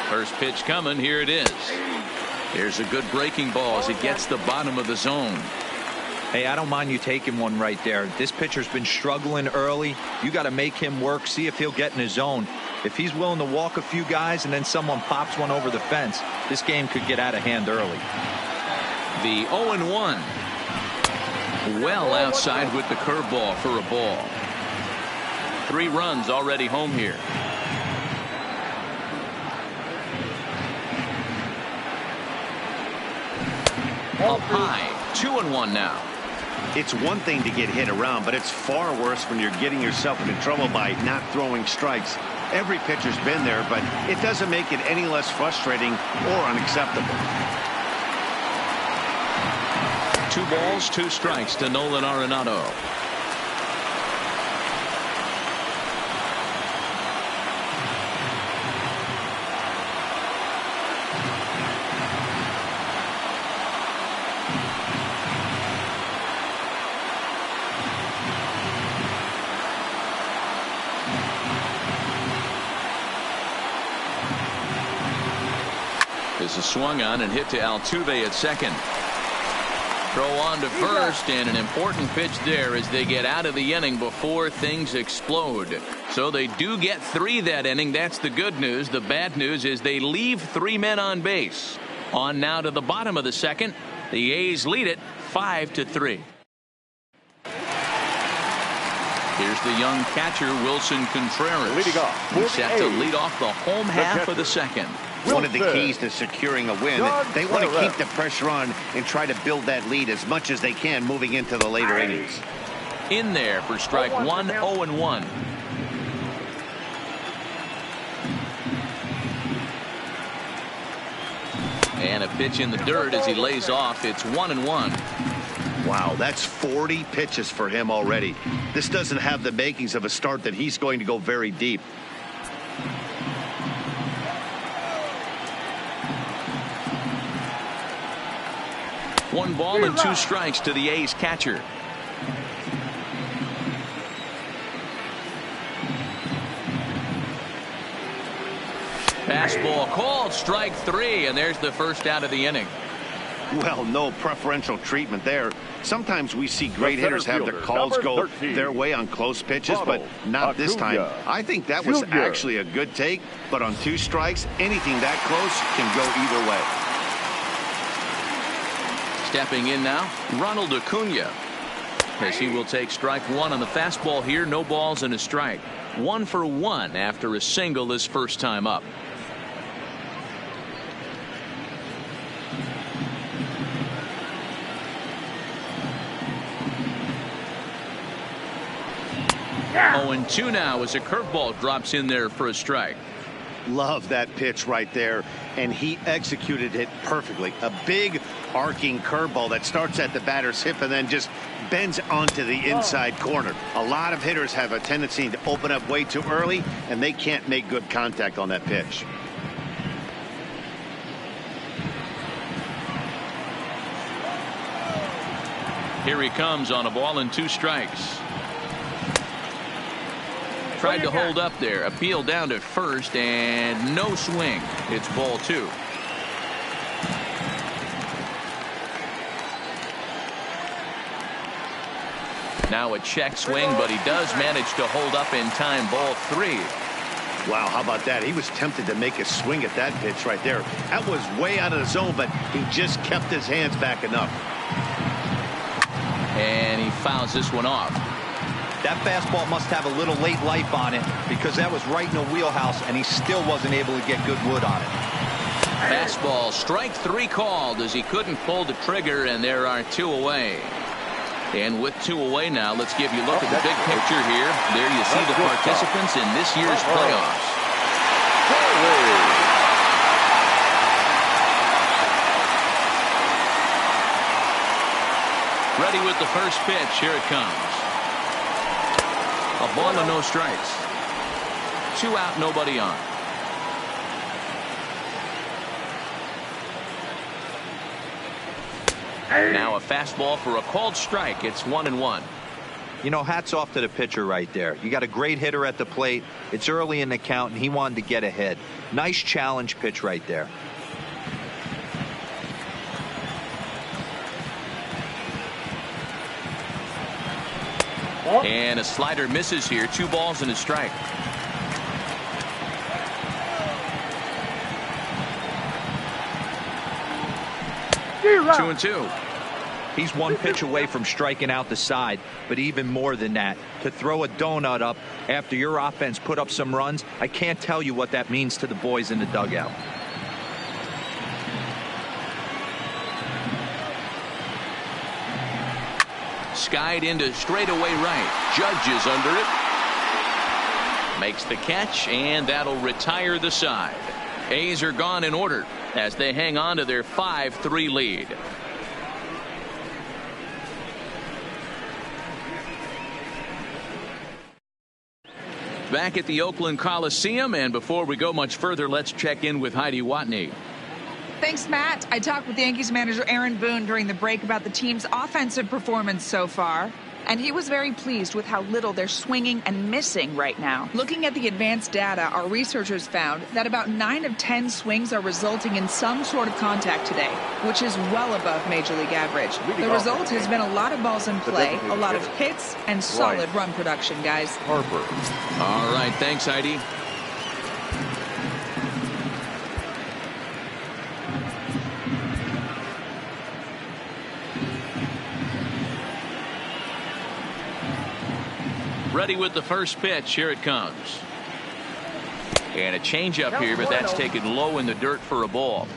First pitch coming. Here it is. Here's a good breaking ball as it gets the bottom of the zone. Hey, I don't mind you taking one right there. This pitcher's been struggling early. You got to make him work, see if he'll get in his zone. If he's willing to walk a few guys and then someone pops one over the fence, this game could get out of hand early. The 0-1. Well outside with the curveball for a ball. 3 runs already home here. Up high, 2-1 now. It's one thing to get hit around, but it's far worse when you're getting yourself into trouble by not throwing strikes. Every pitcher's been there, but it doesn't make it any less frustrating or unacceptable. 2 balls, 2 strikes to Nolan Arenado. This is swung on and hit to Altuve at second. Throw on to first, and an important pitch there as they get out of the inning before things explode. So they do get 3 that inning. That's the good news. The bad news is they leave 3 men on base. On now to the bottom of the second. The A's lead it 5-3. Here's the young catcher, Wilson Contreras. Leading off He's set to lead off the home half of the second. One of the keys to securing a win. They want to keep the pressure on and try to build that lead as much as they can moving into the later innings. In there for strike 1, 0-1. And a pitch in the dirt as he lays off. It's 1-1. Wow, that's 40 pitches for him already. This doesn't have the makings of a start that he's going to go very deep. One ball and 2 strikes to the A's catcher. Fastball called, strike 3, and there's the first out of the inning. Well, no preferential treatment there. Sometimes we see great hitters have their calls go their way on close pitches, but not this time. I think that was actually a good take, but on 2 strikes, anything that close can go either way. Stepping in now, Ronald Acuna, as he will take strike 1 on the fastball here. No balls and a strike. 1 for 1 after a single his first time up. Yeah. 0-2 now as a curveball drops in there for a strike. Love that pitch right there, and he executed it perfectly. A big arcing curveball that starts at the batter's hip and then just bends onto the inside corner. A lot of hitters have a tendency to open up way too early, and they can't make good contact on that pitch. Here he comes on a ball and 2 strikes. Tried to hold up there. Appeal down to first, and no swing. It's ball 2. Now a check swing, but he does manage to hold up in time. Ball 3. Wow, how about that? He was tempted to make a swing at that pitch right there. That was way out of the zone, but he just kept his hands back enough. And he fouls this one off. That fastball must have a little late life on it because that was right in the wheelhouse, and he still wasn't able to get good wood on it. Fastball, strike 3 called as he couldn't pull the trigger, and there are 2 away. And with 2 away now, let's give you a look at the big picture here. There you see the participants in this year's playoffs. Ready with the first pitch. Here it comes. A ball and no strikes. 2 out, nobody on. Now a fastball for a called strike. It's 1-1. You know, hats off to the pitcher right there. You got a great hitter at the plate. It's early in the count, and he wanted to get ahead. Nice challenge pitch right there. And a slider misses here. 2 balls and a strike. Two and 2. He's 1 pitch away from striking out the side, but even more than that, to throw a donut up after your offense put up some runs, I can't tell you what that means to the boys in the dugout. Skied into straightaway right. Judge is under it. Makes the catch, and that'll retire the side. A's are gone in order as they hang on to their 5-3 lead. Back at the Oakland Coliseum, and before we go much further, let's check in with Heidi Watney. Thanks, Matt. I talked with Yankees manager Aaron Boone during the break about the team's offensive performance so far, and he was very pleased with how little they're swinging and missing right now. Looking at the advanced data, our researchers found that about 9 of 10 swings are resulting in some sort of contact today, which is well above Major League average. The result has been a lot of balls in play, a lot of hits, and solid run production, guys. Harper. All right, thanks, Heidi. Ready with the first pitch. Here it comes. And a changeup here, but that's taken low in the dirt for a ball.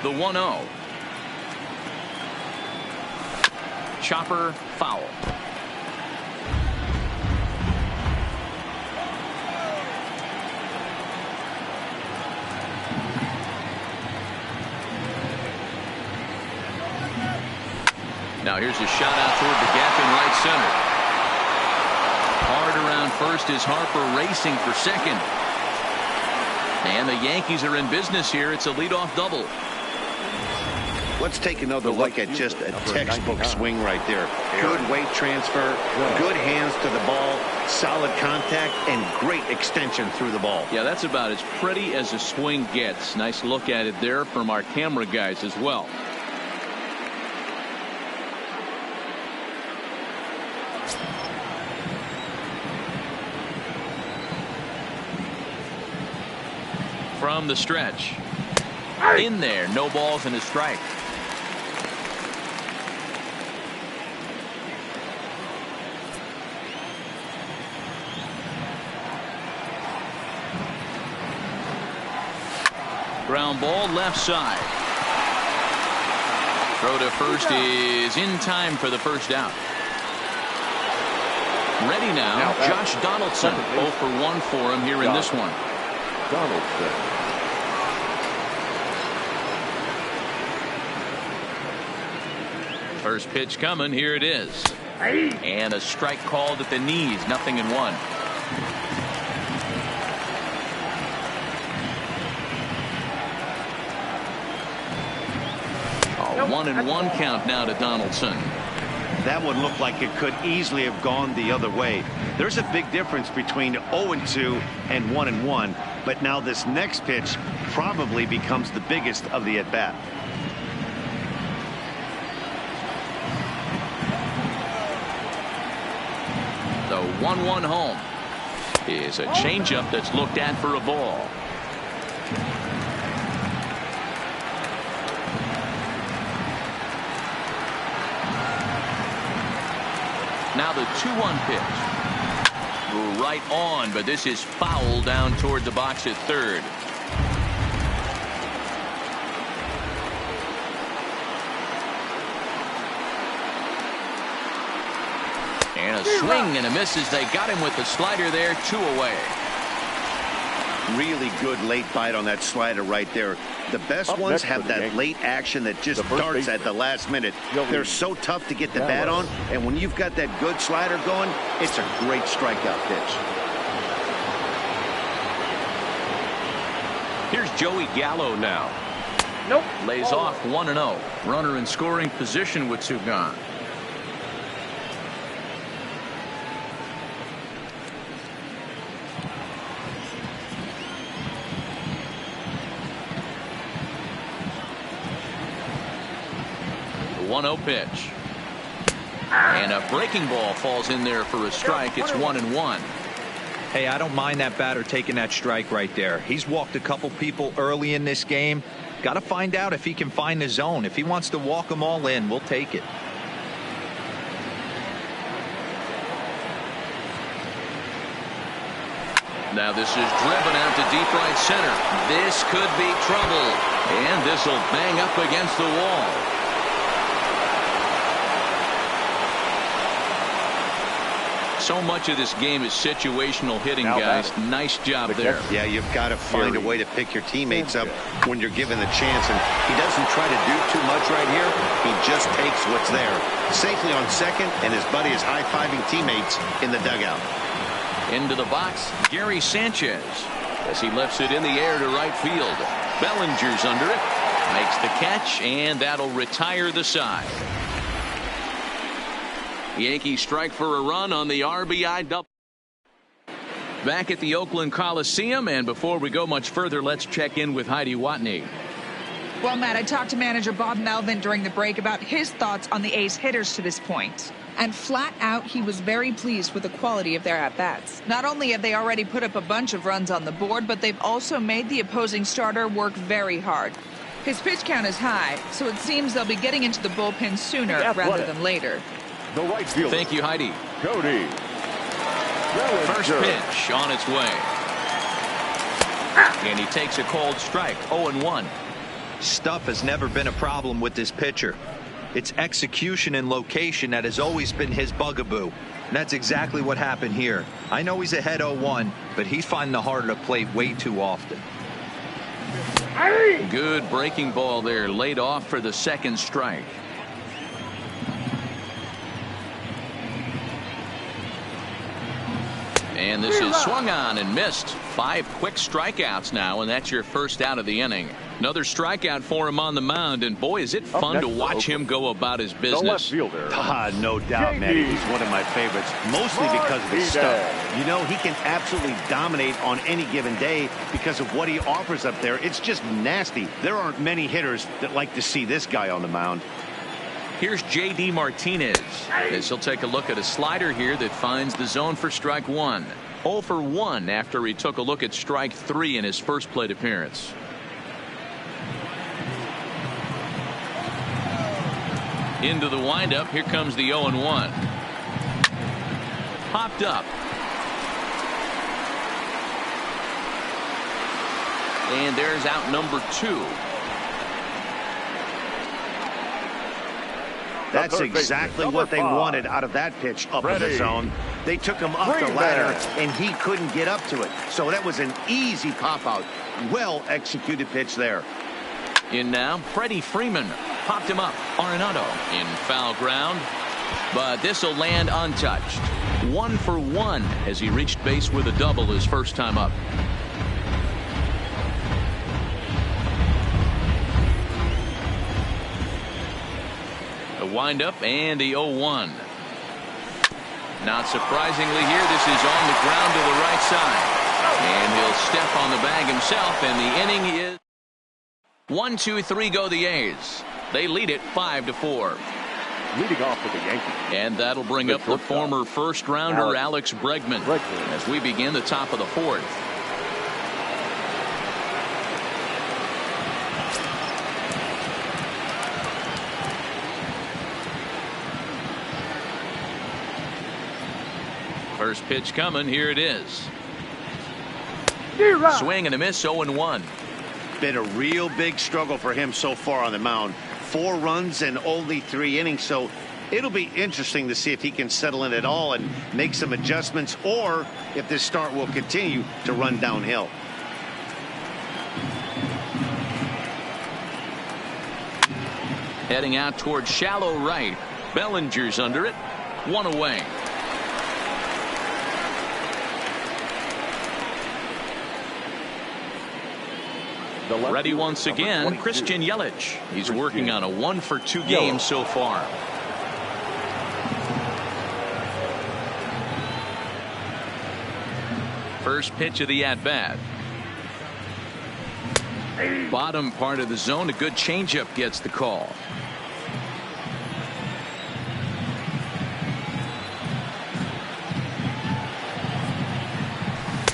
The 1-0. Chopper foul. Now here's a shot out toward the gap in right center. Hard around first is Harper racing for second. And the Yankees are in business here. It's a leadoff double. Let's take another look at just a textbook swing right there. Good weight transfer, good hands to the ball, solid contact, and great extension through the ball. Yeah, that's about as pretty as a swing gets. Nice look at it there from our camera guys as well. From the stretch. In there, no balls and a strike. Ground ball left side. Throw to first is in time for the first out. Ready now, Josh Donaldson. 0 for 1 for him here in this one. Donaldson. First pitch coming. Here it is. And a strike called at the knees. 0-1. 1-1 count now to Donaldson. That one looked like it could easily have gone the other way. There's a big difference between 0-2 and 1-1, but now this next pitch probably becomes the biggest of the at-bat. The 1-1 home is a changeup that's looked at for a ball. Now the 2-1 pitch. Right on, but this is foul down toward the box at third. And a swing and a miss as they got him with the slider there, 2 away. Really good late bite on that slider right there. The best ones have that late action that just darts at the last minute. They're so tough to get the bat on, and when you've got that good slider going, it's a great strikeout pitch. Here's Joey Gallo now. Nope. Lays off 1-0. Runner in scoring position with 2 gone. The 1-0 pitch. And a breaking ball falls in there for a strike. It's 1-1. Hey, I don't mind that batter taking that strike right there. He's walked a couple people early in this game. Got to find out if he can find the zone. If he wants to walk them all in, we'll take it. Now this is driven out to deep right center. This could be trouble. And this will bang up against the wall. So much of this game is situational hitting, guys. Nice job there. Yeah, you've got to find a way to pick your teammates up when you're given the chance. And he doesn't try to do too much right here. He just takes what's there. Safely on second, and his buddy is high-fiving teammates in the dugout. Into the box, Gary Sanchez, as he lifts it in the air to right field. Bellinger's under it, makes the catch, and that'll retire the side. Yankees strike for a run on the RBI double. Back at the Oakland Coliseum, and before we go much further, let's check in with Heidi Watney. Well, Matt, I talked to manager Bob Melvin during the break about his thoughts on the A's hitters to this point. And flat out, he was very pleased with the quality of their at-bats. Not only have they already put up a bunch of runs on the board, but they've also made the opposing starter work very hard. His pitch count is high, so it seems they'll be getting into the bullpen sooner rather than later. The right fielder. Thank you, Heidi. Cody. First pitch on its way. And he takes a called strike, 0-1. Stuff has never been a problem with this pitcher. It's execution and location that has always been his bugaboo. And that's exactly what happened here. I know he's ahead 0-1, but he's finding the harder to plate way too often. Good breaking ball there, laid off for the second strike. And this is swung on and missed. 5 quick strikeouts now, and that's your first out of the inning. Another strikeout for him on the mound, and boy, is it fun to watch him go about his business. No doubt, Matty. He's one of my favorites, mostly because of his stuff. You know, he can absolutely dominate on any given day because of what he offers up there. It's just nasty. There aren't many hitters that like to see this guy on the mound. Here's J.D. Martinez, as he'll take a look at a slider here that finds the zone for strike 1. 0 for 1 after he took a look at strike 3 in his first plate appearance. Into the windup. Here comes the 0-1. Popped up. And there's out number 2. That's exactly what they wanted out of that pitch up in the zone. They took him up the ladder, and he couldn't get up to it. So that was an easy pop-out. Well-executed pitch there. In now, Freddie Freeman popped him up. Arenado in foul ground, but this will land untouched. 1 for 1 as he reached base with a double his first time up. windup and the 0-1. Not surprisingly here, this is on the ground to the right side. And he'll step on the bag himself, and the inning is 1-2-3 go the A's. They lead it 5-4. Leading off for the Yankees. And that'll bring up the former first-rounder Alex Bregman as we begin the top of the fourth. First pitch coming. Here it is. Swing and a miss. 0-1. Been a real big struggle for him so far on the mound. 4 runs and only 3 innings, so it'll be interesting to see if he can settle in at all and make some adjustments, or if this start will continue to run downhill. Heading out toward shallow right. Bellinger's under it. 1 away. Ready once again, Christian Yelich. He's working on a 1-for-2 game so far. First pitch of the at-bat. Bottom part of the zone, a good changeup gets the call.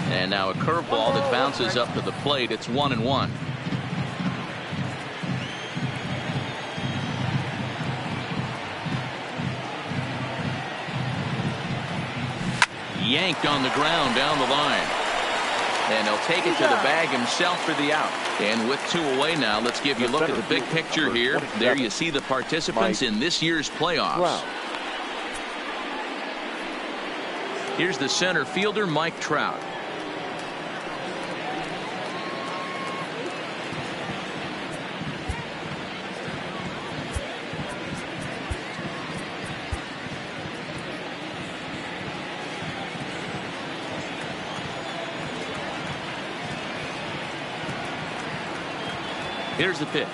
And now a curveball that bounces up to the plate. It's 1-1. Yanked on the ground down the line. And he'll take it to the bag himself for the out. And with 2 away now, let's give you a look at the big picture here. There you see the participants in this year's playoffs. Here's the center fielder, Mike Trout. Here's the pitch.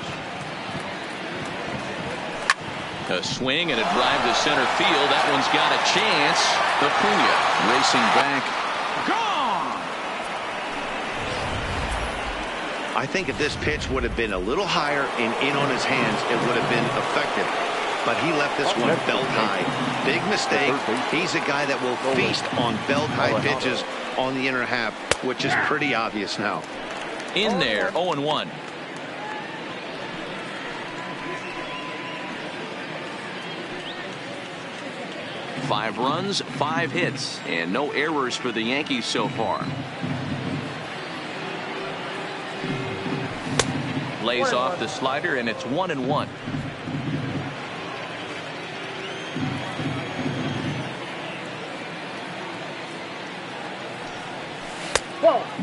A swing and a drive to center field. That one's got a chance. Acuna racing back. Gone! I think if this pitch would have been a little higher and in on his hands, it would have been effective. But he left this one belt high. Big mistake. He's a guy that will feast on belt high pitches on the inner half, which is pretty obvious now. In there, 0-1. Five runs, 5 hits, and no errors for the Yankees so far. Lays off the slider, and it's 1-1.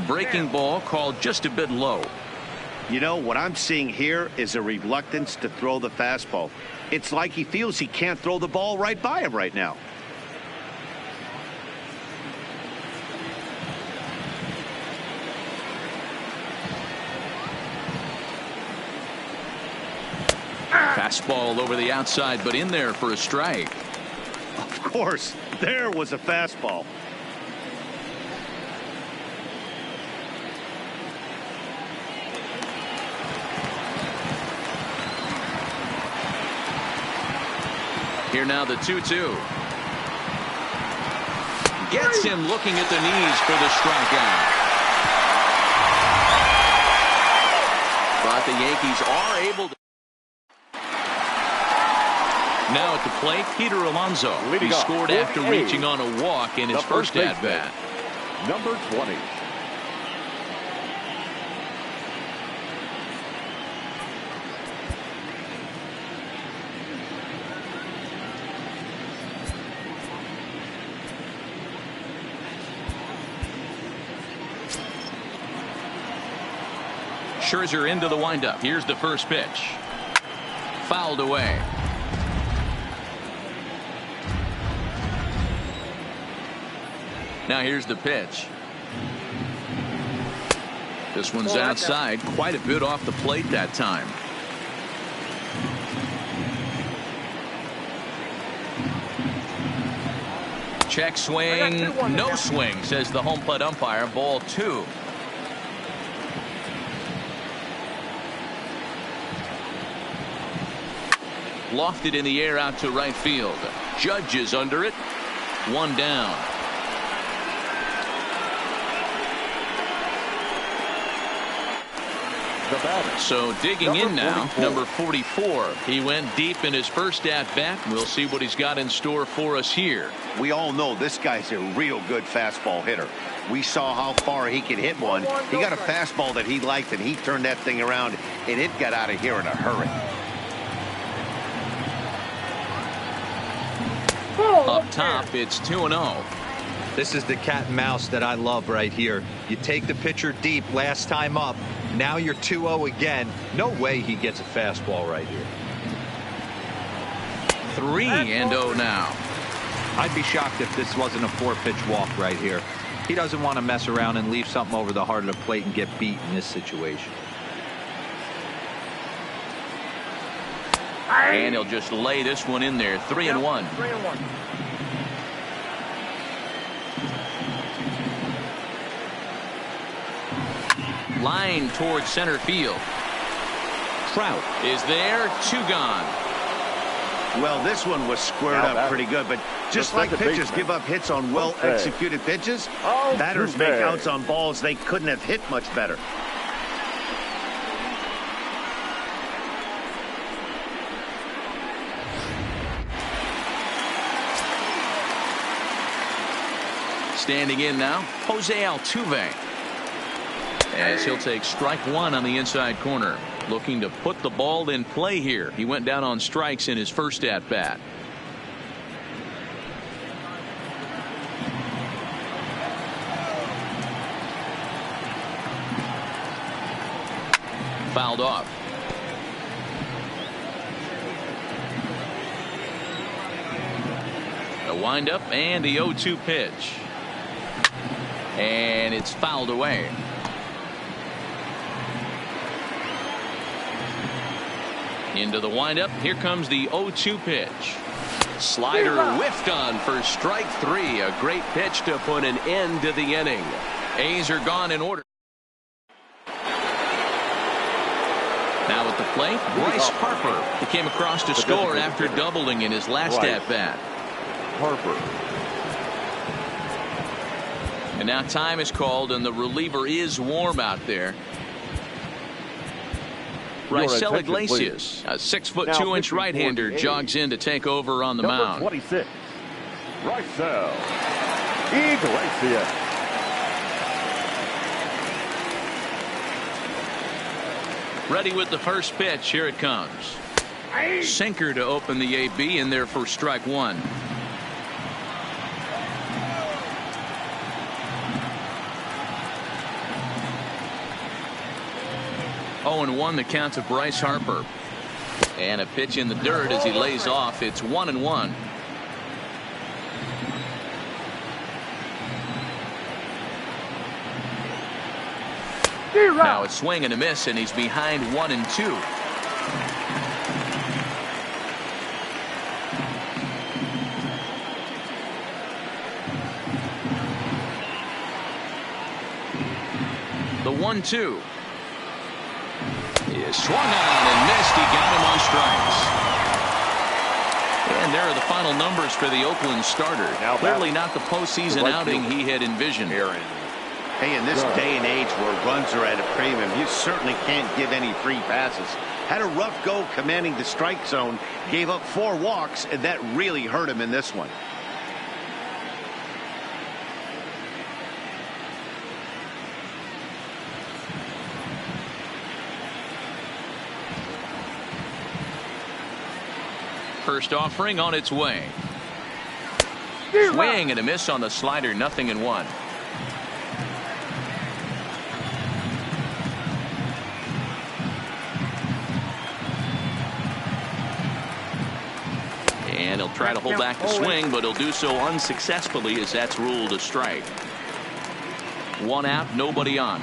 Breaking ball called just a bit low. You know, what I'm seeing here is a reluctance to throw the fastball. It's like he feels he can't throw the ball right by him right now. Fastball over the outside, but in there for a strike. Of course, there was a fastball. Here now the 2-2. Gets him looking at the knees for the strikeout. But the Yankees are able to. Now at the plate, Peter Alonso. He scored after reaching on a walk in his first at-bat. Number 20. Scherzer into the windup. Here's the first pitch. Fouled away. Now here's the pitch. This one's outside, quite a bit off the plate that time. Check swing, no swing, says the home plate umpire. Ball 2. Lofted in the air out to right field. Judge is under it. 1 down. So digging in now, number 44. He went deep in his first at bat. We'll see what he's got in store for us here. We all know this guy's a real good fastball hitter. We saw how far he could hit one. He got a fastball that he liked, and he turned that thing around, and it got out of here in a hurry. Up top, it's 2-0. This is the cat and mouse that I love right here. You take the pitcher deep last time up. Now you're 2-0 again. No way he gets a fastball right here. 3-0 now. I'd be shocked if this wasn't a 4-pitch walk right here. He doesn't want to mess around and leave something over the heart of the plate and get beat in this situation. And he'll just lay this one in there. 3-1. 3-1. Line towards center field. Trout is there. 2 gone. Well, this one was squared up pretty good, but just like pitchers give up hits on well-executed pitches, batters make outs on balls they couldn't have hit much better. Standing in now, Jose Altuve, as he'll take strike 1 on the inside corner, looking to put the ball in play here. He went down on strikes in his first at bat. Fouled off. A windup and the 0-2 pitch. And it's fouled away. Into the windup. Here comes the 0-2 pitch. Slider whiffed on for strike 3. A great pitch to put an end to the inning. A's are gone in order. Now at the plate, Bryce Harper. He came across to score after doubling in his last at bat. Harper. And now time is called, and the reliever is warm out there. Raisel Iglesias, a 6'2" right-hander, jogs in to take over on the mound. 26, Raisel Iglesias. Ready with the first pitch. Here it comes. Sinker to open the AB, in there for strike 1. Oh, and 1 the count to Bryce Harper. And a pitch in the dirt as he lays off. It's 1-1. Now a swing and a miss, and he's behind 1-2. The 1-2 is swung on and missed. He got him on strikes. And there are the final numbers for the Oakland starter. Clearly not the postseason outing he had envisioned. Hey, in this day and age where runs are at a premium, you certainly can't give any free passes. Had a rough go commanding the strike zone, gave up 4 walks, and that really hurt him in this one. First offering on its way. Swing and a miss on the slider. 0-1. And he'll try to hold back the swing, but he'll do so unsuccessfully as that's ruled a strike. 1 out, nobody on.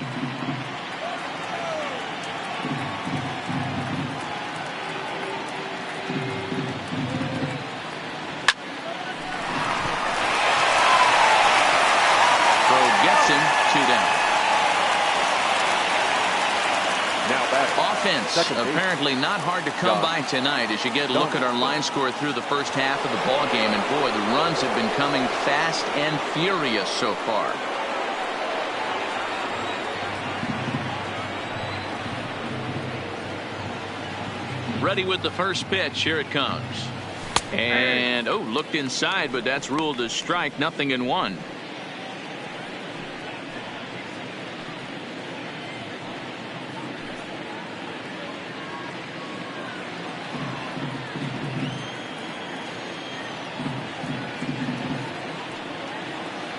offense apparently not hard to come by tonight as you get a look at our line score through the first half of the ball game. And boy, the runs have been coming fast and furious so far. Ready with the first pitch. Here it comes. And looked inside, but that's ruled as strike. 0-1.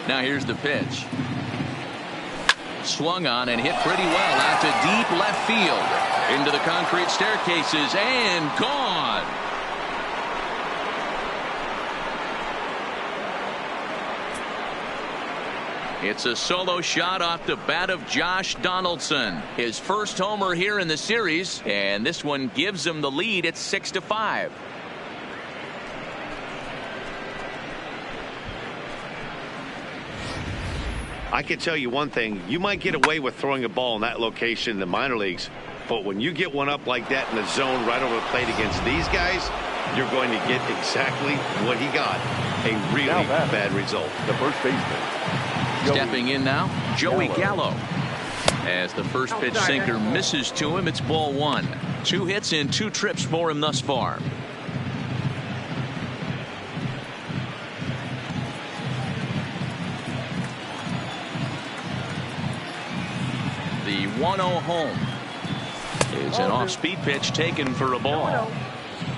Now here's the pitch. Swung on and hit pretty well out to deep left field. Into the concrete staircases and gone. It's a solo shot off the bat of Josh Donaldson. His first homer here in the series, and this one gives him the lead. It's 6-5. I can tell you one thing. You might get away with throwing a ball in that location in the minor leagues, but when you get one up like that in the zone right over the plate against these guys, you're going to get exactly what he got. A really bad result. The first baseman. Stepping in now, Joey Gallo. As the first pitch sinker misses to him, it's ball 1. 2 hits and 2 trips for him thus far. The 1-0 home is an off-speed pitch taken for a ball.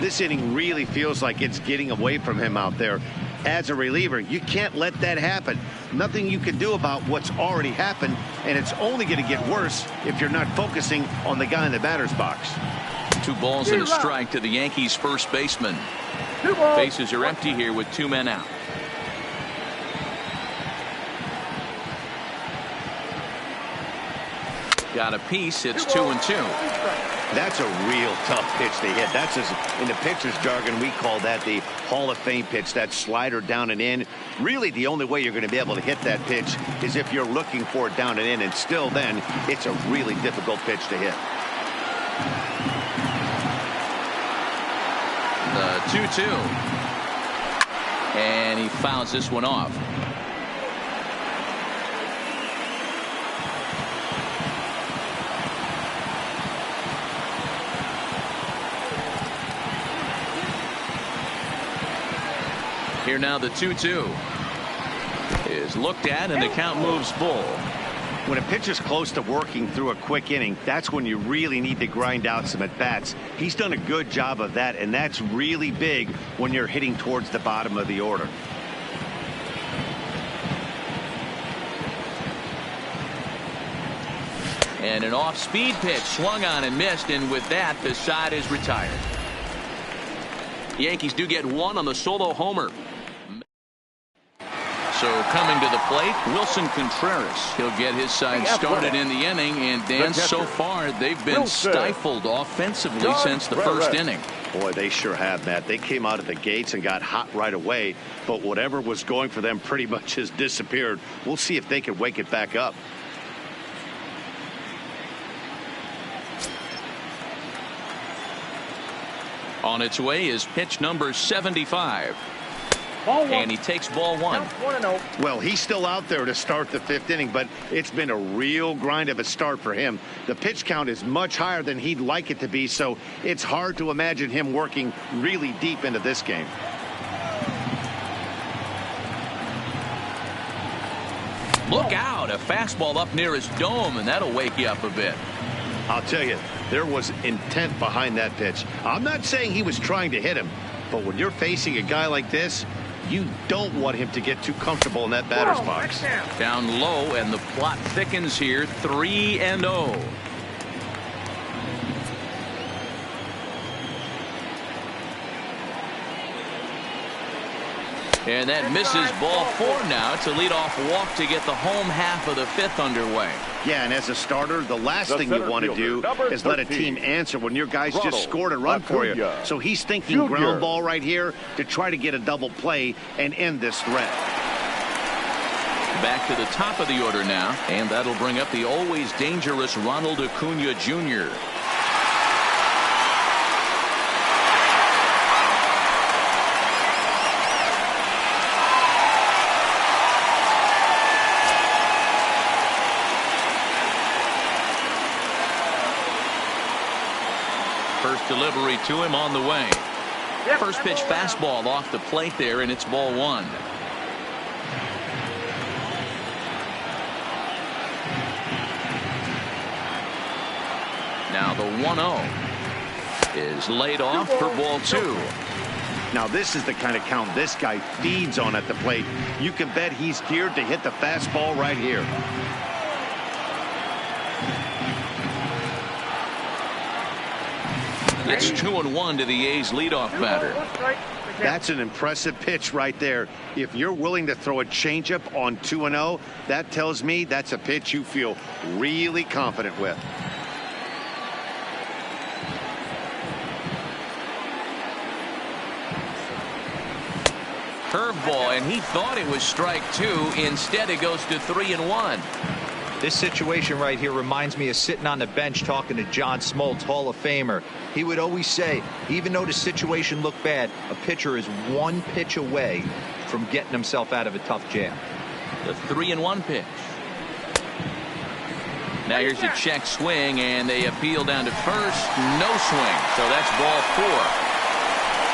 This inning really feels like it's getting away from him out there. As a reliever, you can't let that happen. Nothing you can do about what's already happened, and it's only going to get worse if you're not focusing on the guy in the batter's box. 2 balls and a strike to the Yankees first baseman. Bases are empty here with 2 men out. Got a piece. It's 2-2. That's a real tough pitch to hit. That's in the pitcher's jargon, we call that the Hall of Fame pitch. That slider down and in. Really, the only way you're going to be able to hit that pitch is if you're looking for it down and in, and still then it's a really difficult pitch to hit. The 2-2. And he fouls this one off. Here now the 2-2 is looked at and the count moves full. When a pitcher's close to working through a quick inning, that's when you really need to grind out some at-bats. He's done a good job of that, and that's really big when you're hitting towards the bottom of the order. And an off-speed pitch swung on and missed, and with that the side is retired. The Yankees do get 1 on the solo homer. So coming to the plate, Wilson Contreras. He'll get his side started in the inning, and Dan, so far they've been stifled offensively since the first inning. Boy, they sure have, Matt. They came out of the gates and got hot right away, but whatever was going for them pretty much has disappeared. We'll see if they can wake it back up. On its way is pitch number 75. And he takes ball 1. Well, he's still out there to start the 5th inning, but it's been a real grind of a start for him. The pitch count is much higher than he'd like it to be, so it's hard to imagine him working really deep into this game. Look out, a fastball up near his dome, and that'll wake you up a bit. I'll tell you, there was intent behind that pitch. I'm not saying he was trying to hit him, but when you're facing a guy like this, you don't want him to get too comfortable in that batter's box. Down low, and the plot thickens here, 3-0. And that misses ball 4 now to lead off walk to get the home half of the 5th underway. Yeah, and as a starter, the last thing you want to do is let a team answer when your guys just scored a run for you. So he's thinking ground ball right here to try to get a double play and end this threat. Back to the top of the order now, and that'll bring up the always dangerous Ronald Acuna Jr. First delivery to him on the way. First pitch fastball off the plate there, and it's ball one. Now the 1-0 is laid off for ball two. Now this is the kind of count this guy feeds on at the plate. You can bet he's geared to hit the fastball right here. It's 2-1 to the A's leadoff batter. That's an impressive pitch right there. If you're willing to throw a changeup on 2-0, that tells me that's a pitch you feel really confident with. Curveball, and he thought it was strike two. Instead, it goes to 3-1. This situation right here reminds me of sitting on the bench talking to John Smoltz, Hall of Famer. He would always say, even though the situation looked bad, a pitcher is one pitch away from getting himself out of a tough jam. The 3-1 pitch. Now here's a check swing, and they appeal down to first. No swing, so that's ball four.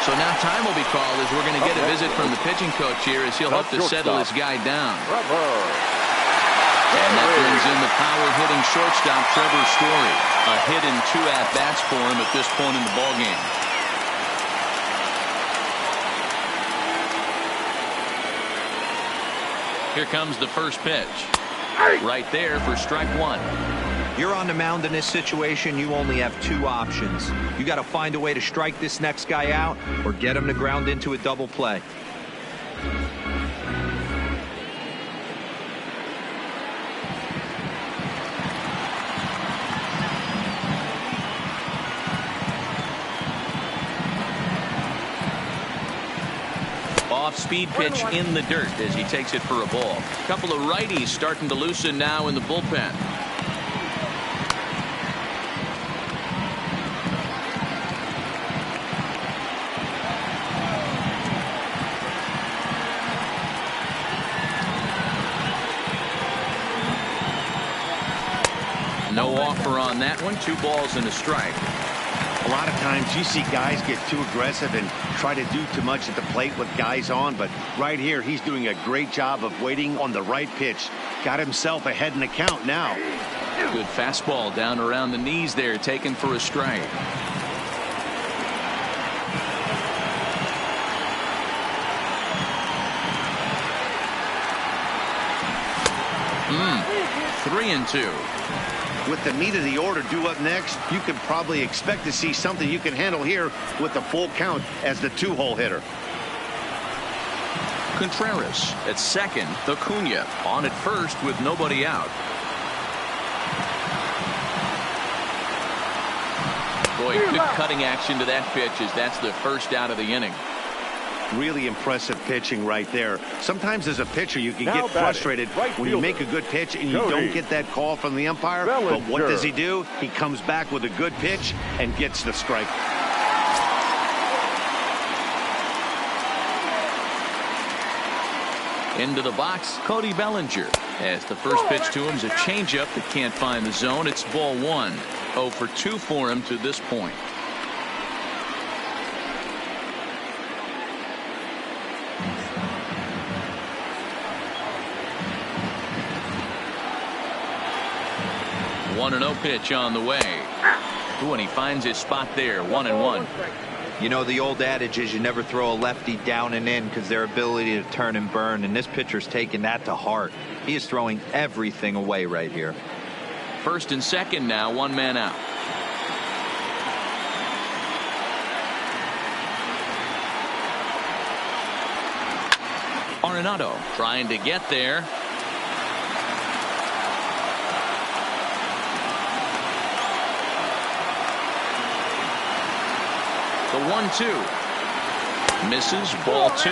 So now time will be called as we're going to get a visit from the pitching coach here as he'll hope to settle his guy down. And that brings in the power-hitting shortstop, Trevor Story. A hit in 2 at-bats for him at this point in the ballgame. Here comes the first pitch. Right there for strike one. You're on the mound in this situation, you only have two options. You got to find a way to strike this next guy out or get him to ground into a double play. Off-speed pitch in the dirt as he takes it for a ball. A couple of righties starting to loosen now in the bullpen. No offer on that one. 2 balls and a strike. A lot of times you see guys get too aggressive and try to do too much at the plate with guys on, but right here he's doing a great job of waiting on the right pitch. Got himself ahead in the count now. Good fastball down around the knees there, taken for a strike. Three and two. With the meat of the order due up next, you can probably expect to see something you can handle here with the full count as the 2-hole hitter. Contreras at second. Acuna on at first with nobody out. Boy, good cutting action to that pitch as that's the first out of the inning. Really impressive pitching right there. Sometimes as a pitcher you can get frustrated when you make a good pitch and you don't get that call from the umpire. But what does he do? He comes back with a good pitch and gets the strike. Into the box, Cody Bellinger. As the first pitch to him is a changeup that can't find the zone. It's ball one. 0 for 2 for him to this point. One and 0 pitch on the way. Ooh, and he finds his spot there. 1-1. You know, the old adage is you never throw a lefty down and in because their ability to turn and burn, and this pitcher's taking that to heart. He is throwing everything away right here. First and second now, 1 man out. Arenado trying to get there. The 1-2 misses, ball 2.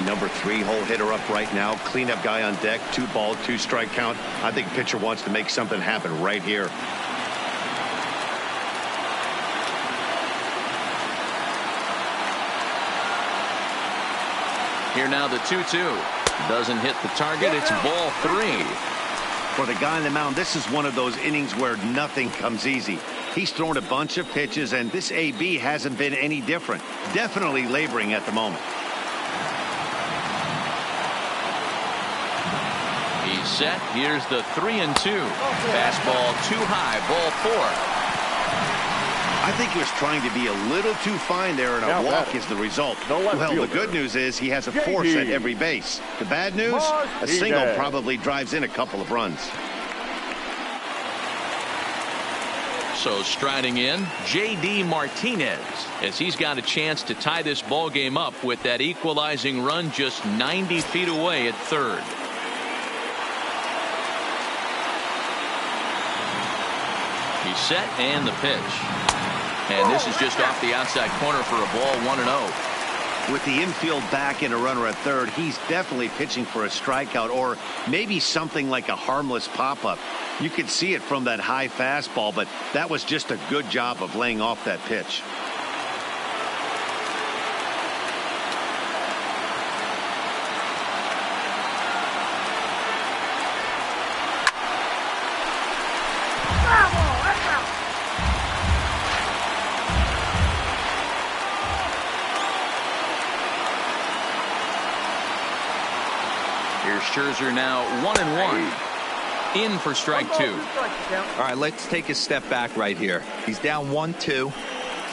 Number 3-hole hitter up right now. Cleanup guy on deck. 2-ball, 2-strike count. I think pitcher wants to make something happen right here. Here now the 2-2 doesn't hit the target. It's ball 3. For the guy on the mound, this is one of those innings where nothing comes easy. He's thrown a bunch of pitches, and this AB hasn't been any different. Definitely laboring at the moment. He's set. Here's the 3-2. Fastball too high. Ball 4. I think he was trying to be a little too fine there, and a walk is the result. Well, the good news is he has a force at every base. The bad news? A single probably drives in a couple of runs. So striding in, J.D. Martinez, as he's got a chance to tie this ball game up with that equalizing run just 90 feet away at third. He's set, and the pitch. And this is just off the outside corner for a ball, 1-0. With the infield back and a runner at third, he's definitely pitching for a strikeout or maybe something like a harmless pop-up. You could see it from that high fastball, but that was just a good job of laying off that pitch. Here's Scherzer now 1-1. In for strike 2. All right, let's take a step back right here. He's down 1-2,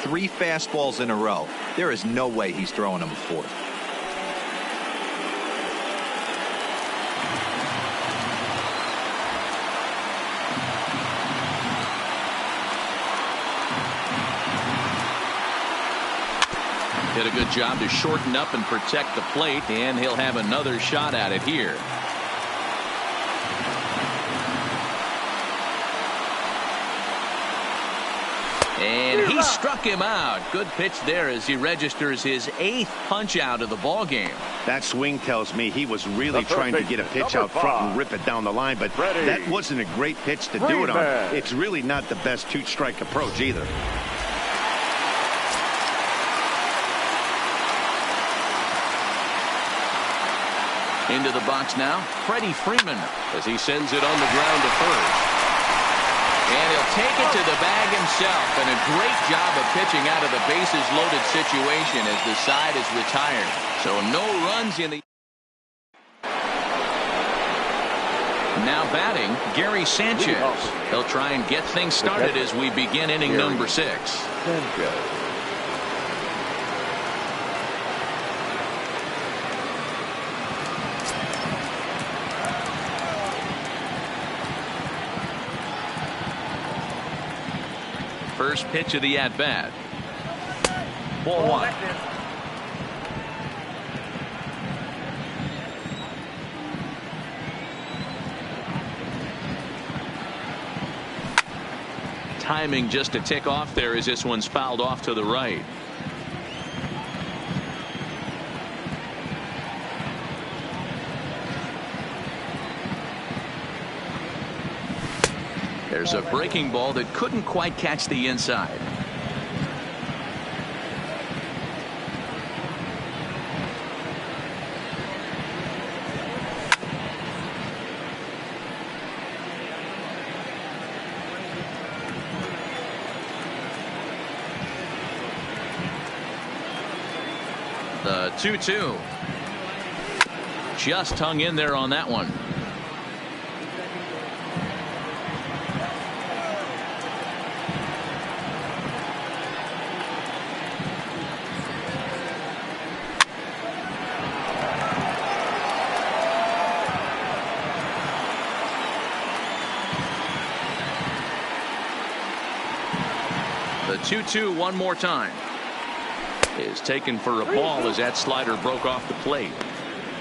3 fastballs in a row. There is no way he's throwing him a fourth. Did a good job to shorten up and protect the plate, and he'll have another shot at it here. And he struck him out. Good pitch there as he registers his 8th punch out of the ball game. That swing tells me he was really trying to get a pitch out front and rip it down the line, but that wasn't a great pitch to do it on. It's really not the best 2-strike approach either. Into the box now, Freddie Freeman, as he sends it on the ground to first. And he'll take it to the bag himself, and a great job of pitching out of the bases-loaded situation as the side is retired. So no runs in the... Now batting, Gary Sanchez. He'll try and get things started as we begin inning number 6. First pitch of the at-bat. Ball 1. Timing just to tick off there as this one's fouled off to the right. There's a breaking ball that couldn't quite catch the inside. The 2-2. Just hung in there on that one. The 2-2 one more time. Is taken for a ball as that slider broke off the plate.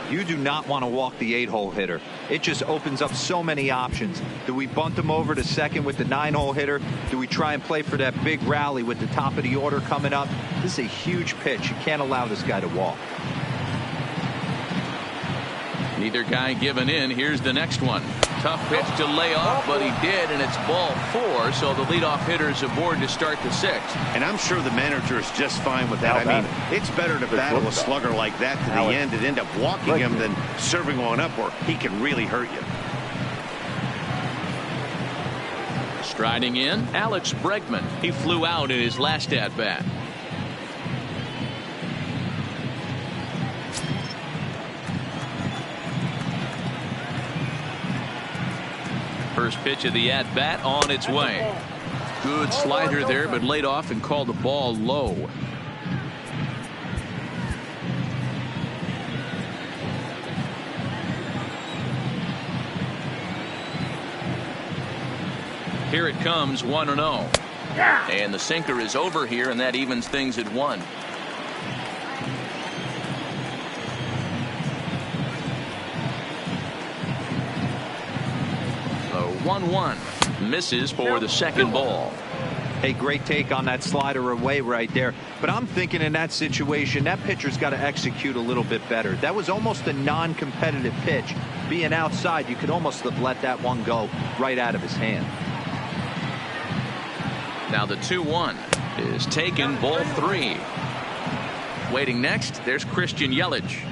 You do not want to walk the 8-hole hitter. It just opens up so many options. Do we bunt him over to second with the 9-hole hitter? Do we try and play for that big rally with the top of the order coming up? This is a huge pitch. You can't allow this guy to walk. Neither guy giving in. Here's the next one. Tough pitch to lay off, but he did, and it's ball 4, so the leadoff hitter is aboard to start the 6th. And I'm sure the manager is just fine with that. I mean, it's better to battle a slugger like that to the end and end up walking him than serving one up where he can really hurt you. Striding in, Alex Bregman. He flew out in his last at-bat. First pitch of the at-bat on its way. Good slider there, but laid off and called the ball low. Here it comes, 1-0. And the sinker is over here, and that evens things at 1. The 1-1 misses for the second ball. Hey, great take on that slider away right there. But I'm thinking in that situation, that pitcher's got to execute a little bit better. That was almost a non-competitive pitch. Being outside, you could almost have let that one go right out of his hand. Now the 2-1 is taken, ball 3. Waiting next, there's Christian Yelich.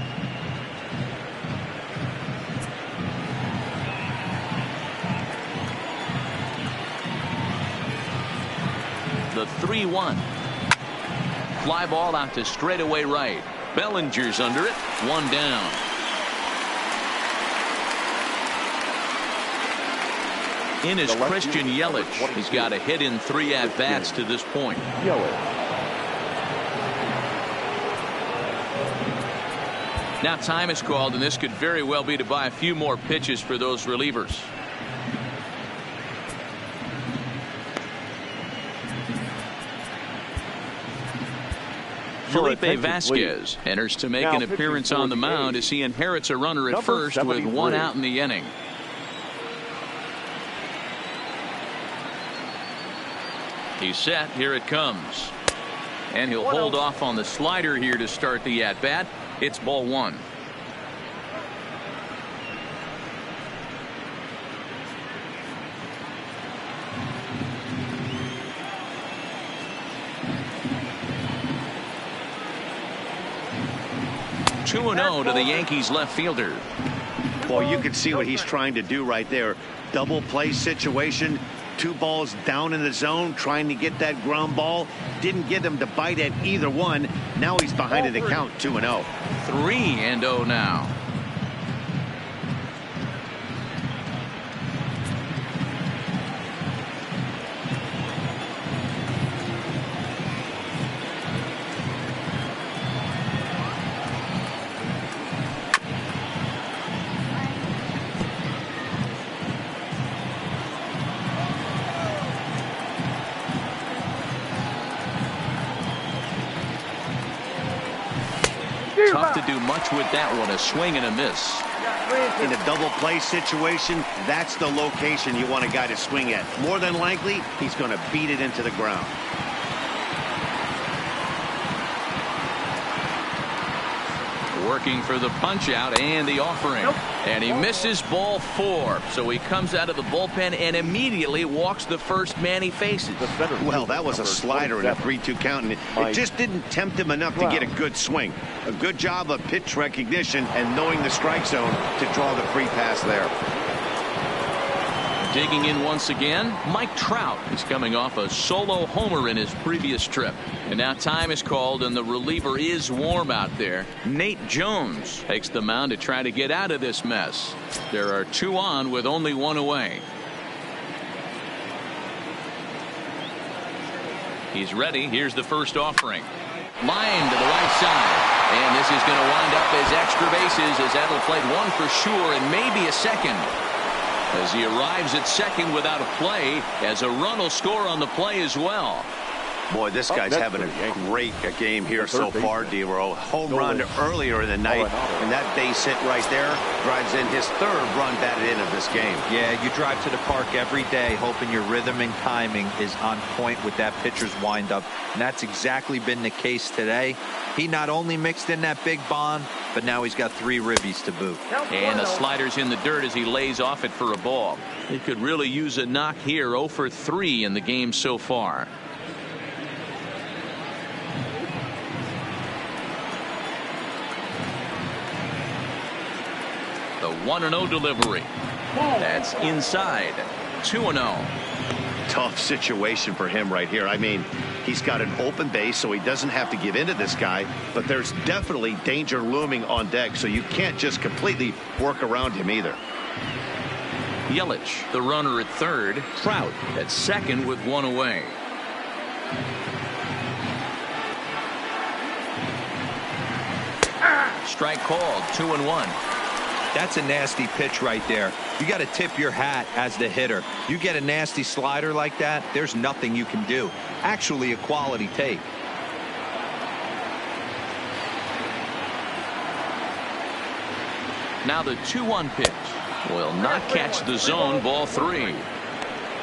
The 3-1. Fly ball out to straightaway right. Bellinger's under it. 1 down. In is Christian Yelich. He's got a hit in 3 at-bats to this point. Now time is called, and this could very well be to buy a few more pitches for those relievers. Felipe Vasquez enters to make an appearance on the mound as he inherits a runner at first with 1 out in the inning. He's set. Here it comes. And he'll hold off on the slider here to start the at-bat. It's ball 1. (2-0) to the Yankees left fielder. Boy, you can see what he's trying to do right there. Double play situation. 2 balls down in the zone, trying to get that ground ball. Didn't get him to bite at either one. Now he's behind in the count, 2-0. 3-0 now. Tough to do much with that one. A swing and a miss. In a double play situation, that's the location you want a guy to swing at. More than likely, he's going to beat it into the ground. Working for the punch out and the offering. And he misses ball 4. So he comes out of the bullpen and immediately walks the first man he faces. Well, that was a slider in a 3-2 count, and it just didn't tempt him enough to get a good swing. A good job of pitch recognition and knowing the strike zone to draw the free pass there. Digging in once again, Mike Trout is coming off a solo homer in his previous trip. And now time is called, and the reliever is warm out there. Nate Jones takes the mound to try to get out of this mess. There are 2 on with only 1 away. He's ready. Here's the first offering. Line to the right side. And this is going to wind up as extra bases, as that'll play 1 for sure and maybe a second. As he arrives at second without a play, as a run will score on the play as well. Boy, this guy's having a great game here so far, D-Row. Home run earlier in the night, and that base hit right there drives in his 3rd run batted in of this game. Yeah, you drive to the park every day hoping your rhythm and timing is on point with that pitcher's windup, and that's exactly been the case today. He not only mixed in that big bomb, but now he's got 3 ribbies to boot. And the slider's in the dirt as he lays off it for a ball. He could really use a knock here. 0 for 3 in the game so far. The 1-0 delivery. That's inside. 2-0. tough situation for him right here. I mean, he's got an open base, so he doesn't have to give in to this guy, but there's definitely danger looming on deck, so you can't just completely work around him either. Yelich, the runner at third. Trout at second with one away. Strike called, 2-1. That's a nasty pitch right there. You got to tip your hat as the hitter. You get a nasty slider like that, there's nothing you can do. Actually a quality take. Now the 2-1 pitch will not catch the zone, ball 3.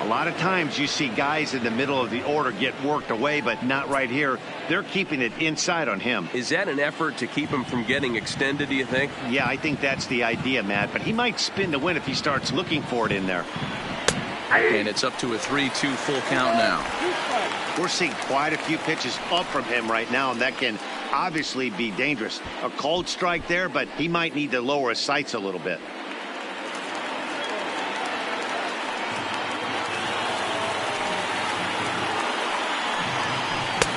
A lot of times you see guys in the middle of the order get worked away, but not right here. They're keeping it inside on him. Is that an effort to keep him from getting extended, do you think? Yeah, I think that's the idea, Matt, but he might spin to win if he starts looking for it in there. And it's up to a 3-2 full count now. We're seeing quite a few pitches up from him right now, and that can obviously be dangerous. A cold strike there, but he might need to lower his sights a little bit.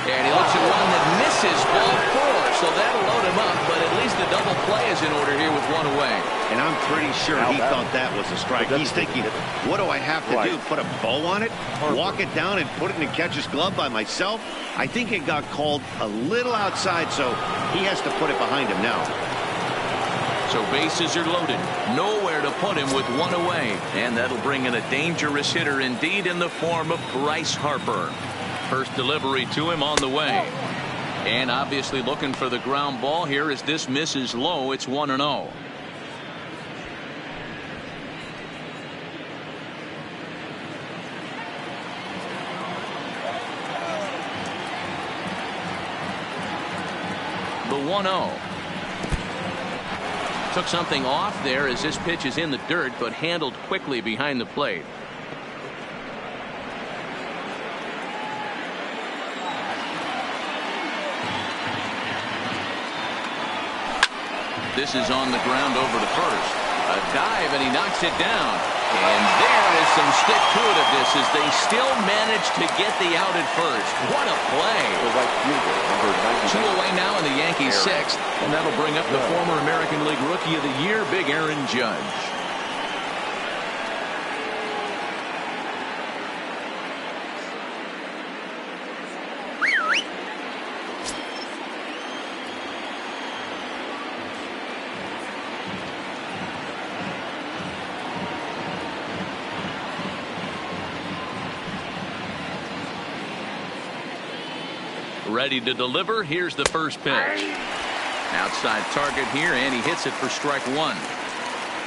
And he looks at one that misses, ball 4, so that'll load him up, but at least the double play is in order here with one away. And I'm pretty sure he thought that was a strike. He's thinking, what do I have to do? Put a bow on it? Walk it down and put it in the catcher's glove by myself? I think it got called a little outside, so he has to put it behind him now. So bases are loaded. Nowhere to put him with one away. And that'll bring in a dangerous hitter indeed in the form of Bryce Harper. First delivery to him on the way. And obviously looking for the ground ball here as this misses low. It's 1-0. The 1-0. Took something off there as this pitch is in the dirt, but handled quickly behind the plate. This is on the ground over to first. A dive, and he knocks it down. And there is some stick to it of this as they still manage to get the out at first. What a play. 2 away now in the Yankees' 6th. And that'll bring up the former American League Rookie of the Year, Big Aaron Judge. Ready to deliver. Here's the first pitch. Outside target here, and he hits it for strike 1.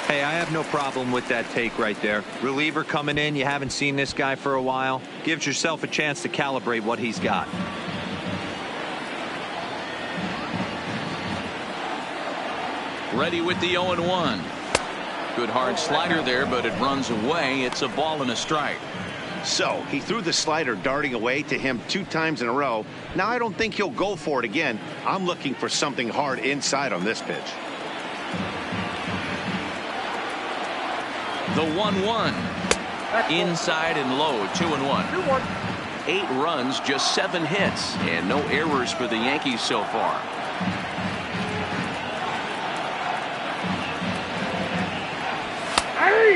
Hey, I have no problem with that take right there. Reliever coming in. You haven't seen this guy for a while. Gives yourself a chance to calibrate what he's got. Ready with the 0-1. Good hard slider there, but it runs away. It's a ball and a strike. So he threw the slider darting away to him 2 times in a row. Now I don't think he'll go for it again. I'm looking for something hard inside on this pitch. The 1-1. Inside and low, 2-1. 8 runs, just 7 hits, and no errors for the Yankees so far.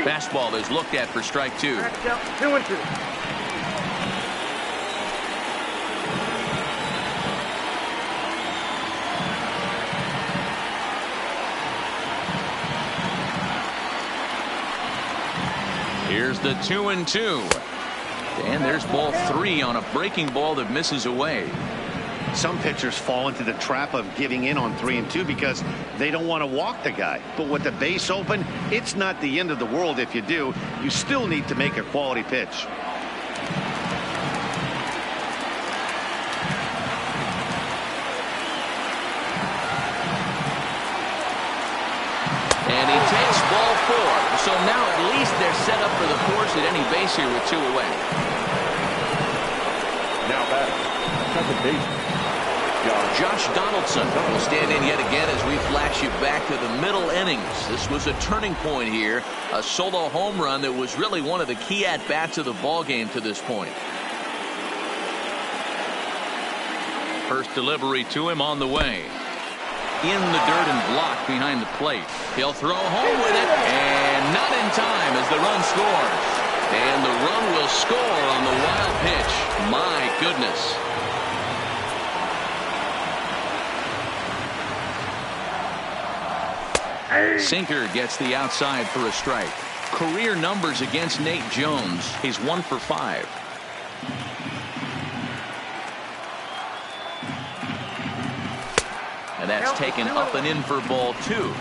Fastball is looked at for strike 2. 2-2. Here's the 2-2. And there's ball 3 on a breaking ball that misses away. Some pitchers fall into the trap of giving in on 3 and 2 because they don't want to walk the guy. But with the base open, it's not the end of the world if you do. You still need to make a quality pitch. And he takes ball 4. So now at least they're set up for the force at any base here with 2 away. Now batting, second baseman, Josh Donaldson will stand in yet again as we flash you back to the middle innings. This was a turning point here, a solo home run that was really one of the key at-bats of the ballgame to this point. First delivery to him on the way. In the dirt and blocked behind the plate. He'll throw home with it, and not in time as the run scores. And the run will score on the wild pitch. My goodness. Sinker gets the outside for a strike. Career numbers against Nate Jones. He's 1 for 5. And that's taken up and in for ball 2.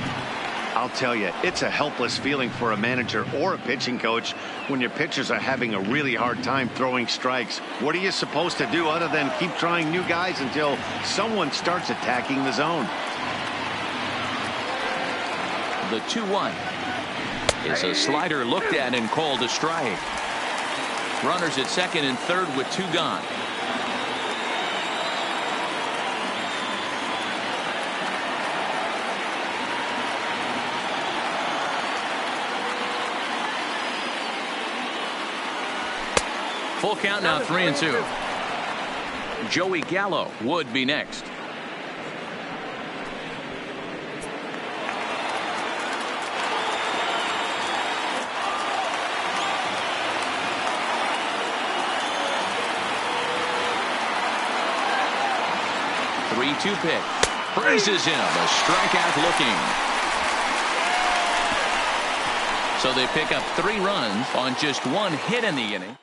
I'll tell you, it's a helpless feeling for a manager or a pitching coach when your pitchers are having a really hard time throwing strikes. What are you supposed to do other than keep trying new guys until someone starts attacking the zone? The 2-1 is a slider looked at and called a strike. Runners at second and third with 2 gone. Full count now, 3-2. Joey Gallo would be next. Two pitch. Freezes him. A strikeout looking. So they pick up 3 runs on just 1 hit in the inning.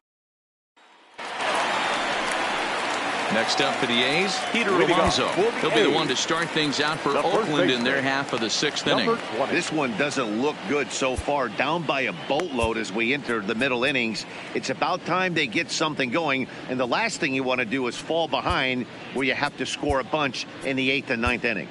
Next up for the A's, Peter Alonso. He'll be the one to start things out for Oakland in their half of the 6th inning. This one doesn't look good so far. Down by a boatload as we enter the middle innings. It's about time they get something going. And the last thing you want to do is fall behind where you have to score a bunch in the 8th and 9th inning.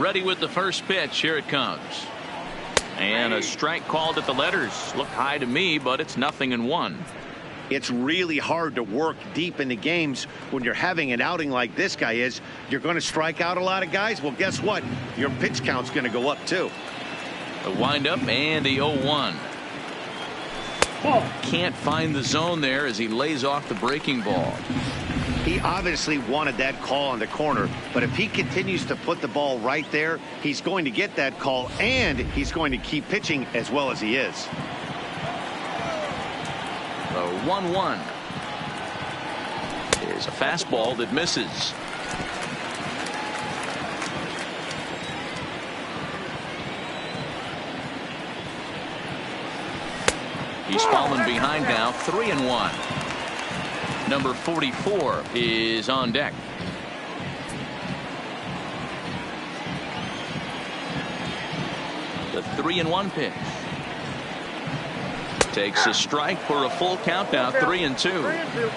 Ready with the first pitch. Here it comes. And a strike called at the letters. Looked high to me, but it's 0-1. It's really hard to work deep into games when you're having an outing like this guy is. You're going to strike out a lot of guys. Well, guess what? Your pitch count's going to go up, too. The windup and the 0-1. Can't find the zone there as he lays off the breaking ball. He obviously wanted that call on the corner, but if he continues to put the ball right there, he's going to get that call, and he's going to keep pitching as well as he is. The 1-1 is a fastball that misses. He's fallen behind now, 3-1. Number 44 is on deck. The 3-1 pitch. Takes a strike for a full count now, 3-2.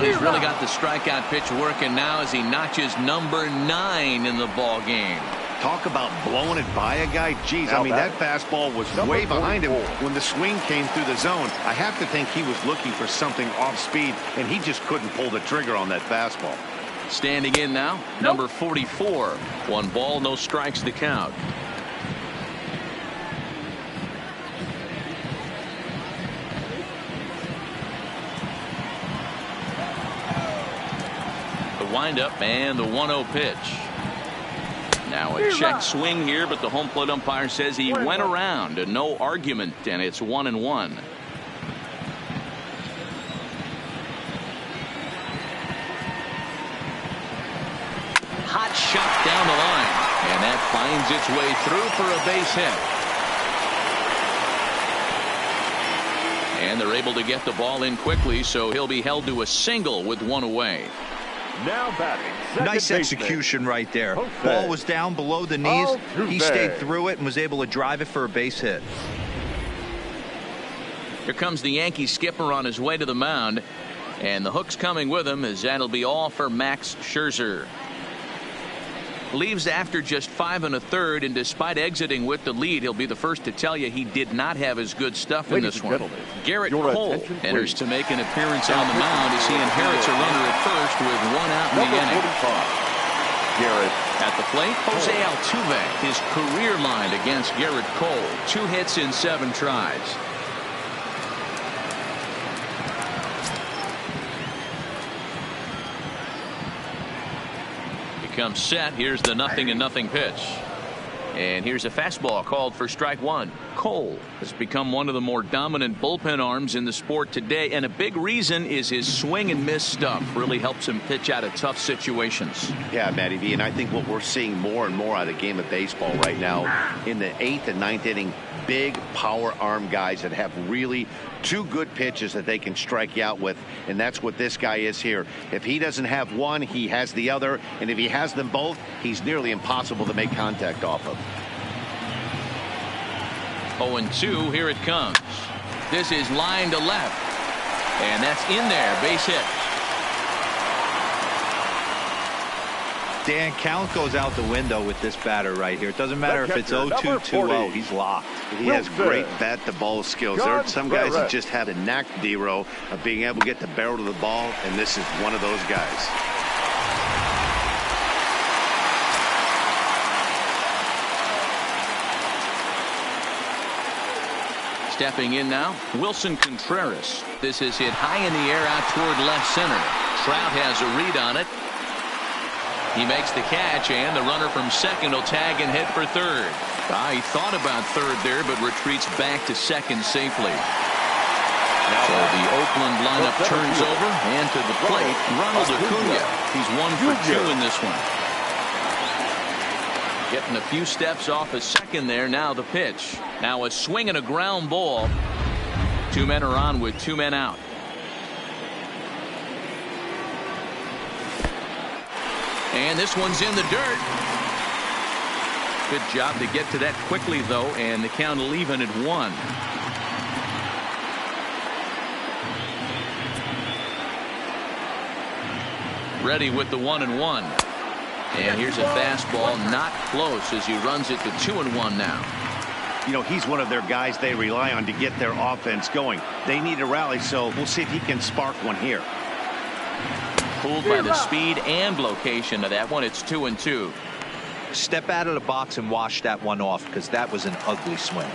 He's really got the strikeout pitch working now as he notches number 9 in the ball game. Talk about blowing it by a guy. Geez, I mean, that fastball was way behind him when the swing came through the zone. I have to think he was looking for something off speed, and he just couldn't pull the trigger on that fastball. Standing in now, number 44. 1 ball, no strikes to count. The windup and the 1-0 pitch. Now a check swing here, but the home plate umpire says he went around and no argument, and it's 1-1. Hot shot down the line, and that finds its way through for a base hit. And they're able to get the ball in quickly, so he'll be held to a single with 1 away. Now batting. Nice execution right there. Ball was down below the knees. He stayed through it and was able to drive it for a base hit. Here comes the Yankee skipper on his way to the mound, and the hook's coming with him as that'll be all for Max Scherzer. leaves after just 5 1/3, and despite exiting with the lead, he'll be the first to tell you he did not have his good stuff in this one. Garrett Cole enters to make an appearance on the mound as he inherits a runner at first with 1 out in the inning. Garrett. At the plate, Jose Altuve, his career line against Garrett Cole. 2 hits in 7 tries. Comes set. Here's the 0-0 pitch. And here's a fastball called for strike 1. Cole has become one of the more dominant bullpen arms in the sport today, and a big reason is his swing and miss stuff. Really helps him pitch out of tough situations. Yeah, Matty V, and I think what we're seeing more and more out of the game of baseball right now in the 8th and 9th inning, big power arm guys that have really 2 good pitches that they can strike you out with, and that's what this guy is here. If he doesn't have one, he has the other, and if he has them both, he's nearly impossible to make contact off of. 0-2, here it comes. This is line to left, and that's in there, base hit. Dan, count goes out the window with this batter right here. It doesn't matter if it's 0-2, 2-0. He's locked. He has great bat-to-ball skills. There are some guys that just have the knack, D-Row, of being able to get the barrel to the ball, and this is one of those guys. Stepping in now, Wilson Contreras. This is hit high in the air out toward left center. Trout has a read on it. He makes the catch, and the runner from second will tag and hit for third. He thought about third there, but retreats back to second safely. So the Oakland lineup turns over, and to the plate, Ronald Acuna. He's 1 for 2 in this one. Getting a few steps off a second there. Now the pitch. Now a swing and a ground ball. 2 men are on with 2 men out. And this one's in the dirt. Good job to get to that quickly, though, and the count will even at 1. Ready with the 1-1. And here's a fastball, not close, as he runs it to 2-1 now. You know, he's one of their guys they rely on to get their offense going. They need a rally, so we'll see if he can spark one here. Pulled by the speed and location of that one. It's 2-2. Step out of the box and wash that one off, because that was an ugly swing.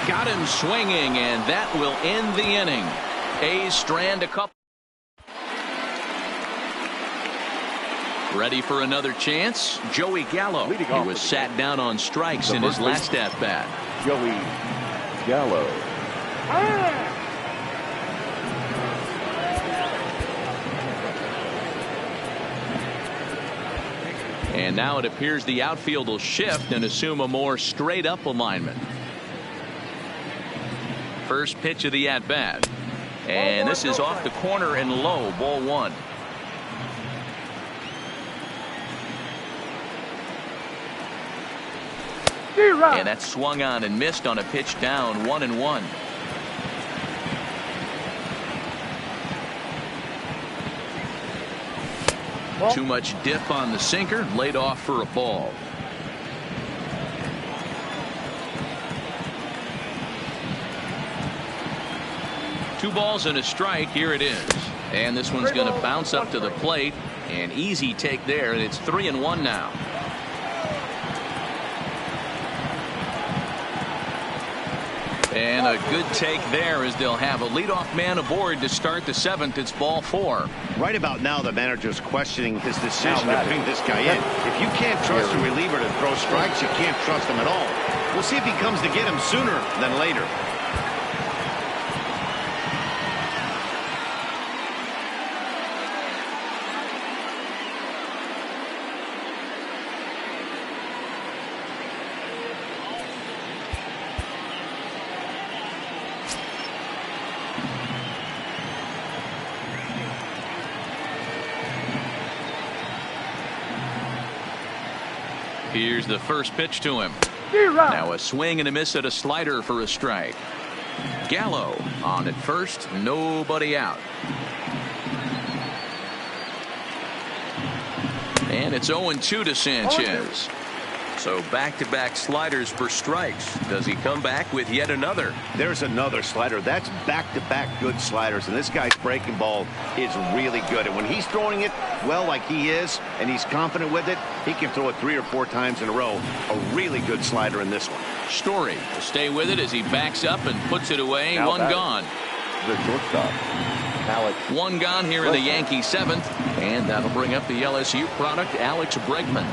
Got him swinging, and that will end the inning. A's strand a couple. Ready for another chance? Joey Gallo. He was sat down on strikes in his last at-bat. Joey Gallo. And now it appears the outfield will shift and assume a more straight-up alignment. First pitch of the at-bat. And this is off the corner and low, ball 1. And that swung on and missed on a pitch down, 1-1. Too much dip on the sinker, laid off for a ball. Two balls and a strike. Here it is. And this one's going to bounce up to the plate. An easy take there, and it's 3-1 now. And a good take there as they'll have a leadoff man aboard to start the 7th. It's ball 4. Right about now, the manager's questioning his decision to bring this guy in. If you can't trust a reliever to throw strikes, you can't trust him at all. We'll see if he comes to get him sooner than later. Here's the first pitch to him. Now a swing and a miss at a slider for a strike. Gallo On at first, nobody out. And it's 0-2 to Sanchez. So back-to-back sliders for strikes. Does he come back with yet another? There's another slider. That's back-to-back good sliders, and this guy's breaking ball is really good. And when he's throwing it well like he is, and he's confident with it, he can throw it 3 or 4 times in a row. A really good slider in this one. Story will stay with it as he backs up and puts it away. Now One gone. The shortstop, Alex. One gone here in the Yankee 7th, and that'll bring up the LSU product, Alex Bregman.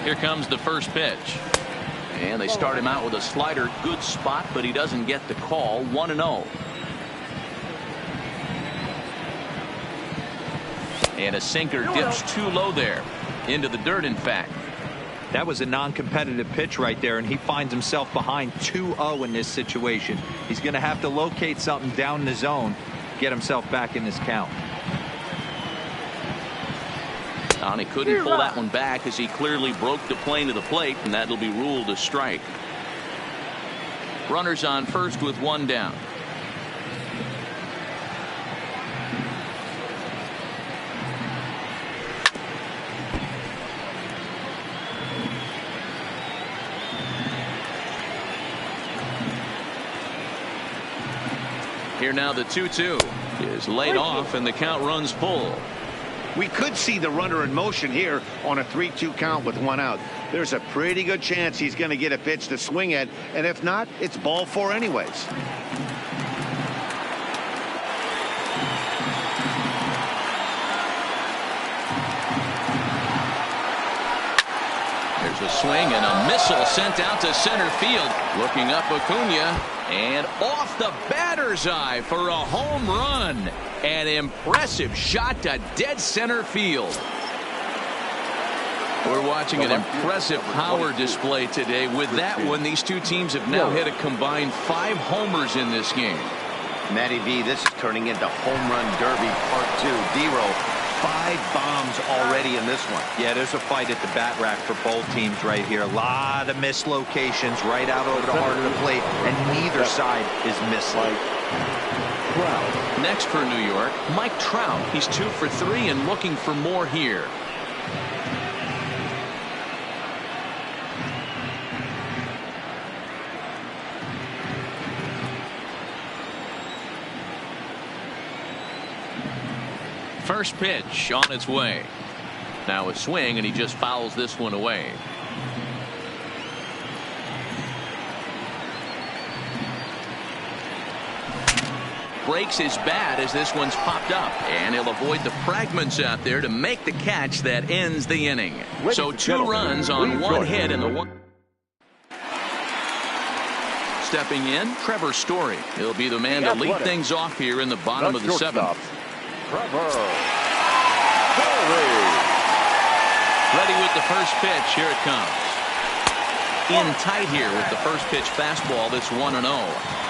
Here comes the first pitch. And they start him out with a slider. Good spot, but he doesn't get the call. 1-0. And a sinker dips too low there. Into the dirt, in fact. That was a non-competitive pitch right there, and he finds himself behind 2-0 in this situation. He's going to have to locate something down the zone, get himself back in this count. He couldn't pull that one back as he clearly broke the plane to the plate, and that'll be ruled a strike. Runners on first with one down. Here now the 2-2 is laid off, and the count runs full. We could see the runner in motion here on a 3-2 count with one out. There's a pretty good chance he's going to get a pitch to swing at, and if not, it's ball 4 anyways. There's a swing and a missile sent out to center field. Looking up Acuna, and off the batter's eye for a home run. An impressive shot to dead center field. We're watching an impressive power display today. With that one, these two teams have now hit a combined 5 homers in this game. Matty V, this is turning into home run derby part 2. D-Row, 5 bombs already in this one. Yeah, there's a fight at the bat rack for both teams right here. A lot of mislocations right out over the heart of the plate, and neither side is missing. Next for New York, Mike Trout. He's 2 for 3 and looking for more here. First pitch on its way. Now a swing, and he just fouls this one away. Breaks his bat as this one's popped up, and he'll avoid the fragments out there to make the catch that ends the inning. So 2 runs on 1 hit in the one. Stepping in, Trevor Story. He'll be the man to lead things off here in the bottom of the 7th. Trevor Story. Ready with the first pitch. Here it comes. In tight here with the first pitch fastball. That's 1-0.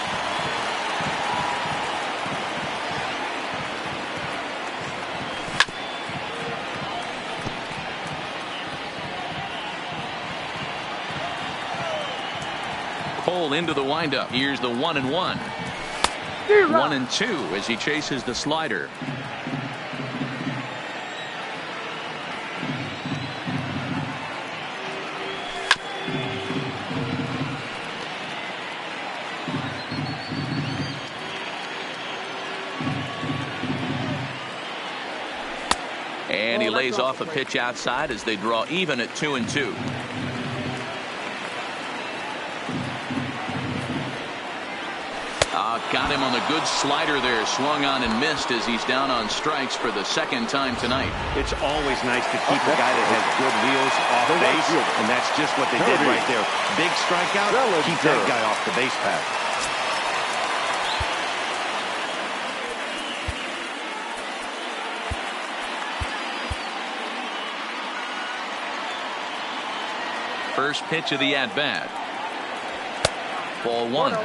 Cole into the windup. Here's the 1-1. 1-2 as he chases the slider. And he lays off a pitch outside as they draw even at 2-2. Got him on the good slider there. Swung on and missed as he's down on strikes for the 2nd time tonight. It's always nice to keep a guy that has good wheels off base, and that's just what they did right there. Big strikeout, keep that guy off the base path. First pitch of the at-bat. Ball 1.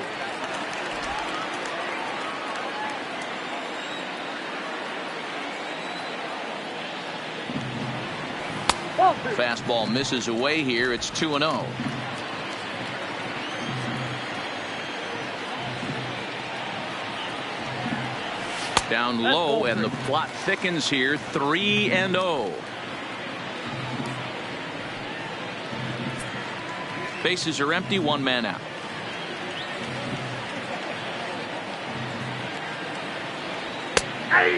Fastball misses away here. It's 2-0. Down low, and the plot thickens here. 3-0. Bases are empty. One man out.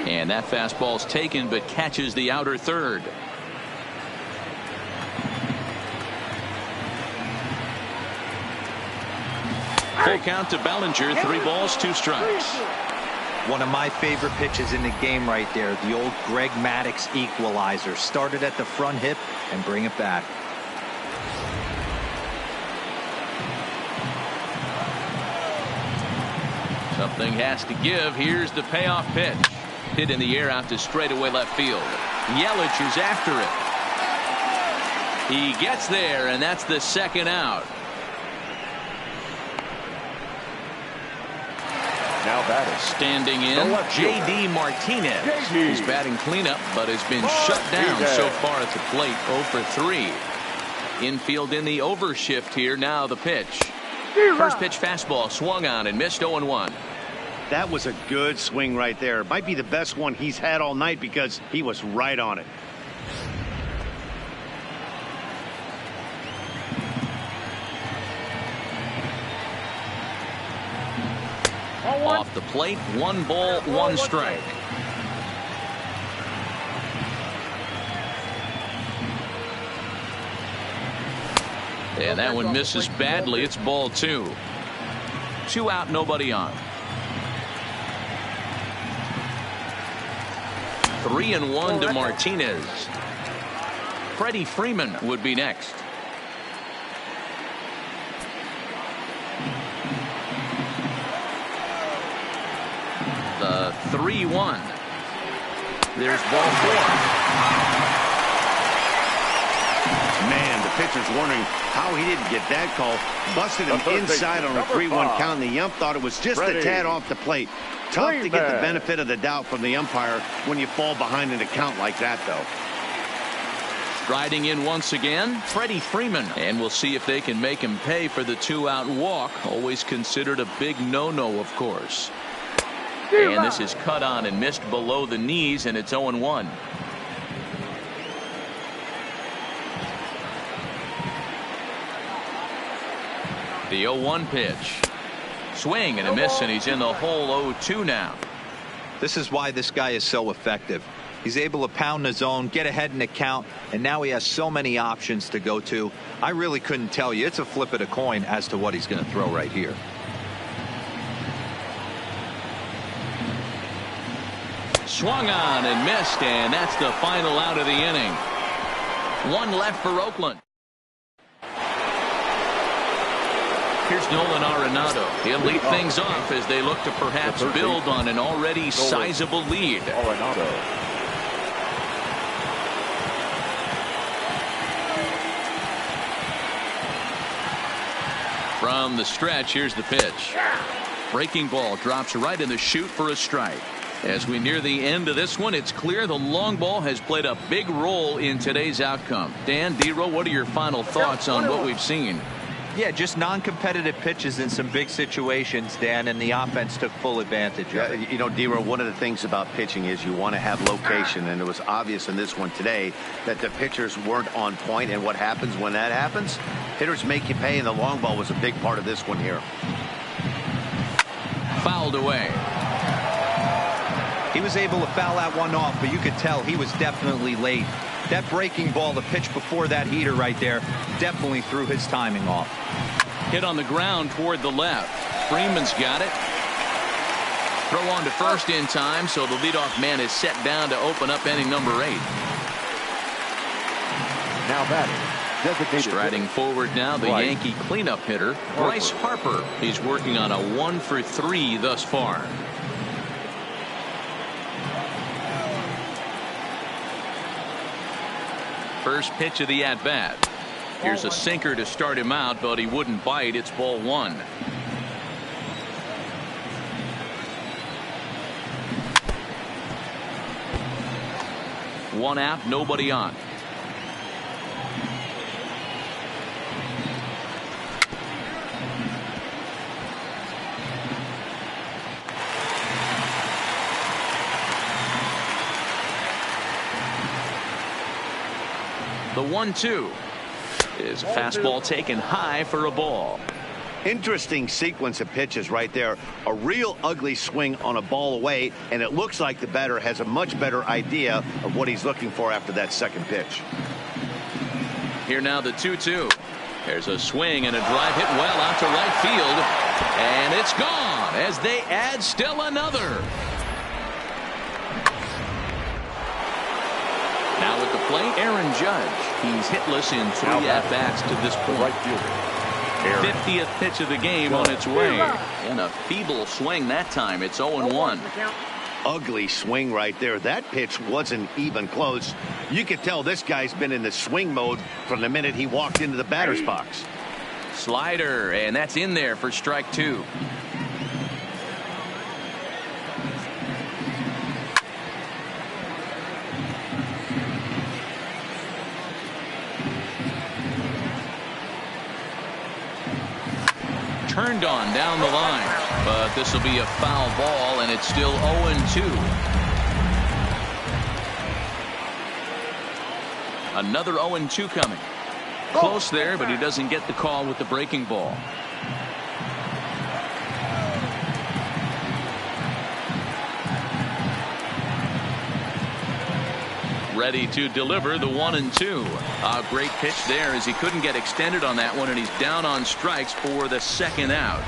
And that fastball's taken, but catches the outer third. Full count to Bellinger. 3 balls, 2 strikes. One of my favorite pitches in the game right there. The old Greg Maddux equalizer. Started at the front hip and bring it back. Something has to give. Here's the payoff pitch. Hit in the air out to straightaway left field. Yelich is after it. He gets there, and that's the second out. Now batting. Standing in, J.D. Martinez. He's batting cleanup, but has been shut down so far at the plate. 0 for 3. Infield in the overshift here. Now the pitch. First pitch fastball swung on and missed. 0-1. That was a good swing right there. Might be the best one he's had all night because he was right on it. Off the plate, 1 ball, 1 strike. And that one misses badly. It's ball 2. 2 out, nobody on. 3-1 to Martinez. Freddie Freeman would be next. The 3-1. There's ball 4. Man, the pitcher's wondering how he didn't get that call. Busted him inside on a 3-1 count, and the ump thought it was just a tad off the plate. Tough to get the benefit of the doubt from the umpire when you fall behind in a count like that, though. Striding in once again, Freddie Freeman. And we'll see if they can make him pay for the 2-out walk. Always considered a big no-no, of course. And this is cut on and missed below the knees, and it's 0-1. The 0-1 pitch. Swing and a miss, and he's in the hole. 0-2 now. This is why this guy is so effective. He's able to pound the zone, get ahead in the count, and now he has so many options to go to. I really couldn't tell you. It's a flip of the coin as to what he's going to throw right here. Swung on and missed, and that's the final out of the inning. 1 left for Oakland. Here's Nolan Arenado. He'll lead things off as they look to perhaps build on an already sizable lead. Arenado. From the stretch, here's the pitch. Breaking ball drops right in the chute for a strike. As we near the end of this one, it's clear the long ball has played a big role in today's outcome. Dan, D-Row, what are your final thoughts on what we've seen? Yeah, just non-competitive pitches in some big situations, Dan, and the offense took full advantage of it. You know, D-Row, one of the things about pitching is you want to have location, and it was obvious in this one today that the pitchers weren't on point, and what happens when that happens? Hitters make you pay, and the long ball was a big part of this one here. Fouled away. He was able to foul that one off, but you could tell he was definitely late. That breaking ball, the pitch before that heater right there, definitely threw his timing off. Hit on the ground toward the left. Freeman's got it. Throw on to first in time, so the leadoff man is set down to open up inning number 8. Now batting. Striding forward now, the Yankee cleanup hitter, Bryce Harper. He's working on a 1 for 3 thus far. First pitch of the at-bat. Here's a sinker to start him out, but he wouldn't bite. It's ball 1. One out, nobody on. The 1-2 is a fastball taken high for a ball. Interesting sequence of pitches right there. A real ugly swing on a ball away, and it looks like the batter has a much better idea of what he's looking for after that second pitch. Here now the 2-2. There's a swing and a drive hit well out to right field, and it's gone as they add still another. Now at the plate, Aaron Judge. He's hitless in 3 at-bats to this point. Right fielder. 50th pitch of the game on its way. And a feeble swing that time. It's 0-1. Ugly swing right there. That pitch wasn't even close. You could tell this guy's been in the swing mode from the minute he walked into the batter's box. Slider, and that's in there for strike 2. Turned on down the line, but this will be a foul ball, and it's still 0-2. Another 0-2 coming. Close there, but he doesn't get the call with the breaking ball. Ready to deliver the 1-2. A great pitch there as he couldn't get extended on that one, and he's down on strikes for the second out.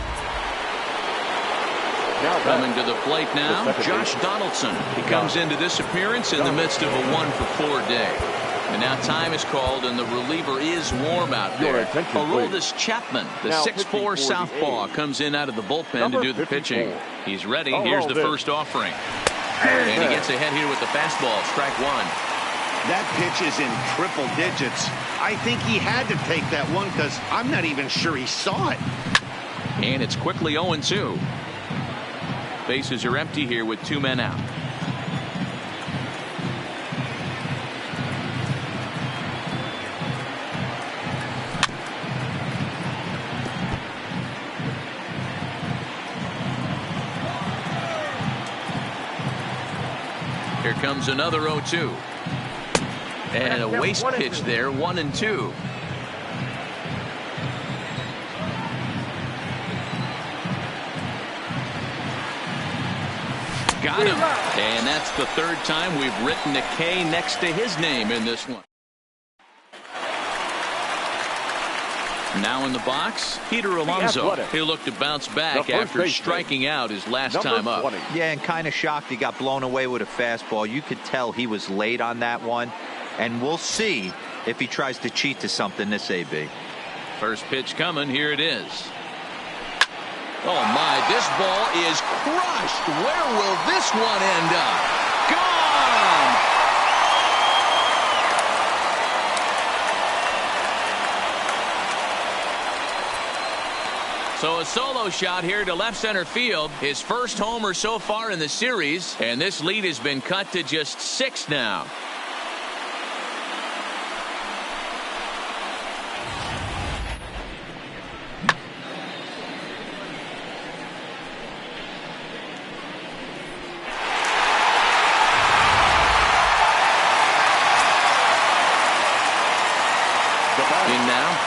Coming to the plate now, Josh Donaldson. He comes into this appearance in the midst of a 1-for-4 day. And now time is called, and the reliever is warm out there. Aroldis Chapman, the 6'4 southpaw, comes in out of the bullpen to do the pitching. He's ready. Here's the first offering. And he gets ahead here with the fastball. Strike 1. That pitch is in triple digits. I think he had to take that one because I'm not even sure he saw it. And it's quickly 0-2. Bases are empty here with 2 men out. Here comes another 0-2. And a waste pitch there, 1-2. Got him. And that's the third time we've written a K next to his name in this one. Now in the box, Peter Alonso. He'll look to bounce back after striking out his last time up. Yeah, and kind of shocked he got blown away with a fastball. You could tell he was late on that one. And we'll see if he tries to cheat to something this AB. First pitch coming. Here it is. Oh, my. This ball is crushed. Where will this one end up? Gone! So a solo shot here to left center field. His first homer so far in the series. And this lead has been cut to just 6 now.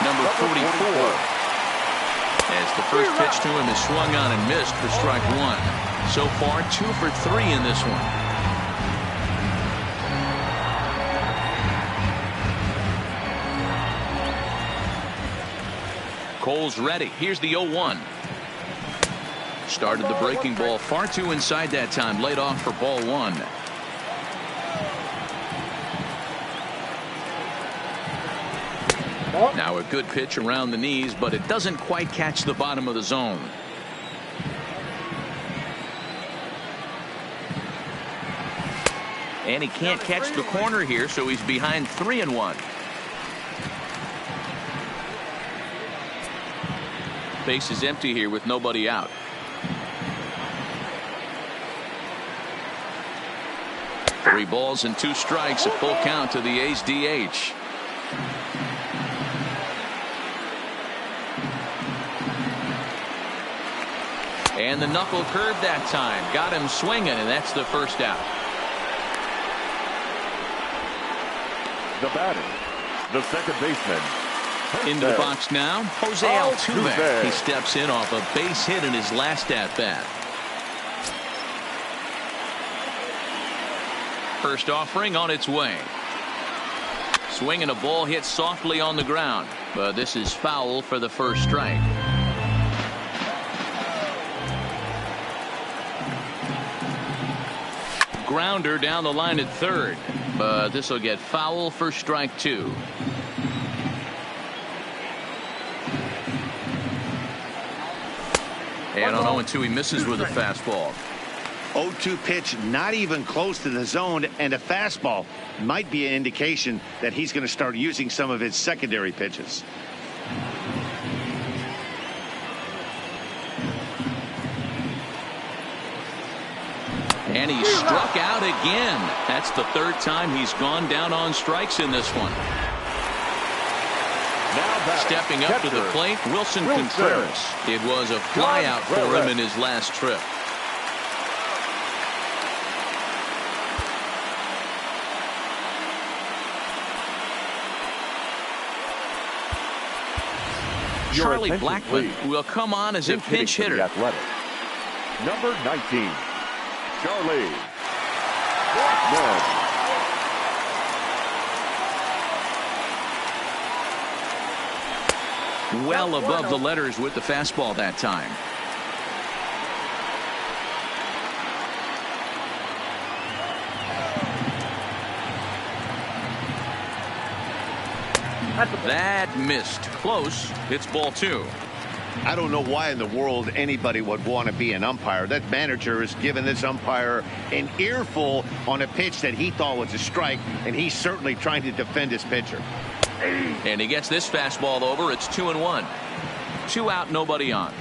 Number 44. As the first pitch to him is swung on and missed for strike 1. So far 2 for 3 in this one. Cole's ready. Here's the 0-1. Started the breaking ball far too inside that time. Laid off for ball 1. Now a good pitch around the knees, but it doesn't quite catch the bottom of the zone. And he can't catch the corner here, so he's behind 3-1. Base is empty here with nobody out. Three balls and 2 strikes, a full count to the A's DH. And the knuckle curve that time. Got him swinging, and that's the first out. The batter, the second baseman. Into the box now, Jose Altuve. He steps in off a base hit in his last at-bat. First offering on its way. Swing and a ball hit softly on the ground, but this is foul for the first strike. Grounder down the line at third, but this will get foul for strike two. And on 0-2, he misses with a fastball. 0-2 pitch, not even close to the zone, and a fastball might be an indication that he's going to start using some of his secondary pitches. And he struck out again. That's the third time he's gone down on strikes in this one. Stepping up to the plate, Wilson Contreras. It was a flyout for him in his last trip. Charlie Blackmon will come on as a pinch hitter. Number 19, Charlie Blackmon. Well above the letters with the fastball that time. That missed. Close. It's ball two. I don't know why in the world anybody would want to be an umpire. That manager has given this umpire an earful on a pitch that he thought was a strike, and he's certainly trying to defend his pitcher. And he gets this fastball over. It's 2-1. 2 out, nobody on.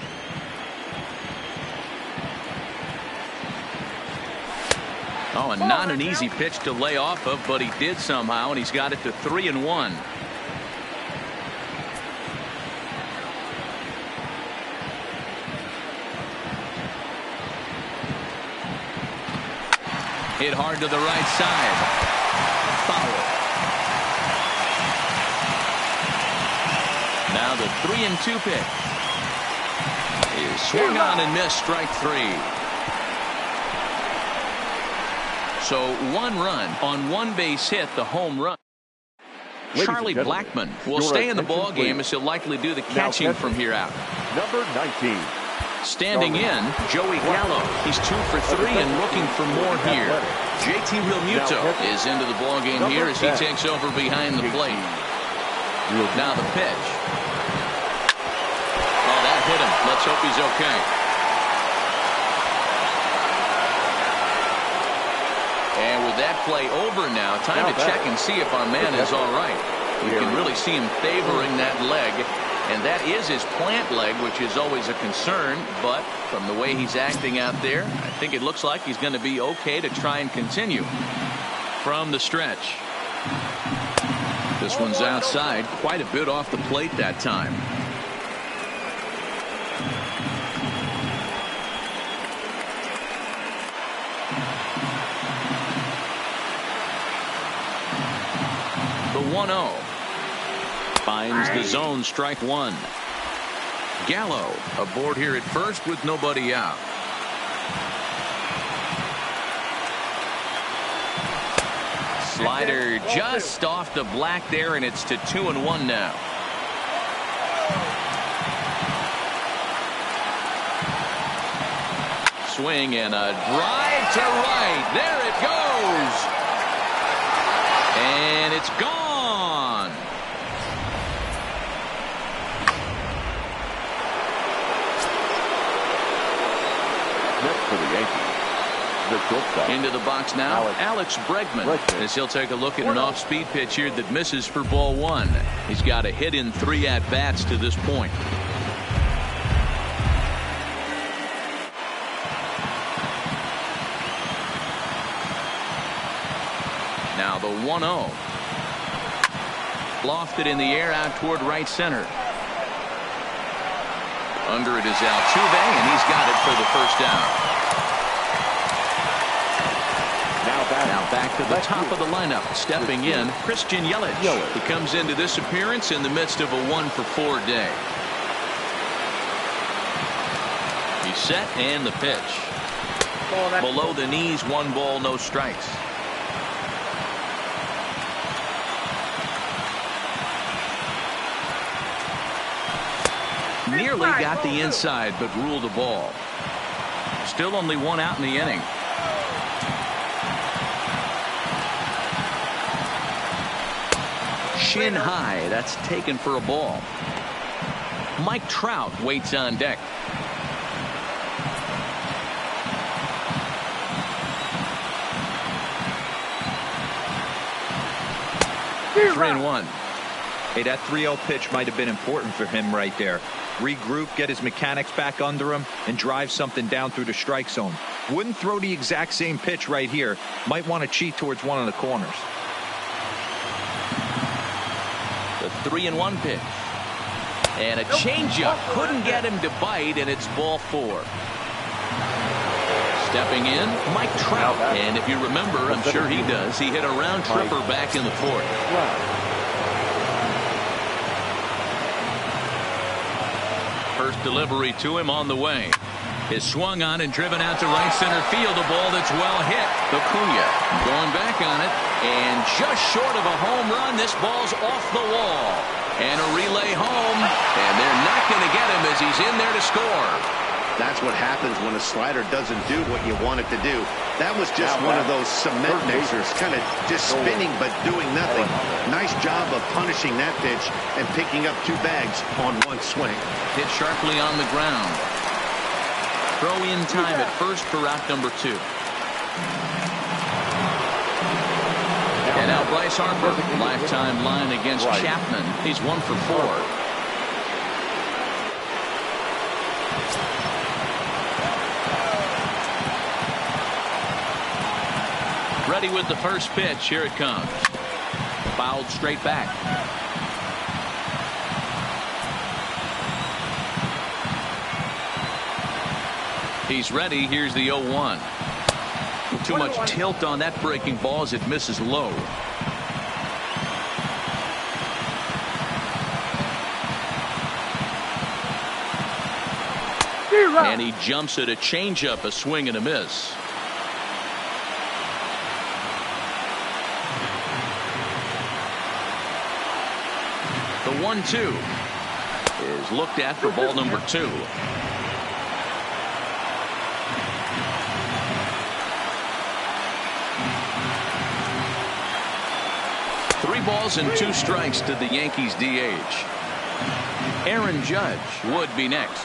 Oh, and not an easy pitch to lay off of, but he did somehow, and he's got it to 3-1. Hit hard to the right side. Foul. Now the 3-2 pitch. Is swung on and missed, strike three. So 1 run on 1 base hit, the home run. Charlie Blackmon will stay in the ball game as he'll likely do the catching from here out. Number 19. Standing in, Joey Gallo. He's 2 for 3 and looking for more here. JT Realmuto is into the ball game here as he takes over behind the plate. Now the pitch. Oh, that hit him. Let's hope he's okay. And with that play over now, time to check and see if our man is all right. You can really see him favoring that leg. And that is his plant leg, which is always a concern. But from the way he's acting out there, I think it looks like he's going to be okay to try and continue from the stretch. This one's outside, quite a bit off the plate that time. The 1-0. Finds the zone, strike one. Gallo aboard here at first with nobody out. Slider just off the black there, and it's to 2-1 now. Swing and a drive to right. There it goes. And it's gone. For the Yankees, the shortstop. Into the box now, Alex Bregman, as he'll take a look at an off-speed pitch here that misses for ball one. He's got a hit in 3 at-bats to this point. Now the 1-0. Lofted in the air out toward right center. Under it is Altuve, and he's got it for the first down. Now Back to the top of the lineup, stepping in, Christian Yelich. He comes into this appearance in the midst of a 1-for-4 day. He's set, and the pitch. Below the knees, 1 ball, no strikes. Nearly got the inside, but ruled the ball. Still only 1 out in the inning. Shin high, that's taken for a ball. Mike Trout waits on deck. Three and one. Hey, that 3-0 pitch might have been important for him right there. Regroup, get his mechanics back under him, and drive something down through the strike zone. Wouldn't throw the exact same pitch right here. Might want to cheat towards one of the corners. The 3-1 pitch. And a changeup. Couldn't get him to bite, and it's ball 4. Stepping in, Mike Trout. And if you remember, I'm sure he does, he hit a round tripper back in the 4th. First delivery to him on the way. Is swung on and driven out to right center field. A ball that's well hit. Acuna going back on it. And just short of a home run, this ball's off the wall. And a relay home. And they're not going to get him as he's in there to score. That's what happens when a slider doesn't do what you want it to do. That was just one of those cement mixers, kind of just spinning but doing nothing. Nice job of punishing that pitch and picking up 2 bags on 1 swing. Hit sharply on the ground. Throw in time at first for out number 2. And now Bryce Harper, lifetime line against Chapman. He's 1 for 4. Ready with the first pitch. Here it comes. Fouled straight back. He's ready. Here's the 0-1. Too much tilt on that breaking ball as it misses low. And he jumps at a changeup, a swing and a miss. The 1-2 is looked at for ball number 2. Three balls and 2 strikes to the Yankees DH. Aaron Judge would be next.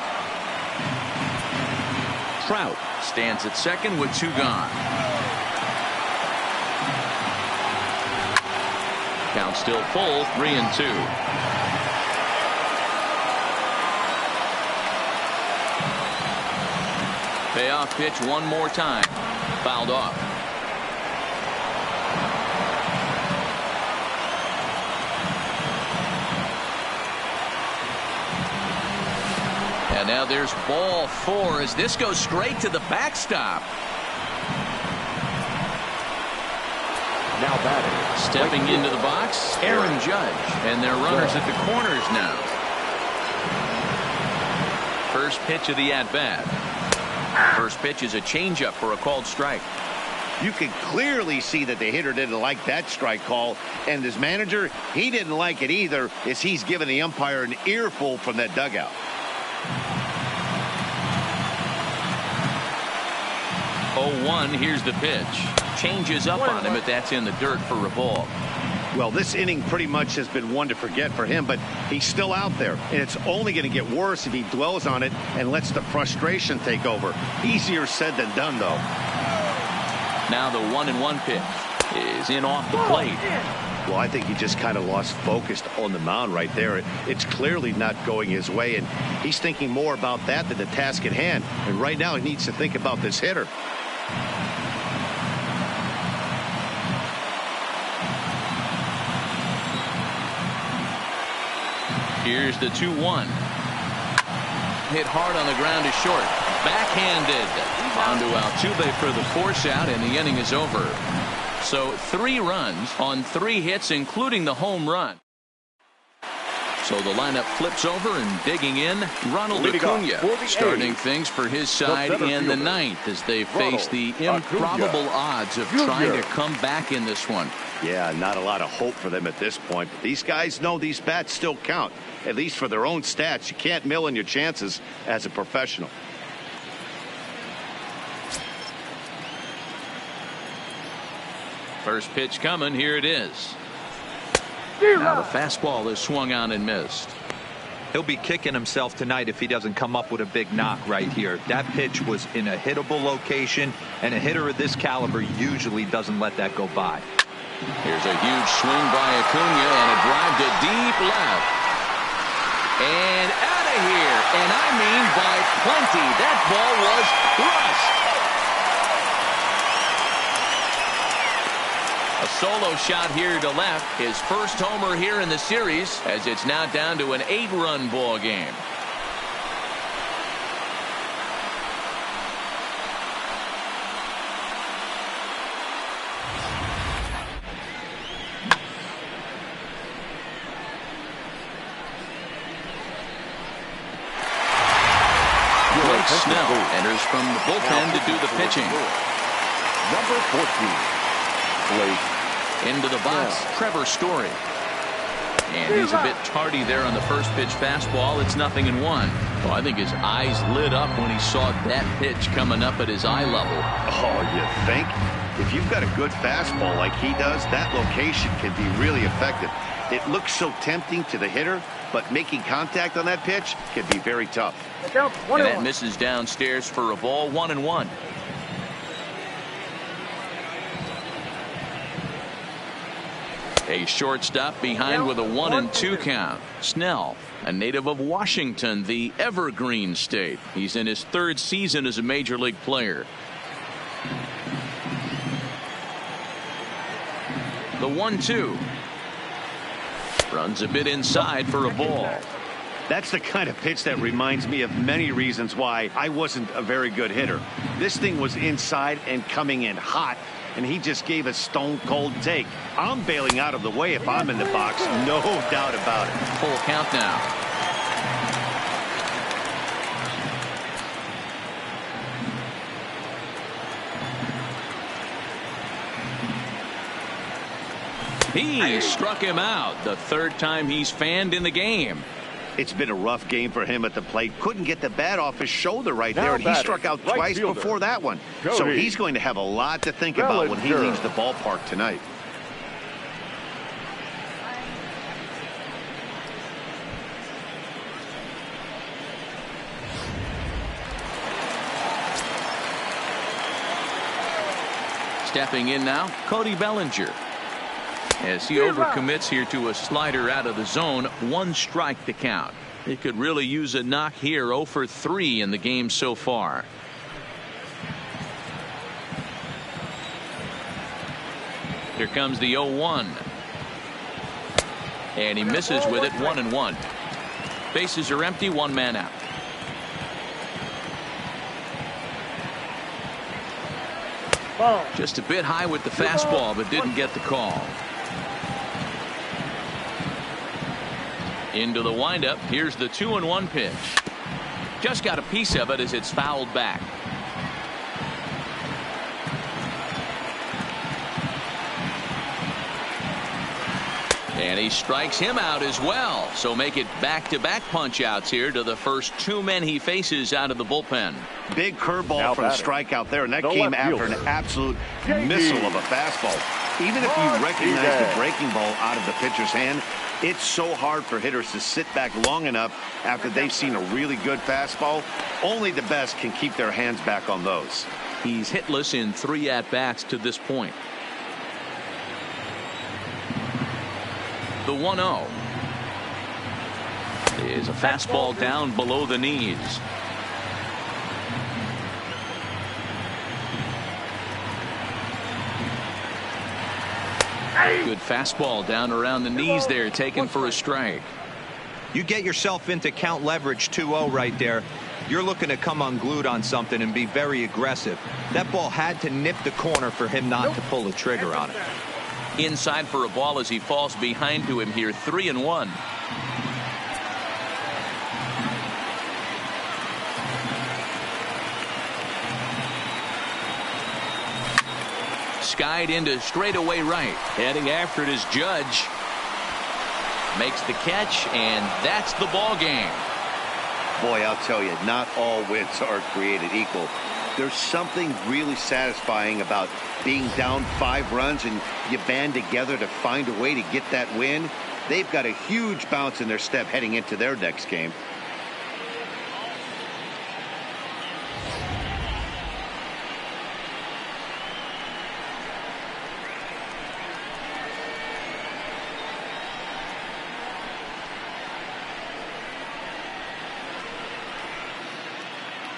Trout stands at second with 2 gone. Count still full, 3-2. Payoff pitch one more time. Fouled off. And now there's ball 4 as this goes straight to the backstop. Now batting. Stepping into the box, Aaron Judge. And they're runners at the corners now. First pitch of the at-bat. First pitch is a changeup for a called strike. You can clearly see that the hitter didn't like that strike call, and his manager, he didn't like it either, as he's giving the umpire an earful from that dugout. Oh, 1, here's the pitch. Changes up on him, but that's in the dirt for a ball. Well, this inning pretty much has been one to forget for him, but he's still out there, and it's only going to get worse if he dwells on it and lets the frustration take over. Easier said than done, though. Now the 1-1 pitch is in off the plate. Well, I think he just kind of lost focus on the mound right there. It's clearly not going his way, and he's thinking more about that than the task at hand. And right now he needs to think about this hitter. Here's the 2-1. Hit hard on the ground to short. Backhanded. On to Altuve for the force out, and the inning is over. So 3 runs on 3 hits, including the home run. So the lineup flips over and digging in, Ronald Acuna starting things for his side in the 9th as they face the improbable odds of trying to come back in this one. Yeah, not a lot of hope for them at this point. But these guys know these bats still count, at least for their own stats. You can't mill in your chances as a professional. First pitch coming. Here it is. Now the fastball is swung on and missed. He'll be kicking himself tonight if he doesn't come up with a big knock right here. That pitch was in a hittable location, and a hitter of this caliber usually doesn't let that go by. Here's a huge swing by Acuna and a drive to deep left. And out of here. And I mean by plenty. That ball was crushed. A solo shot here to left. His first homer here in the series as it's now down to an 8-run ball game. Snell enters from the bullpen to do the pitching. Number 14. Blake. Into the box, Trevor Story. And he's a bit tardy there on the first pitch fastball. It's 0-1. Well, I think his eyes lit up when he saw that pitch coming up at his eye level. Oh, you think? If you've got a good fastball like he does, that location can be really effective. It looks so tempting to the hitter, but making contact on that pitch can be very tough. And that misses downstairs for a ball. 1-1. A shortstop behind with a 1-2 count. Snell, a native of Washington, the Evergreen State. He's in his 3rd season as a major league player. The 1-2. Runs a bit inside for a ball. That's the kind of pitch that reminds me of many reasons why I wasn't a very good hitter. This thing was inside and coming in hot, and he just gave a stone-cold take. I'm bailing out of the way if I'm in the box, no doubt about it. Full count now. He struck him out, the 3rd time he's fanned in the game. It's been a rough game for him at the plate. Couldn't get the bat off his shoulder right there, and he struck out twice before that one. So he's going to have a lot to think about when he leaves the ballpark tonight. Stepping in now, Cody Bellinger. As he overcommits here to a slider out of the zone, 1 strike to count. He could really use a knock here. 0 for 3 in the game so far. Here comes the 0-1. And he misses with it. 1-1. Bases are empty. 1 man out. Just a bit high with the fastball, but didn't get the call. Into the windup. Here's the 2-1 pitch. Just got a piece of it as it's fouled back. And he strikes him out as well. So make it back-to-back punch-outs here to the first 2 men he faces out of the bullpen. Big curveball for the strikeout there, and that came after an absolute missile of a fastball. Even if you recognize the breaking ball out of the pitcher's hand, it's so hard for hitters to sit back long enough after they've seen a really good fastball. Only the best can keep their hands back on those. He's hitless in 3 at-bats to this point. The 1-0 is a fastball down below the knees. Good fastball down around the knees there, taken for a strike. You get yourself into count leverage 2-0 right there. you're looking to come unglued on something and be very aggressive. That ball had to nip the corner for him not to pull the trigger on it. Inside for a ball as he falls behind to him here, 3-1. Skied into straightaway right. Heading after it is Judge. Makes the catch, and that's the ball game. Boy, I'll tell you, not all wins are created equal. There's something really satisfying about being down 5 runs and you band together to find a way to get that win. They've got a huge bounce in their step heading into their next game.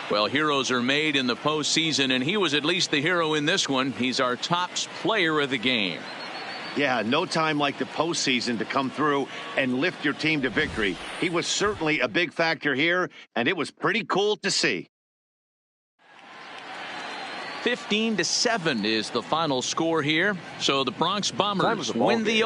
Well, heroes are made in the postseason, and he was at least the hero in this one. He's our top player of the game. Yeah, no time like the postseason to come through and lift your team to victory. He was certainly a big factor here, and it was pretty cool to see. 15-7 is the final score here. So the Bronx Bombers win the